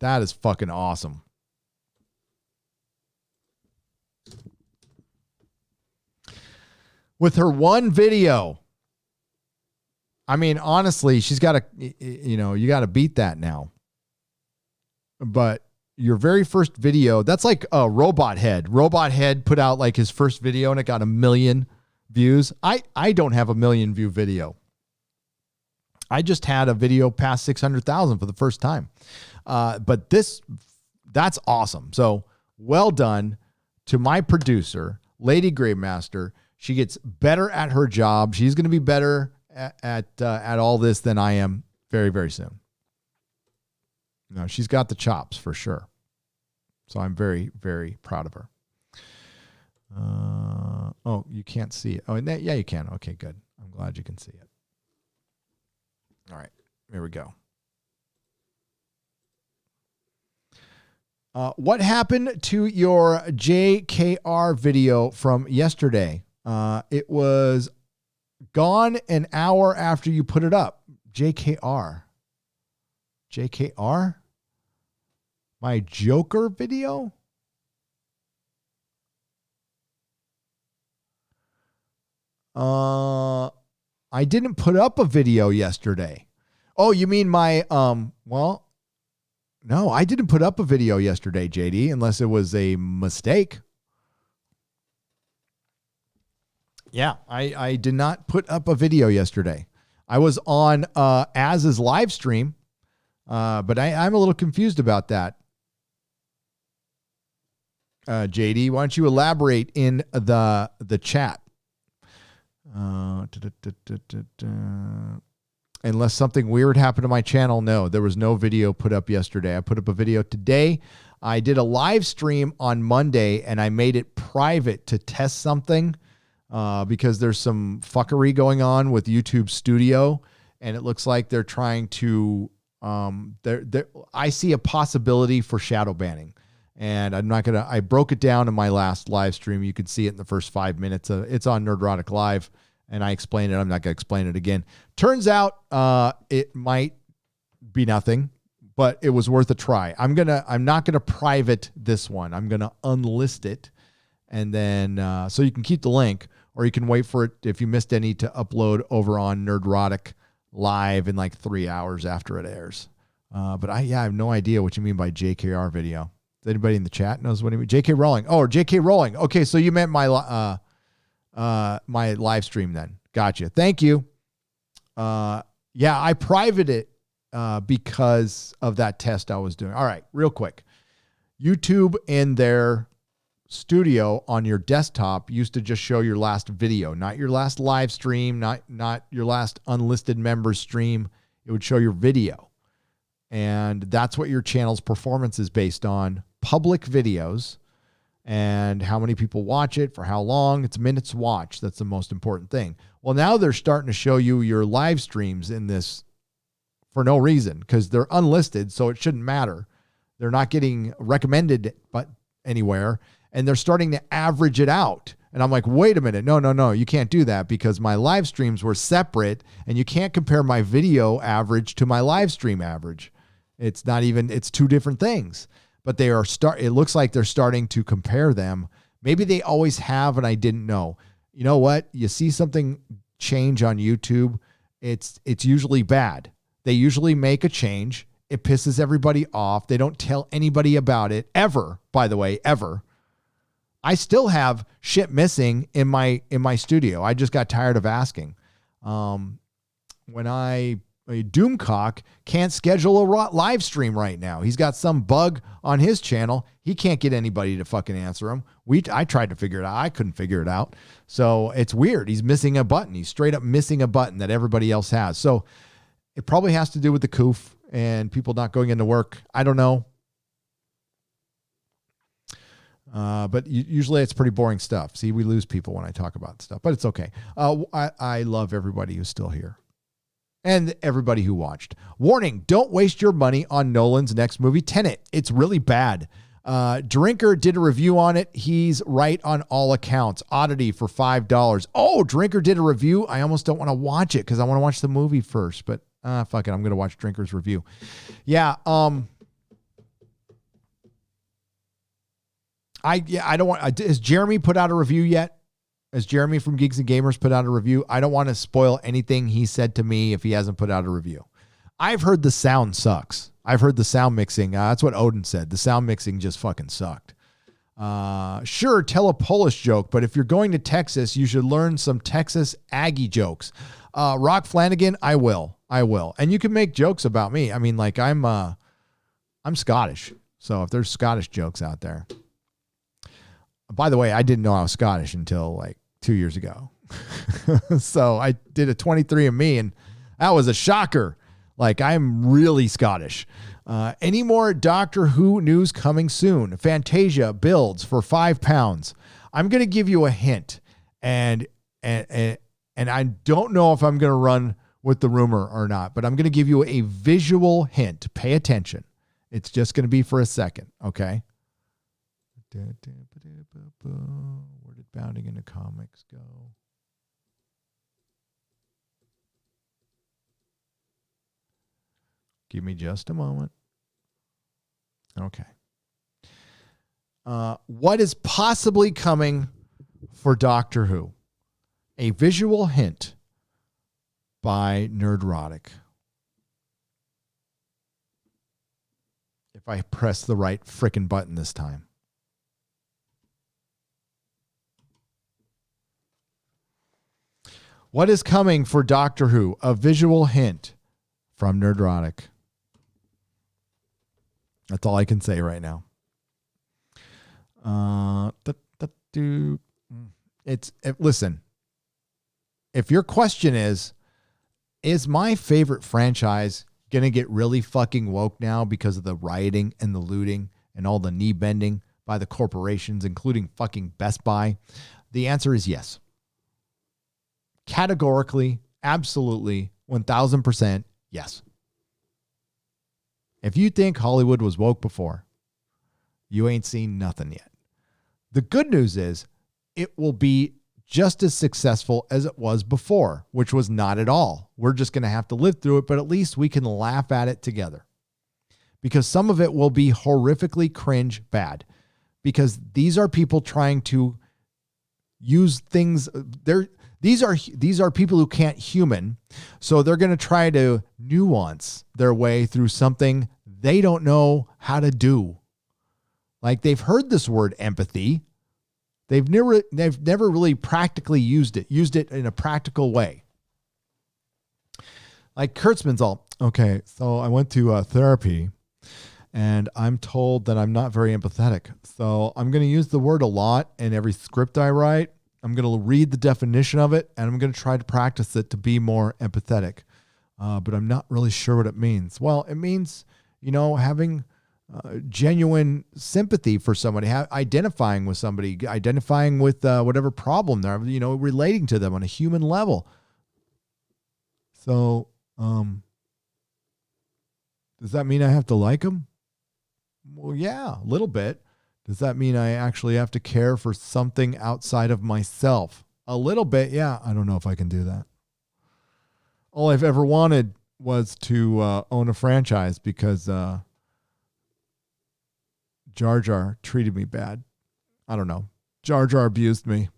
That is fucking awesome. With her one video, I mean, honestly, she's got to, you got to beat that now. But your very first video, that's like a Robot Head. Robot Head put out like his first video and it got 1 million views. I don't have 1 million view video. I just had a video past 600,000 for the first time. But that's awesome. So well done to my producer, Lady Gravemaster. She gets better at her job. She's going to be better at all this than I am very, very soon. No, she's got the chops for sure. So I'm very, very proud of her. Oh, you can't see it. Oh, yeah, you can. Okay, good. I'm glad you can see it. All right, here we go. What happened to your JKR video from yesterday? It was gone an hour after you put it up. JKR? My Joker video? I didn't put up a video yesterday. Oh, you mean my, well, no, I didn't put up a video yesterday, JD, unless it was a mistake. Yeah, I did not put up a video yesterday. I was on Az's live stream, but I'm a little confused about that. JD, why don't you elaborate in the chat? Unless something weird happened to my channel. No, there was no video put up yesterday. I put up a video today. I did a live stream on Monday and I made it private to test something because there's some fuckery going on with YouTube Studio and it looks like they're trying to I see a possibility for shadow banning. And I broke it down in my last live stream. You can see it in the first 5 minutes. It's on Nerdrotic Live, and I explained it. I'm not going to explain it again. Turns out it might be nothing, but it was worth a try. I'm not going to private this one. I'm going to unlist it, and then so you can keep the link, or you can wait for it if you missed any to upload over on Nerdrotic Live in like 3 hours after it airs. But I have no idea what you mean by JKR video. Anybody in the chat knows what I mean? J.K. Rowling. Oh, J.K. Rowling. Okay, so you meant my my live stream then. Gotcha. Thank you. Yeah, I privated because of that test I was doing. All right, real quick. YouTube in their studio on your desktop used to just show your last video, not your last live stream, not your last unlisted members stream. It would show your video. And that's what your channel's performance is based on. Public videos and how many people watch it, for how long. It's minutes watched. That's the most important thing. Well, now they're starting to show you your live streams in this for no reason because they're unlisted, so it shouldn't matter. They're not getting recommended but anywhere, and they're starting to average it out. And I'm like, wait a minute. No, you can't do that because my live streams were separate, and you can't compare my video average to my live stream average. It's not even, it's two different things. But they are it looks like they're starting to compare them. Maybe they always have, and I didn't know. You know what? You see something change on YouTube, it's usually bad. They usually make a change. It pisses everybody off. They don't tell anybody about it ever, by the way, ever. I still have shit missing in my studio. I just got tired of asking. Doomcock can't schedule a live stream right now. He's got some bug on his channel. He can't get anybody to fucking answer him. I tried to figure it out. I couldn't figure it out. So it's weird. He's missing a button. He's straight up missing a button that everybody else has. So it probably has to do with the coof and people not going into work. I don't know. But usually it's pretty boring stuff. See, we lose people when I talk about stuff, but it's okay. I love everybody who's still here and everybody who watched. Warning, don't waste your money on Nolan's next movie, Tenet. It's really bad. Drinker did a review on it. He's right on all accounts. Oddity for $5. Oh, Drinker did a review. I almost don't want to watch it because I want to watch the movie first, but fuck it. I'm going to watch Drinker's review. Yeah. I don't want. Has Jeremy put out a review yet? Has Jeremy from Geeks and Gamers put out a review? I don't want to spoil anything he said to me if he hasn't put out a review. I've heard the sound sucks. I've heard the sound mixing. That's what Odin said. The sound mixing just fucking sucked. Sure, tell a Polish joke, but if you're going to Texas, you should learn some Texas Aggie jokes. Rock Flanagan, I will. And you can make jokes about me. I mean, like I'm Scottish. So if there's Scottish jokes out there. By the way, I didn't know I was Scottish until like 2 years ago. So I did a 23andMe and that was a shocker. Like I'm really Scottish. Any more Doctor Who news coming soon? Fantasia builds for £5. I'm going to give you a hint and I don't know if I'm going to run with the rumor or not, but I'm going to give you a visual hint. Pay attention. It's just going to be for a second. Okay. Where did Bounding into Comics go? Give me just a moment. Okay. What is possibly coming for Doctor Who? A visual hint by Nerdrotic. If I press the right frickin' button this time. What is coming for Doctor Who? A visual hint from Nerdrotic. That's all I can say right now. Listen, if your question is my favorite franchise going to get really fucking woke now because of the rioting and the looting and all the knee bending by the corporations, including fucking Best Buy? The answer is yes. Categorically, absolutely, 1000%, yes. If you think Hollywood was woke before, you ain't seen nothing yet. The good news is it will be just as successful as it was before, which was not at all. We're just going to have to live through it, but at least we can laugh at it together. Because some of it will be horrifically cringe bad. Because these are people trying to use things. These are people who can't human, so they're going to try to nuance their way through something they don't know how to do. Like they've heard this word empathy. They've never really practically used it in a practical way. Like Kurtzman's all, Okay, so I went to therapy, and I'm told that I'm not very empathetic. So I'm going to use the word a lot in every script I write. I'm going to read the definition of it, and I'm going to try to practice it to be more empathetic. But I'm not really sure what it means. Well, it means, having genuine sympathy for somebody, identifying with somebody, identifying with whatever problem they're, relating to them on a human level. So, does that mean I have to like them? Well, yeah, a little bit. Does that mean I actually have to care for something outside of myself? A little bit, yeah. I don't know if I can do that. All I've ever wanted was to own a franchise because Jar Jar treated me bad. I don't know. Jar Jar abused me.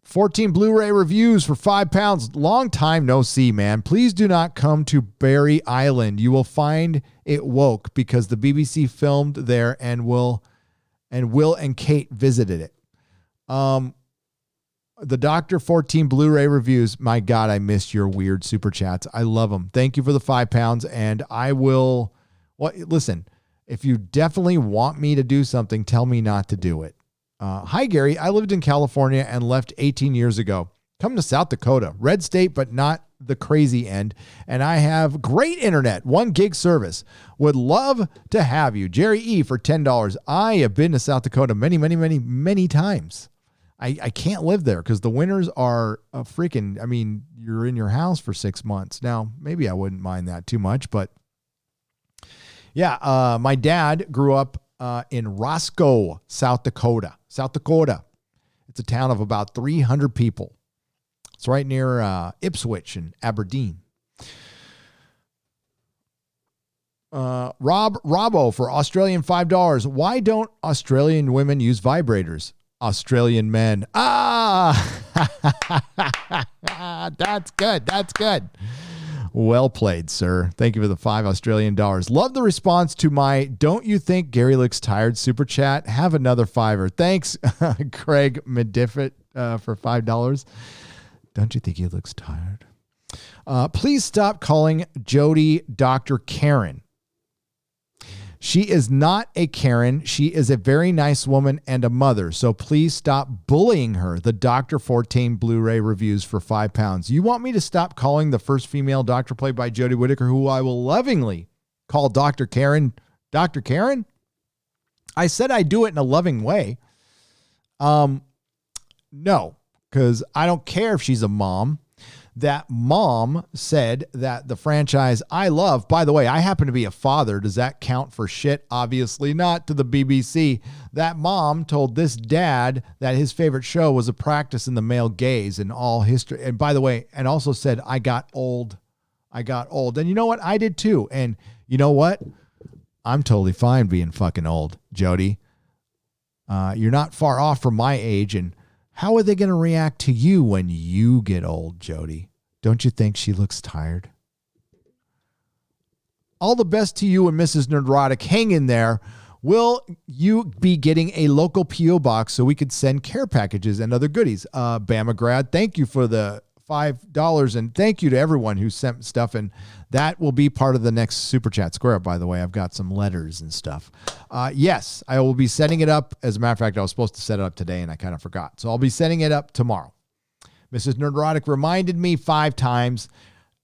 $14 Blu-ray reviews for £5. Long time no see, man. Please do not come to Barry Island. You will find it woke because the BBC filmed there and Will and Kate visited it. The Dr. 14 Blu-ray reviews. My God, I missed your weird super chats. I love them. Thank you for the £5. And I will, listen, if you definitely want me to do something, tell me not to do it. Hi, Gary. I lived in California and left 18 years ago. Come to South Dakota, red state, but not the crazy end. And I have great internet, 1 gig service. Would love to have you. Jerry E. for $10. I have been to South Dakota many, many, many, many times. I can't live there because the winters are you're in your house for 6 months. Now, maybe I wouldn't mind that too much, but yeah, my dad grew up in Roscoe, South Dakota. It's a town of about 300 people. It's right near Ipswich and Aberdeen. Robbo for Australian $5. Why don't Australian women use vibrators? Australian men. That's good. Well played, sir. Thank you for the $5 Love the response to my "Don't you think Gary looks tired?" super chat. Have another $5. Thanks, Craig Mediffit, for $5. Don't you think he looks tired? Please stop calling Jody Dr. Karen. She is not a Karen. She is a very nice woman and a mother. So please stop bullying her. The Dr. 14 Blu-ray reviews for £5. You want me to stop calling the first female doctor played by Jodie Whittaker, who I will lovingly call Dr. Karen, Dr. Karen? I said I'd do it in a loving way. No, because I don't care if she's a mom. That mom said that the franchise I love, by the way, I happen to be a father. Does that count for shit? Obviously not to the BBC. That mom told this dad that his favorite show was a practice in the male gaze in all history. And by the way, and also said, I got old. And you know what? I did too. And you know what? I'm totally fine being fucking old, Jody. You're not far off from my age, and how are they going to react to you when you get old, Jody? Don't you think she looks tired? All the best to you and Mrs. Nerdrotic. Hang in there. Will you be getting a local P.O. box so we could send care packages and other goodies? Bama grad, thank you for the $5, and thank you to everyone who sent stuff, and that will be part of the next Super Chat Square Up, by the way. I've got some letters and stuff. Yes, I will be setting it up. As a matter of fact, I was supposed to set it up today, and I kind of forgot. So I'll be setting it up tomorrow. Mrs. Nerdrotic reminded me 5 times,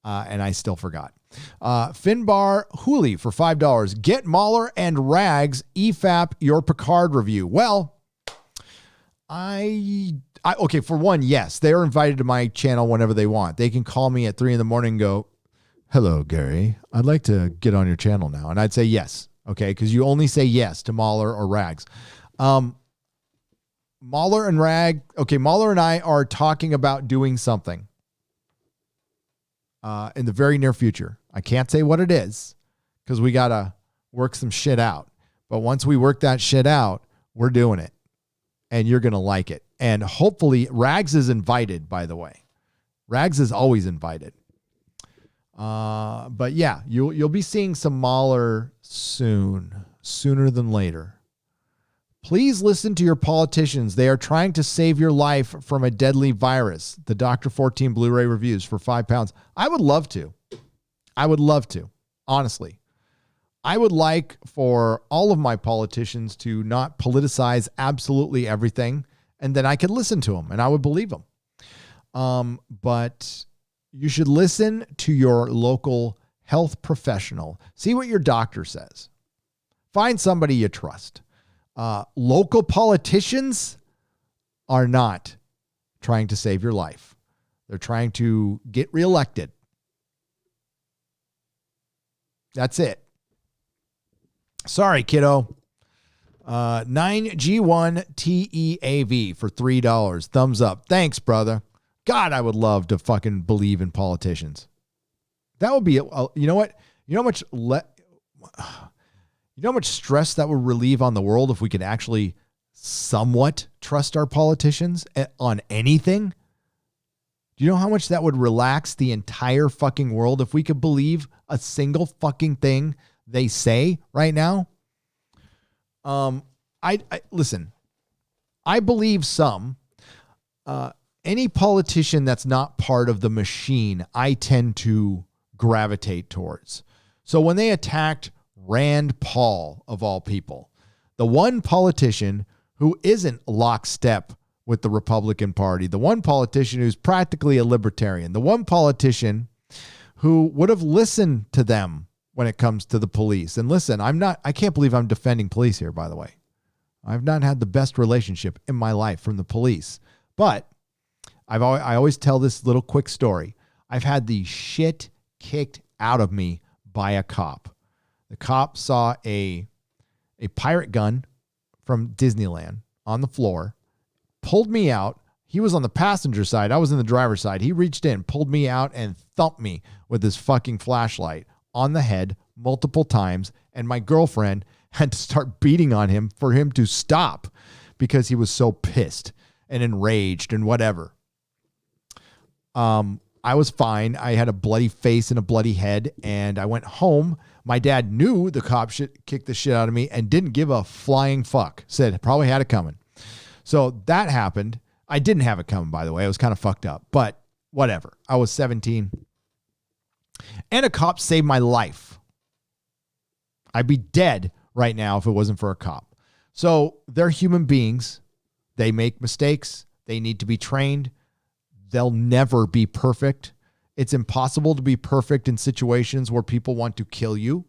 and I still forgot. Finbar Hooley for $5. Get Mahler and Rags EFAP your Picard review. Well, okay, for one, yes, they're invited to my channel whenever they want. They can call me at 3 a.m. and go, "Hello, Gary. I'd like to get on your channel now." And I'd say yes. Okay. Cause you only say yes to Mahler or Rags. Mahler and I are talking about doing something, in the very near future. I can't say what it is because we got to work some shit out. But once we work that shit out, we're doing it and you're going to like it. And hopefully Rags is invited, by the way. Rags is always invited. But yeah, you'll be seeing some Mahler sooner than later. Please listen to your politicians. They are trying to save your life from a deadly virus. The Dr. 14 Blu-ray reviews for £5. I would love to. Honestly. I would like for all of my politicians to not politicize absolutely everything, and then I could listen to them and I would believe them. But you should listen to your local health professional. See what your doctor says. Find somebody you trust. Local politicians are not trying to save your life. They're trying to get reelected. That's it. Sorry, kiddo. 9G1TEAV for $3. Thumbs up. Thanks, brother. God, I would love to fucking believe in politicians. That would be, you know what? You know how much stress that would relieve on the world if we could actually somewhat trust our politicians on anything? Do you know how much that would relax the entire fucking world if we could believe a single fucking thing they say right now? Listen, I believe some. Any politician that's not part of the machine, I tend to gravitate towards. So when they attacked Rand Paul, of all people, the one politician who isn't lockstep with the Republican Party, the one politician who's practically a libertarian, the one politician who would have listened to them when it comes to the police. And listen, I can't believe I'm defending police here, by the way. I've not had the best relationship in my life from the police, but I always tell this little quick story. I've had the shit kicked out of me by a cop. The cop saw a pirate gun from Disneyland on the floor, pulled me out. He was on the passenger side. I was in the driver's side. He reached in, pulled me out, and thumped me with his fucking flashlight on the head multiple times. And my girlfriend had to start beating on him for him to stop because he was so pissed and enraged and whatever. I was fine. I had a bloody face and a bloody head, and I went home. My dad knew the cop kicked the shit out of me and didn't give a flying fuck. Said probably had it coming. So that happened. I didn't have it coming, by the way. I was kind of fucked up, but whatever. I was 17. And a cop saved my life. I'd be dead right now if it wasn't for a cop. So they're human beings. They make mistakes. They need to be trained. They'll never be perfect. It's impossible to be perfect in situations where people want to kill you.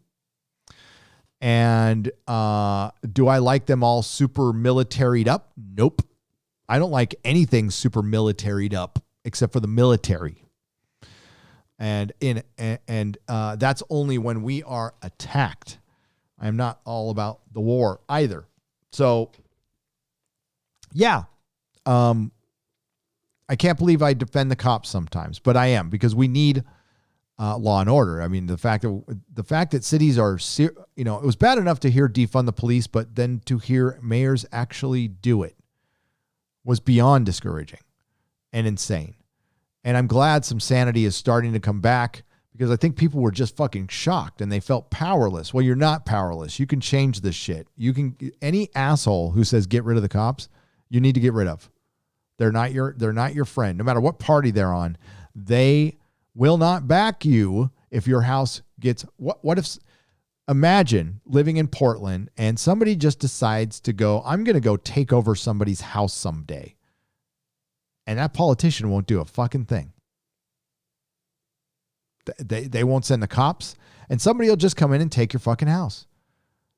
And do I like them all super militaried up? Nope. I don't like anything super militaried up except for the military. And that's only when we are attacked. I'm not all about the war either. So, yeah. I can't believe I defend the cops sometimes, but I am, because we need law and order. I mean, the fact that cities are, it was bad enough to hear defund the police, but then to hear mayors actually do it was beyond discouraging and insane. And I'm glad some sanity is starting to come back, because I think people were just fucking shocked and they felt powerless. Well, you're not powerless. You can change this shit. Any asshole who says get rid of the cops, you need to get rid of. They're not your friend. No matter what party they're on, they will not back you if your house gets what if imagine living in Portland and somebody just decides to go, I'm going to go take over somebody's house someday. And that politician won't do a fucking thing. They won't send the cops, and somebody will just come in and take your fucking house.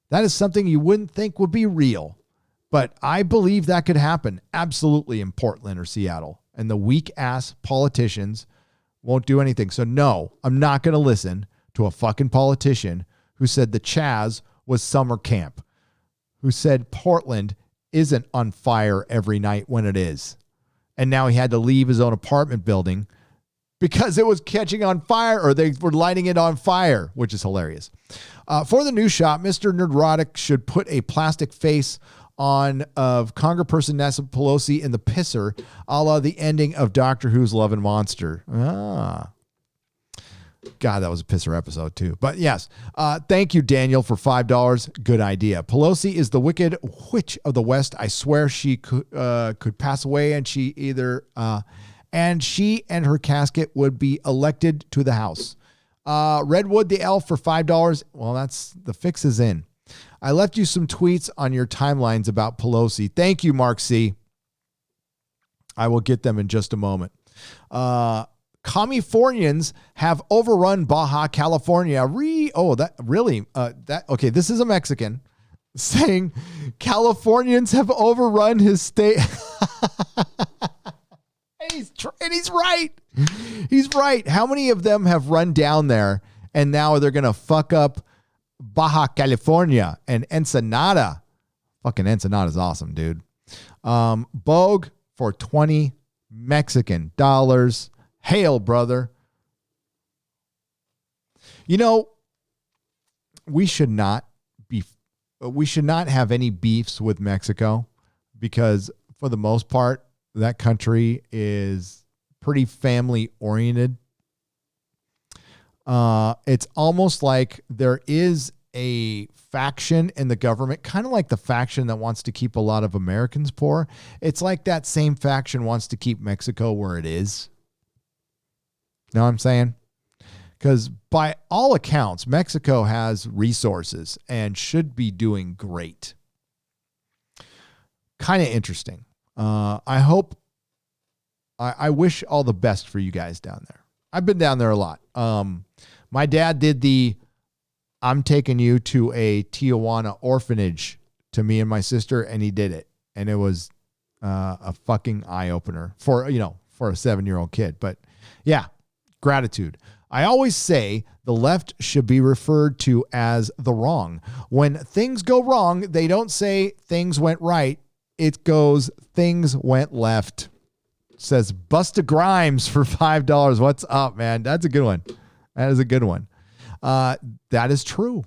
That is something you wouldn't think would be real. But I believe that could happen absolutely in Portland or Seattle. And the weak-ass politicians won't do anything. So no, I'm not going to listen to a fucking politician who said the Chaz was summer camp, who said Portland isn't on fire every night when it is. And now he had to leave his own apartment building because it was catching on fire, or they were lighting it on fire, which is hilarious. For the news shop, Mr. Nerdrotic should put a plastic face on of Congressperson Nancy Pelosi in the pisser, a la the ending of Doctor Who's Love and Monster. God, that was a pisser episode too. But yes, thank you, Daniel, for $5. Good idea. Pelosi is the wicked witch of the West. I swear she could pass away, and she and her casket would be elected to the House. Redwood the Elf for $5. Well, that's the fix is in. I left you some tweets on your timelines about Pelosi. Thank you, Mark C. I will get them in just a moment. Californians have overrun Baja California. Okay, this is a Mexican saying Californians have overrun his state. And he's right. He's right. How many of them have run down there and now they're going to fuck up Baja California and Ensenada? Fucking Ensenada is awesome, dude. Bogue for 20 Mexican dollars. Hail, brother. You know, we should not have any beefs with Mexico because for the most part, that country is pretty family oriented. It's almost like there is a faction in the government, kind of like the faction that wants to keep a lot of Americans poor. It's like that same faction wants to keep Mexico where it is. Know what I'm saying? Because by all accounts, Mexico has resources and should be doing great. Kind of interesting. I wish all the best for you guys down there. I've been down there a lot. My dad did I'm taking you to a Tijuana orphanage to me and my sister, and he did it. And it was a fucking eye opener for a 7-year-old kid. But yeah, gratitude. I always say the left should be referred to as the wrong. When things go wrong, they don't say things went right. It goes, things went left. Says Busta Grimes for $5. What's up, man? That's a good one. That is a good one. That is true.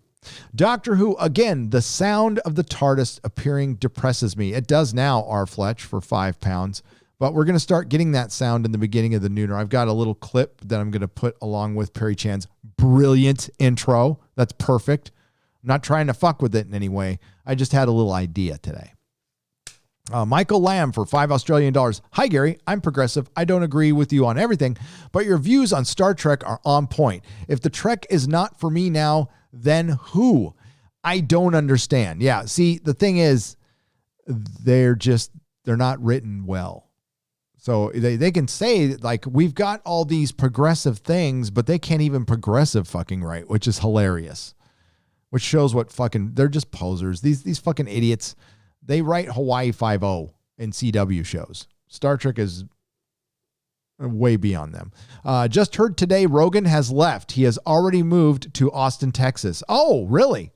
Doctor Who, again, the sound of the TARDIS appearing depresses me. It does now, R. Fletch, for £5. But we're going to start getting that sound in the beginning of the Nooner. I've got a little clip that I'm going to put along with Perry Chan's brilliant intro. That's perfect. I'm not trying to fuck with it in any way. I just had a little idea today. Michael Lamb for $5 Australian dollars. Hi, Gary. I'm progressive. I don't agree with you on everything, but your views on Star Trek are on point. If the Trek is not for me now, then who? I don't understand. Yeah. See, the thing is, they're not written well. So they can say, like, we've got all these progressive things, but they can't even progressive fucking right, which is hilarious. Which shows what they're just posers. These fucking idiots. They write Hawaii Five-0 in CW shows. Star Trek is way beyond them. Just heard today Rogan has left. He has already moved to Austin, Texas. Oh, really?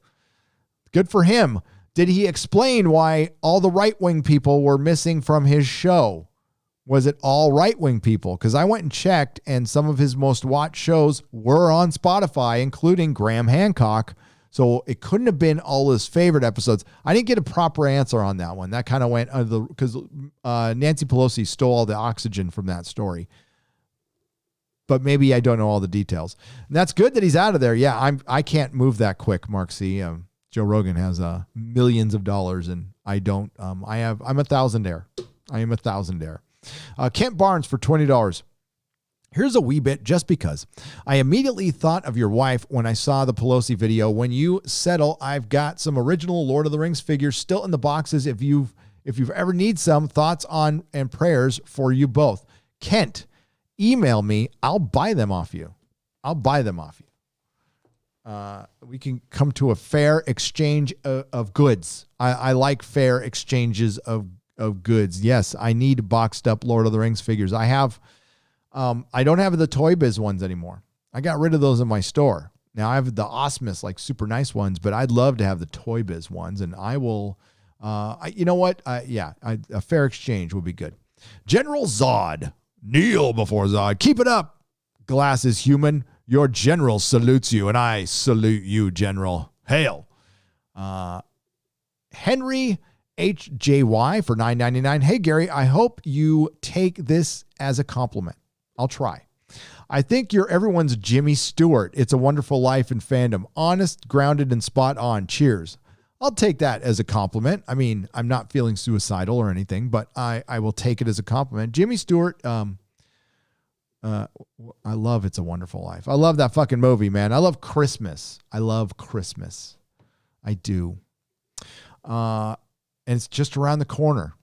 Good for him. Did he explain why all the right-wing people were missing from his show? Was it all right-wing people? Because I went and checked, and some of his most watched shows were on Spotify, including Graham Hancock. So it couldn't have been all his favorite episodes. I didn't get a proper answer on that one. That kind of went because Nancy Pelosi stole all the oxygen from that story. But maybe I don't know all the details. And that's good that he's out of there. Yeah, I can't move that quick, Mark C. Joe Rogan has millions of dollars, and I don't. I'm a thousandaire. I am a thousandaire. Kent Barnes for $20. Here's a wee bit just because. I immediately thought of your wife when I saw the Pelosi video. When you settle, I've got some original Lord of the Rings figures still in the boxes. If you've ever need some thoughts on and prayers for you both. Kent, email me. I'll buy them off you. We can come to a fair exchange of goods. I like fair exchanges of goods. Yes, I need boxed up Lord of the Rings figures. I don't have the Toy Biz ones anymore. I got rid of those in my store. Now I have the Osmus, like super nice ones, but I'd love to have the Toy Biz ones, and I will. You know what? A fair exchange would be good. General Zod, kneel before Zod. Keep it up. Glass is human. Your general salutes you, and I salute you, General. Hail. Henry HJY for $9.99. Hey, Gary, I hope you take this as a compliment. I'll try. I think you're everyone's Jimmy Stewart. It's a Wonderful Life in fandom. Honest, grounded, and spot on. Cheers. I'll take that as a compliment. I mean, I'm not feeling suicidal or anything, but I will take it as a compliment. Jimmy Stewart, I love It's a Wonderful Life. I love that fucking movie, man. I love Christmas. I do. And it's just around the corner.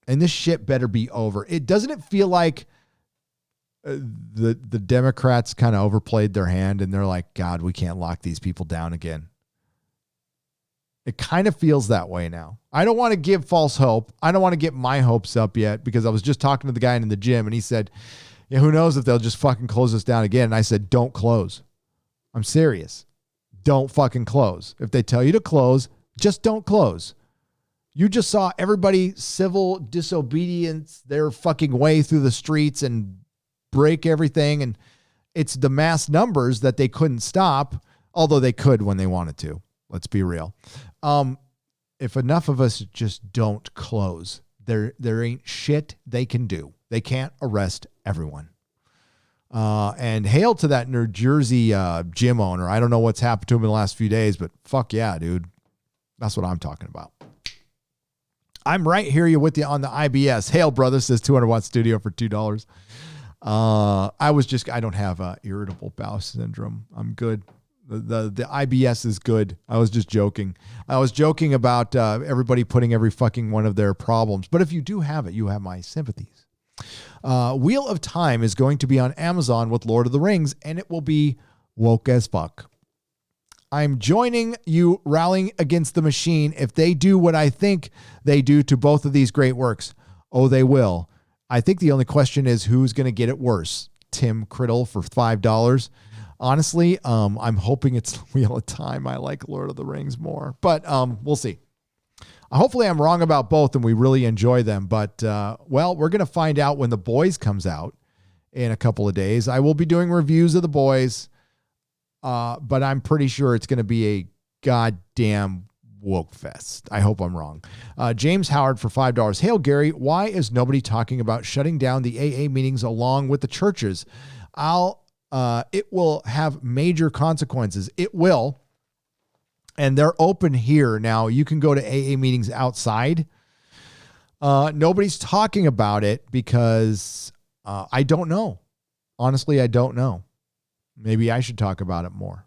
And this shit better be over. Doesn't it feel like the Democrats kind of overplayed their hand and they're like, God, we can't lock these people down again. It kind of feels that way now. I don't want to give false hope. I don't want to get my hopes up yet because I was just talking to the guy in the gym and he said, yeah, who knows if they'll just fucking close us down again. And I said, don't close. I'm serious. Don't fucking close. If they tell you to close, just don't close. You just saw everybody civil disobedience their fucking way through the streets and break everything. And it's the mass numbers that they couldn't stop, although they could when they wanted to. Let's be real. If enough of us just don't close, there ain't shit they can do. They can't arrest everyone. And hail to that New Jersey gym owner. I don't know what's happened to him in the last few days, but fuck yeah, dude. That's what I'm talking about. I'm right here with you on the IBS. Hail, brother, says 200 Watt Studio for $2. I don't have irritable bowel syndrome. I'm good. The IBS is good. I was just joking. I was joking about everybody putting every fucking one of their problems. But if you do have it, you have my sympathies. Wheel of Time is going to be on Amazon with Lord of the Rings, and it will be woke as fuck. I'm joining you rallying against the machine if they do what I think they do to both of these great works. Oh, they will. I think the only question is who's going to get it worse. Tim Criddle for $5. Honestly, I'm hoping it's Wheel of Time. I like Lord of the Rings more, but we'll see. Hopefully I'm wrong about both and we really enjoy them. But, well, we're going to find out when The Boys comes out in a couple of days. I will be doing reviews of The Boys, but I'm pretty sure it's going to be a goddamn woke fest. I hope I'm wrong. James Howard for $5. Hail, Gary. Why is nobody talking about shutting down the AA meetings along with the churches? It will have major consequences. It will. And they're open here. Now you can go to AA meetings outside. Nobody's talking about it because I don't know. Honestly, I don't know. Maybe I should talk about it more.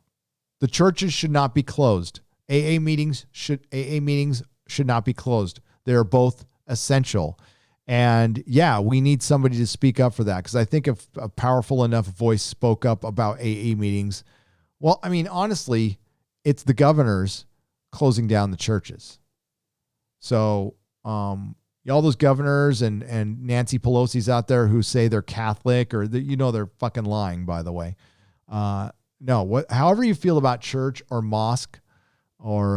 The churches should not be closed. AA meetings should not be closed. They're both essential. And yeah, we need somebody to speak up for that. Because I think if a powerful enough voice spoke up about AA meetings, well, I mean, honestly, it's the governors closing down the churches. So all those governors and Nancy Pelosi's out there who say they're Catholic or they're fucking lying, by the way. No, however you feel about church or mosque or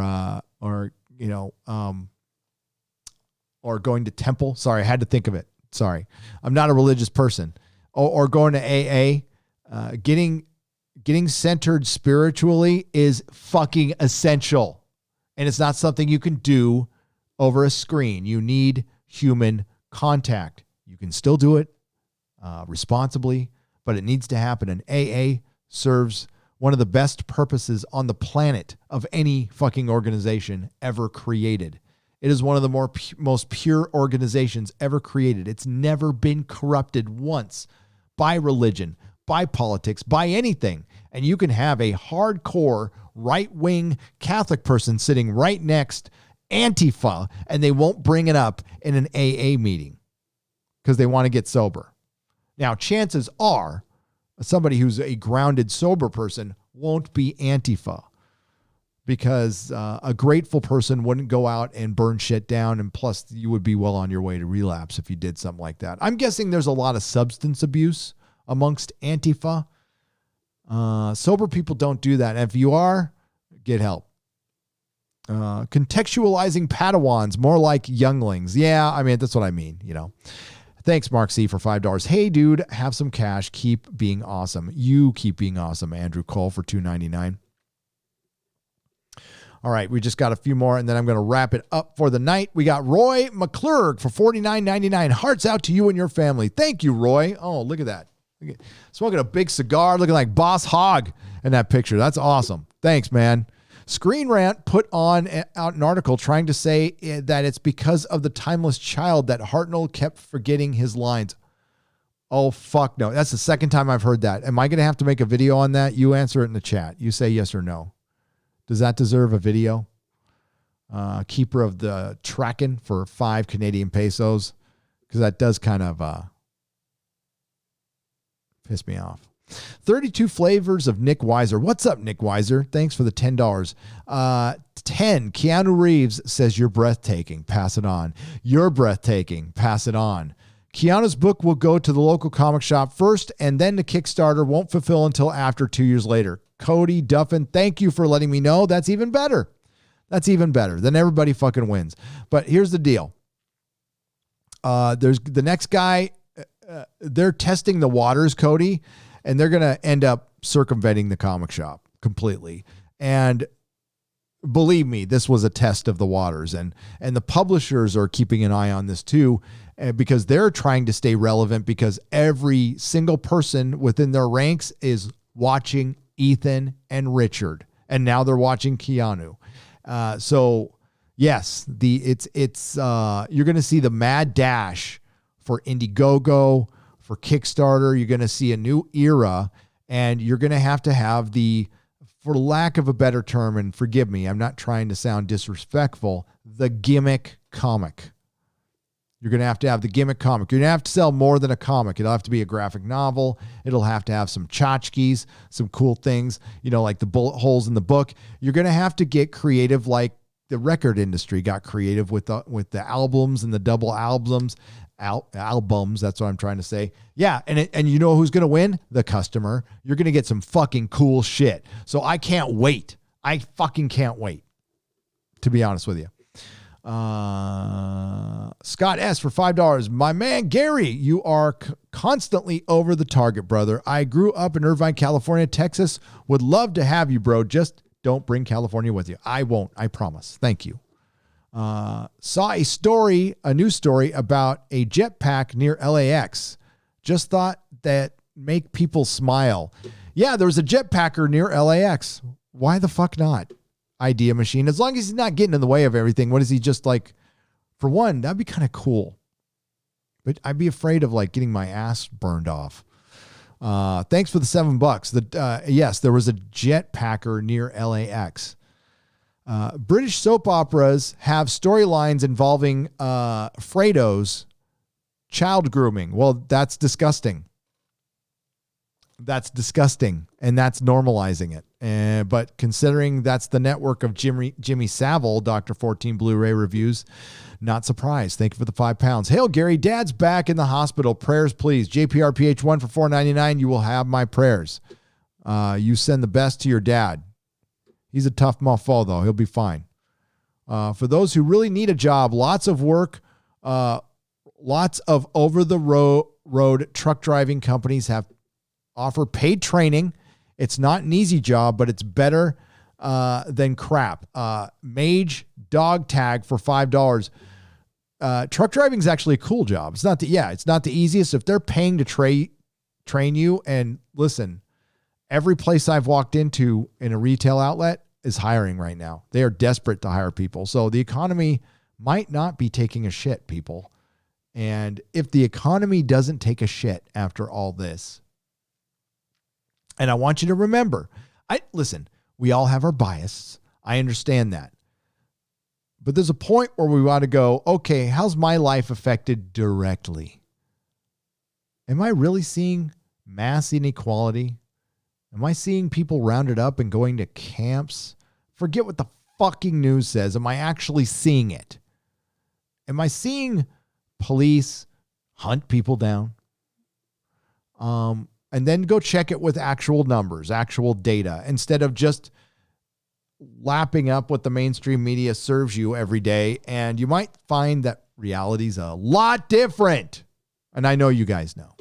going to temple. Sorry, I had to think of it. Sorry. I'm not a religious person. Or going to AA, getting centered spiritually is fucking essential. And it's not something you can do over a screen. You need human contact. You can still do it responsibly, but it needs to happen. And AA serves one of the best purposes on the planet of any fucking organization ever created. It is one of the most pure organizations ever created. It's never been corrupted once by religion, by politics, by anything. And you can have a hardcore right-wing Catholic person sitting right next Antifa, and they won't bring it up in an AA meeting because they want to get sober. Now, chances are somebody who's a grounded, sober person won't be Antifa. Because a grateful person wouldn't go out and burn shit down. And plus, you would be well on your way to relapse if you did something like that. I'm guessing there's a lot of substance abuse amongst Antifa. Sober people don't do that. And if you are, get help. Contextualizing Padawans, more like younglings. Yeah, I mean, that's what I mean, Thanks, Mark C, for $5. Hey, dude, have some cash. Keep being awesome. You keep being awesome. Andrew Cole for $2.99. All right, we just got a few more, and then I'm going to wrap it up for the night. We got Roy McClurg for $49.99. Hearts out to you and your family. Thank you, Roy. Oh, look at that. Smoking a big cigar, looking like Boss Hogg in that picture. That's awesome. Thanks, man. Screen Rant put out an article trying to say that it's because of the timeless child that Hartnell kept forgetting his lines. Oh, fuck no. That's the second time I've heard that. Am I going to have to make a video on that? You answer it in the chat. You say yes or no. Does that deserve a video? Keeper of the Tracken for 5 Canadian pesos. Because that does kind of piss me off. 32 flavors of Nick Weiser. What's up, Nick Weiser? Thanks for the $10. 10. Keanu Reeves says you're breathtaking. Pass it on. You're breathtaking. Pass it on. Keanu's book will go to the local comic shop first, and then the Kickstarter won't fulfill until after 2 years later. Cody Duffin, thank you for letting me know. That's even better. That's even better. Then everybody fucking wins. But here's the deal. There's the next guy. They're testing the waters, Cody, and they're going to end up circumventing the comic shop completely. And believe me, this was a test of the waters, and the publishers are keeping an eye on this too, because they're trying to stay relevant, because every single person within their ranks is watching Ethan and Richard, and now they're watching Keanu. So yes, you're going to see the mad dash for Indiegogo, for Kickstarter. You're going to see a new era, and you're going to have the, for lack of a better term, and forgive me, I'm not trying to sound disrespectful, the gimmick comic. You're going to have the gimmick comic. You're going to have to sell more than a comic. It'll have to be a graphic novel. It'll have to have some tchotchkes, some cool things, like the bullet holes in the book. You're going to have to get creative, like the record industry got creative with the albums and the double albums. Albums, that's what I'm trying to say. Yeah, and you know who's going to win? The customer. You're going to get some fucking cool shit. So I can't wait. I fucking can't wait, to be honest with you. Scott S. for $5. My man, Gary, you are constantly over the target, brother. I grew up in Irvine, California. Texas would love to have you, bro. Just don't bring California with you. I won't. I promise. Thank you. Saw a news story about a jetpack near LAX. Just thought that make people smile. Yeah, there was a jetpacker near LAX. Why the fuck not? Idea machine. As long as he's not getting in the way of everything. What is he just like? For one, that'd be kind of cool. But I'd be afraid of like getting my ass burned off. Thanks for the $7. Yes, there was a jetpacker near LAX. British soap operas have storylines involving Fredo's child grooming. Well, that's disgusting. That's disgusting, and that's normalizing it. But considering that's the network of Jimmy Savile, Dr. 14 Blu-ray reviews, not surprised. Thank you for the £5. Hail, Gary. Dad's back in the hospital. Prayers, please. JPRPH1 for $4.99. You will have my prayers. You send the best to your dad. He's a tough mofo, though. He'll be fine. For those who really need a job, lots of work, lots of over-the-road truck driving companies offer paid training. It's not an easy job, but it's better than crap. Mage dog tag for $5. Truck driving is actually a cool job. It's not the easiest. If they're paying to train you, and listen, every place I've walked into in a retail outlet is hiring right now. They are desperate to hire people. So the economy might not be taking a shit, people. And if the economy doesn't take a shit after all this, and I want you to remember, listen, we all have our bias. I understand that. But there's a point where we want to go, okay, how's my life affected directly? Am I really seeing mass inequality? Am I seeing people rounded up and going to camps? Forget what the fucking news says. Am I actually seeing it? Am I seeing police hunt people down? And then go check it with actual numbers, actual data, instead of just lapping up what the mainstream media serves you every day. And you might find that reality's a lot different. And I know you guys know.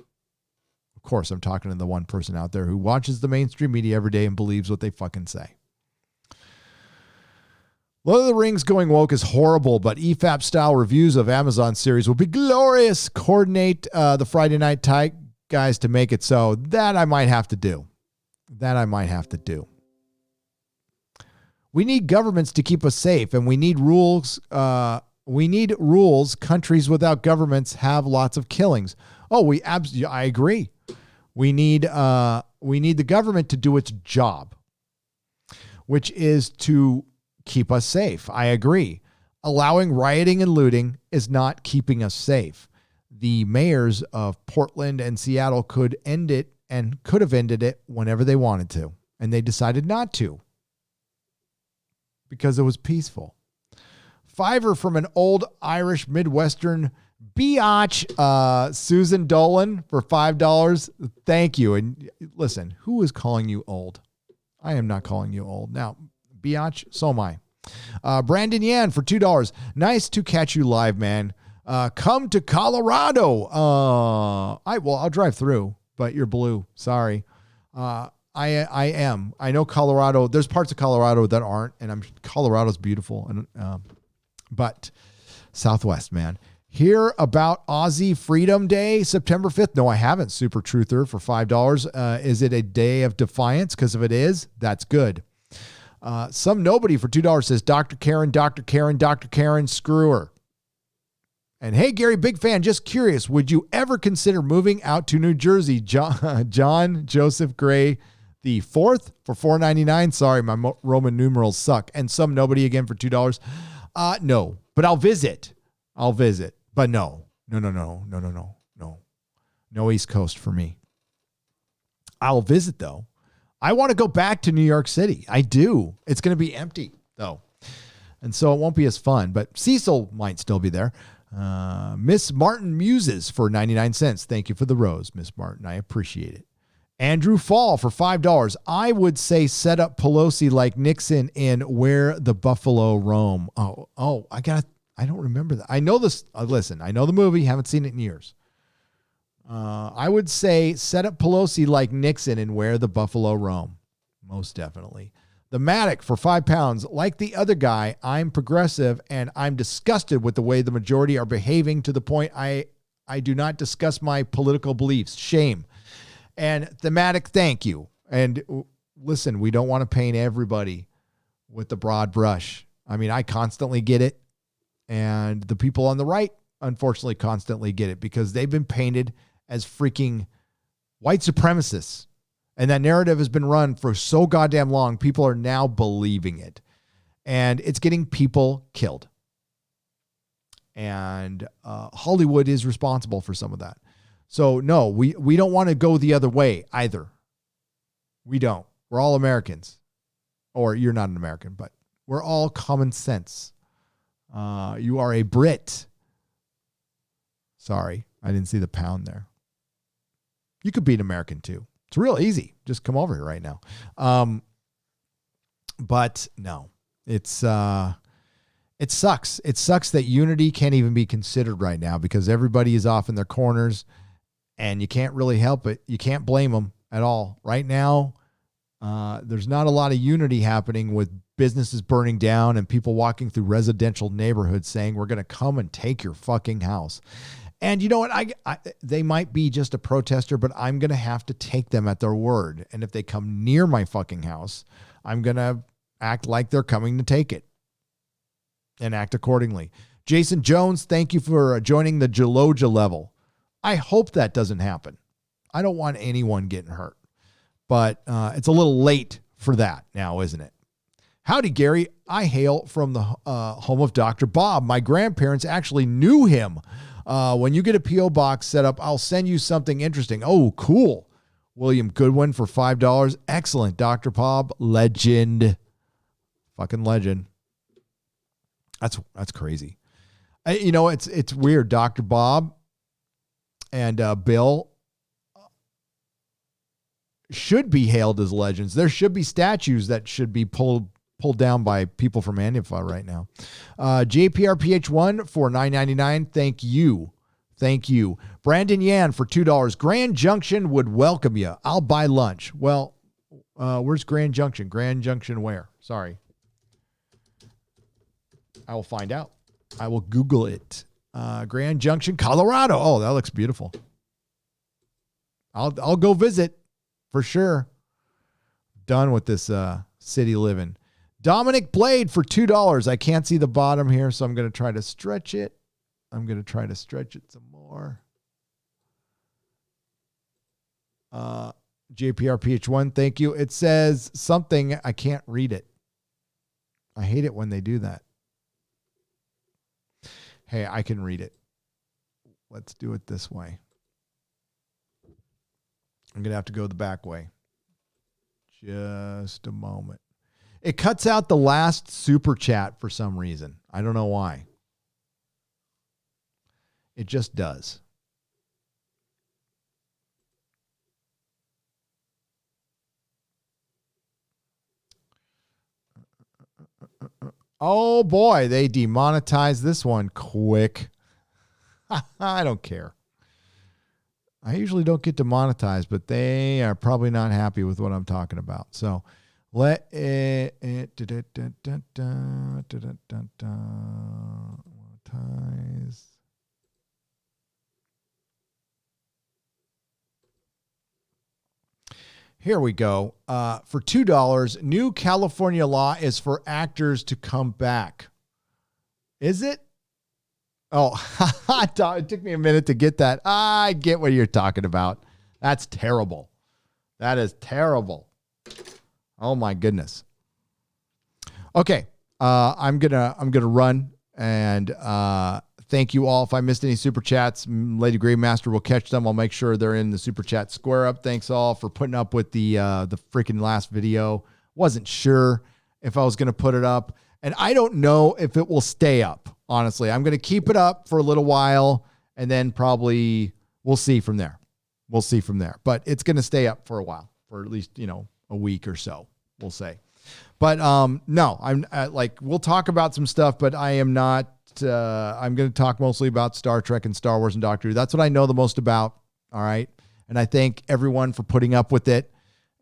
Of course, I'm talking to the one person out there who watches the mainstream media every day and believes what they fucking say. Lord of the Rings going woke is horrible, but EFAP-style reviews of Amazon series will be glorious. Coordinate the Friday night guys to make it so. That I might have to do. We need governments to keep us safe, and we need rules. Countries without governments have lots of killings. Oh, I agree. We need the government to do its job, which is to keep us safe. I agree. Allowing rioting and looting is not keeping us safe. The mayors of Portland and Seattle could end it and could have ended it whenever they wanted to, and they decided not to because it was peaceful. Fiverr from an old Irish Midwestern biatch, Susan Dolan for $5. Thank you. And listen, who is calling you old? I am not calling you old. Now, biatch, so am I. Brandon Yan for $2. Nice to catch you live, man. Come to Colorado. I'll drive through, but you're blue. Sorry. I am. I know Colorado. There's parts of Colorado that aren't, and Colorado's beautiful. And but Southwest, man. Hear about Aussie Freedom Day, September 5th? No, I haven't. Super Truther for $5. Is it a day of defiance? Because if it is, that's good. Some nobody for $2 says, Dr. Karen, Dr. Karen, Dr. Karen, screw her. And hey, Gary, big fan. Just curious, would you ever consider moving out to New Jersey? John Joseph Gray the 4th for $4.99. Sorry, my Roman numerals suck. And some nobody again for $2. No, but I'll visit. But no. No East Coast for me. I'll visit though. I want to go back to New York City. I do. It's going to be empty though. And so it won't be as fun, but Cecil might still be there. Miss Martin Muses for 99 cents. Thank you for the rose, Miss Martin. I appreciate it. Andrew Fall for $5. I would say set up Pelosi like Nixon in Where the Buffalo Roam. I don't remember that. I know this. Listen, I know the movie. Haven't seen it in years. I would say set up Pelosi like Nixon in Where the Buffalo Roam. Most definitely. The Matic for £5. Like the other guy, I'm progressive and I'm disgusted with the way the majority are behaving to the point I do not discuss my political beliefs. Shame. And Thematic, thank you. And listen, we don't want to paint everybody with the broad brush. I mean, I constantly get it. And the people on the right, unfortunately, constantly get it because they've been painted as freaking white supremacists. And that narrative has been run for so goddamn long. People are now believing it. And it's getting people killed. And Hollywood is responsible for some of that. So no, we don't want to go the other way either. We don't. We're all Americans. Or you're not an American, but we're all common sense. You are a Brit. Sorry, I didn't see the pound there. You could be an American too. It's real easy. Just come over here right now. But no, it sucks. It sucks that unity can't even be considered right now because everybody is off in their corners and you can't really help it. You can't blame them at all. Right now, there's not a lot of unity happening with businesses burning down and people walking through residential neighborhoods saying, we're going to come and take your fucking house. And you know what? They might be just a protester, but I'm going to have to take them at their word. And if they come near my fucking house, I'm going to act like they're coming to take it and act accordingly. Jason Jones, thank you for joining the Geloja level. I hope that doesn't happen. I don't want anyone getting hurt, but it's a little late for that now, isn't it? Howdy, Gary. I hail from the home of Dr. Bob. My grandparents actually knew him. When you get a P.O. box set up, I'll send you something interesting. Oh, cool. William Goodwin for $5. Excellent. Dr. Bob, legend. Fucking legend. That's crazy. It's weird. Dr. Bob and Bill should be hailed as legends. There should be statues that should be pulled down by people from Antifa right now. JPRPH1 for $9.99. Thank you. Brandon Yan for $2. Grand Junction would welcome you. I'll buy lunch. Well, where's Grand Junction? Grand Junction where? Sorry. I will find out. I will Google it. Grand Junction, Colorado. Oh, that looks beautiful. I'll go visit for sure. Done with this city living. Dominic Blade for $2. I can't see the bottom here, so I'm going to try to stretch it. I'm going to try to stretch it some more. JPRPH1, thank you. It says something. I can't read it. I hate it when they do that. Hey, I can read it. Let's do it this way. I'm going to have to go the back way. Just a moment. It cuts out the last super chat for some reason. I don't know why. It just does. Oh boy, they demonetized this one quick. I don't care. I usually don't get demonetized, but they are probably not happy with what I'm talking about. So let it monetize. Here we go. For $2, new California law is for actors to come back. Is it? Oh, it took me a minute to get that. I get what you're talking about. That's terrible. That is terrible. Oh my goodness. Okay. I'm gonna run and thank you all. If I missed any super chats, Lady Gravemaster will catch them. I'll make sure they're in the super chat square up. Thanks all for putting up with the freaking last video. Wasn't sure if I was gonna put it up, and I don't know if it will stay up. Honestly, I'm gonna keep it up for a little while, and then probably we'll see from there. We'll see from there. But it's gonna stay up for a while, for at least a week or so. We'll say. But no, I'm we'll talk about some stuff, but I am not. I'm going to talk mostly about Star Trek and Star Wars and Doctor Who. That's what I know the most about. All right. And I thank everyone for putting up with it.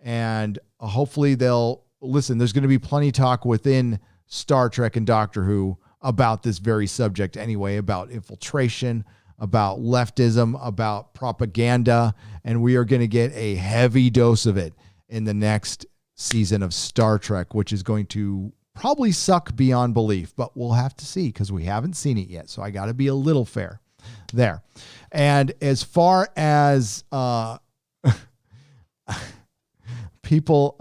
And hopefully they'll listen. There's going to be plenty of talk within Star Trek and Doctor Who about this very subject anyway, about infiltration, about leftism, about propaganda. And we are going to get a heavy dose of it in the next season of Star Trek, which is going to probably suck beyond belief, but we'll have to see because we haven't seen it yet. So I got to be a little fair there. And as far as people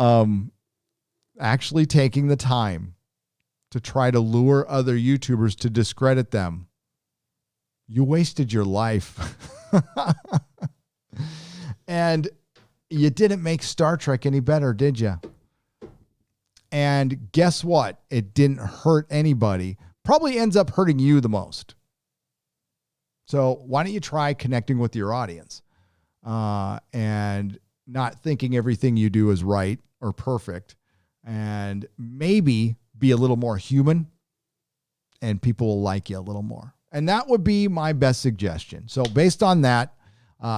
actually taking the time to try to lure other YouTubers to discredit them, you wasted your life. And you didn't make Star Trek any better, did you? And guess what? It didn't hurt anybody. Probably ends up hurting you the most. So why don't you try connecting with your audience and not thinking everything you do is right or perfect, and maybe be a little more human, and people will like you a little more. And that would be my best suggestion. So based on that,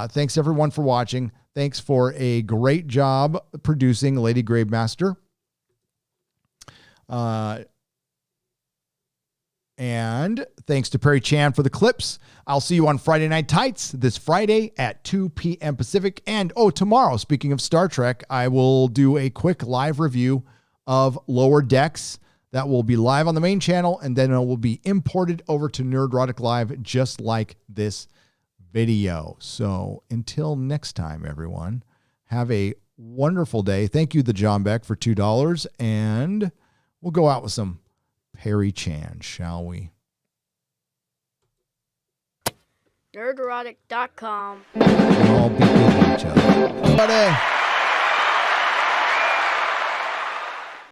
thanks everyone for watching. Thanks for a great job producing, Lady Gravemaster. And thanks to Perry Chan for the clips. I'll see you on Friday Night Tights this Friday at 2 p.m. Pacific. And tomorrow, speaking of Star Trek, I will do a quick live review of Lower Decks. That will be live on the main channel, and then it will be imported over to Nerdrotic Live just like this video. So until next time, everyone, have a wonderful day. Thank you, the John Beck, for $2, and we'll go out with some Perry Chan, shall we? Nerdrotic.com. We'll all be good to each other. Buddy.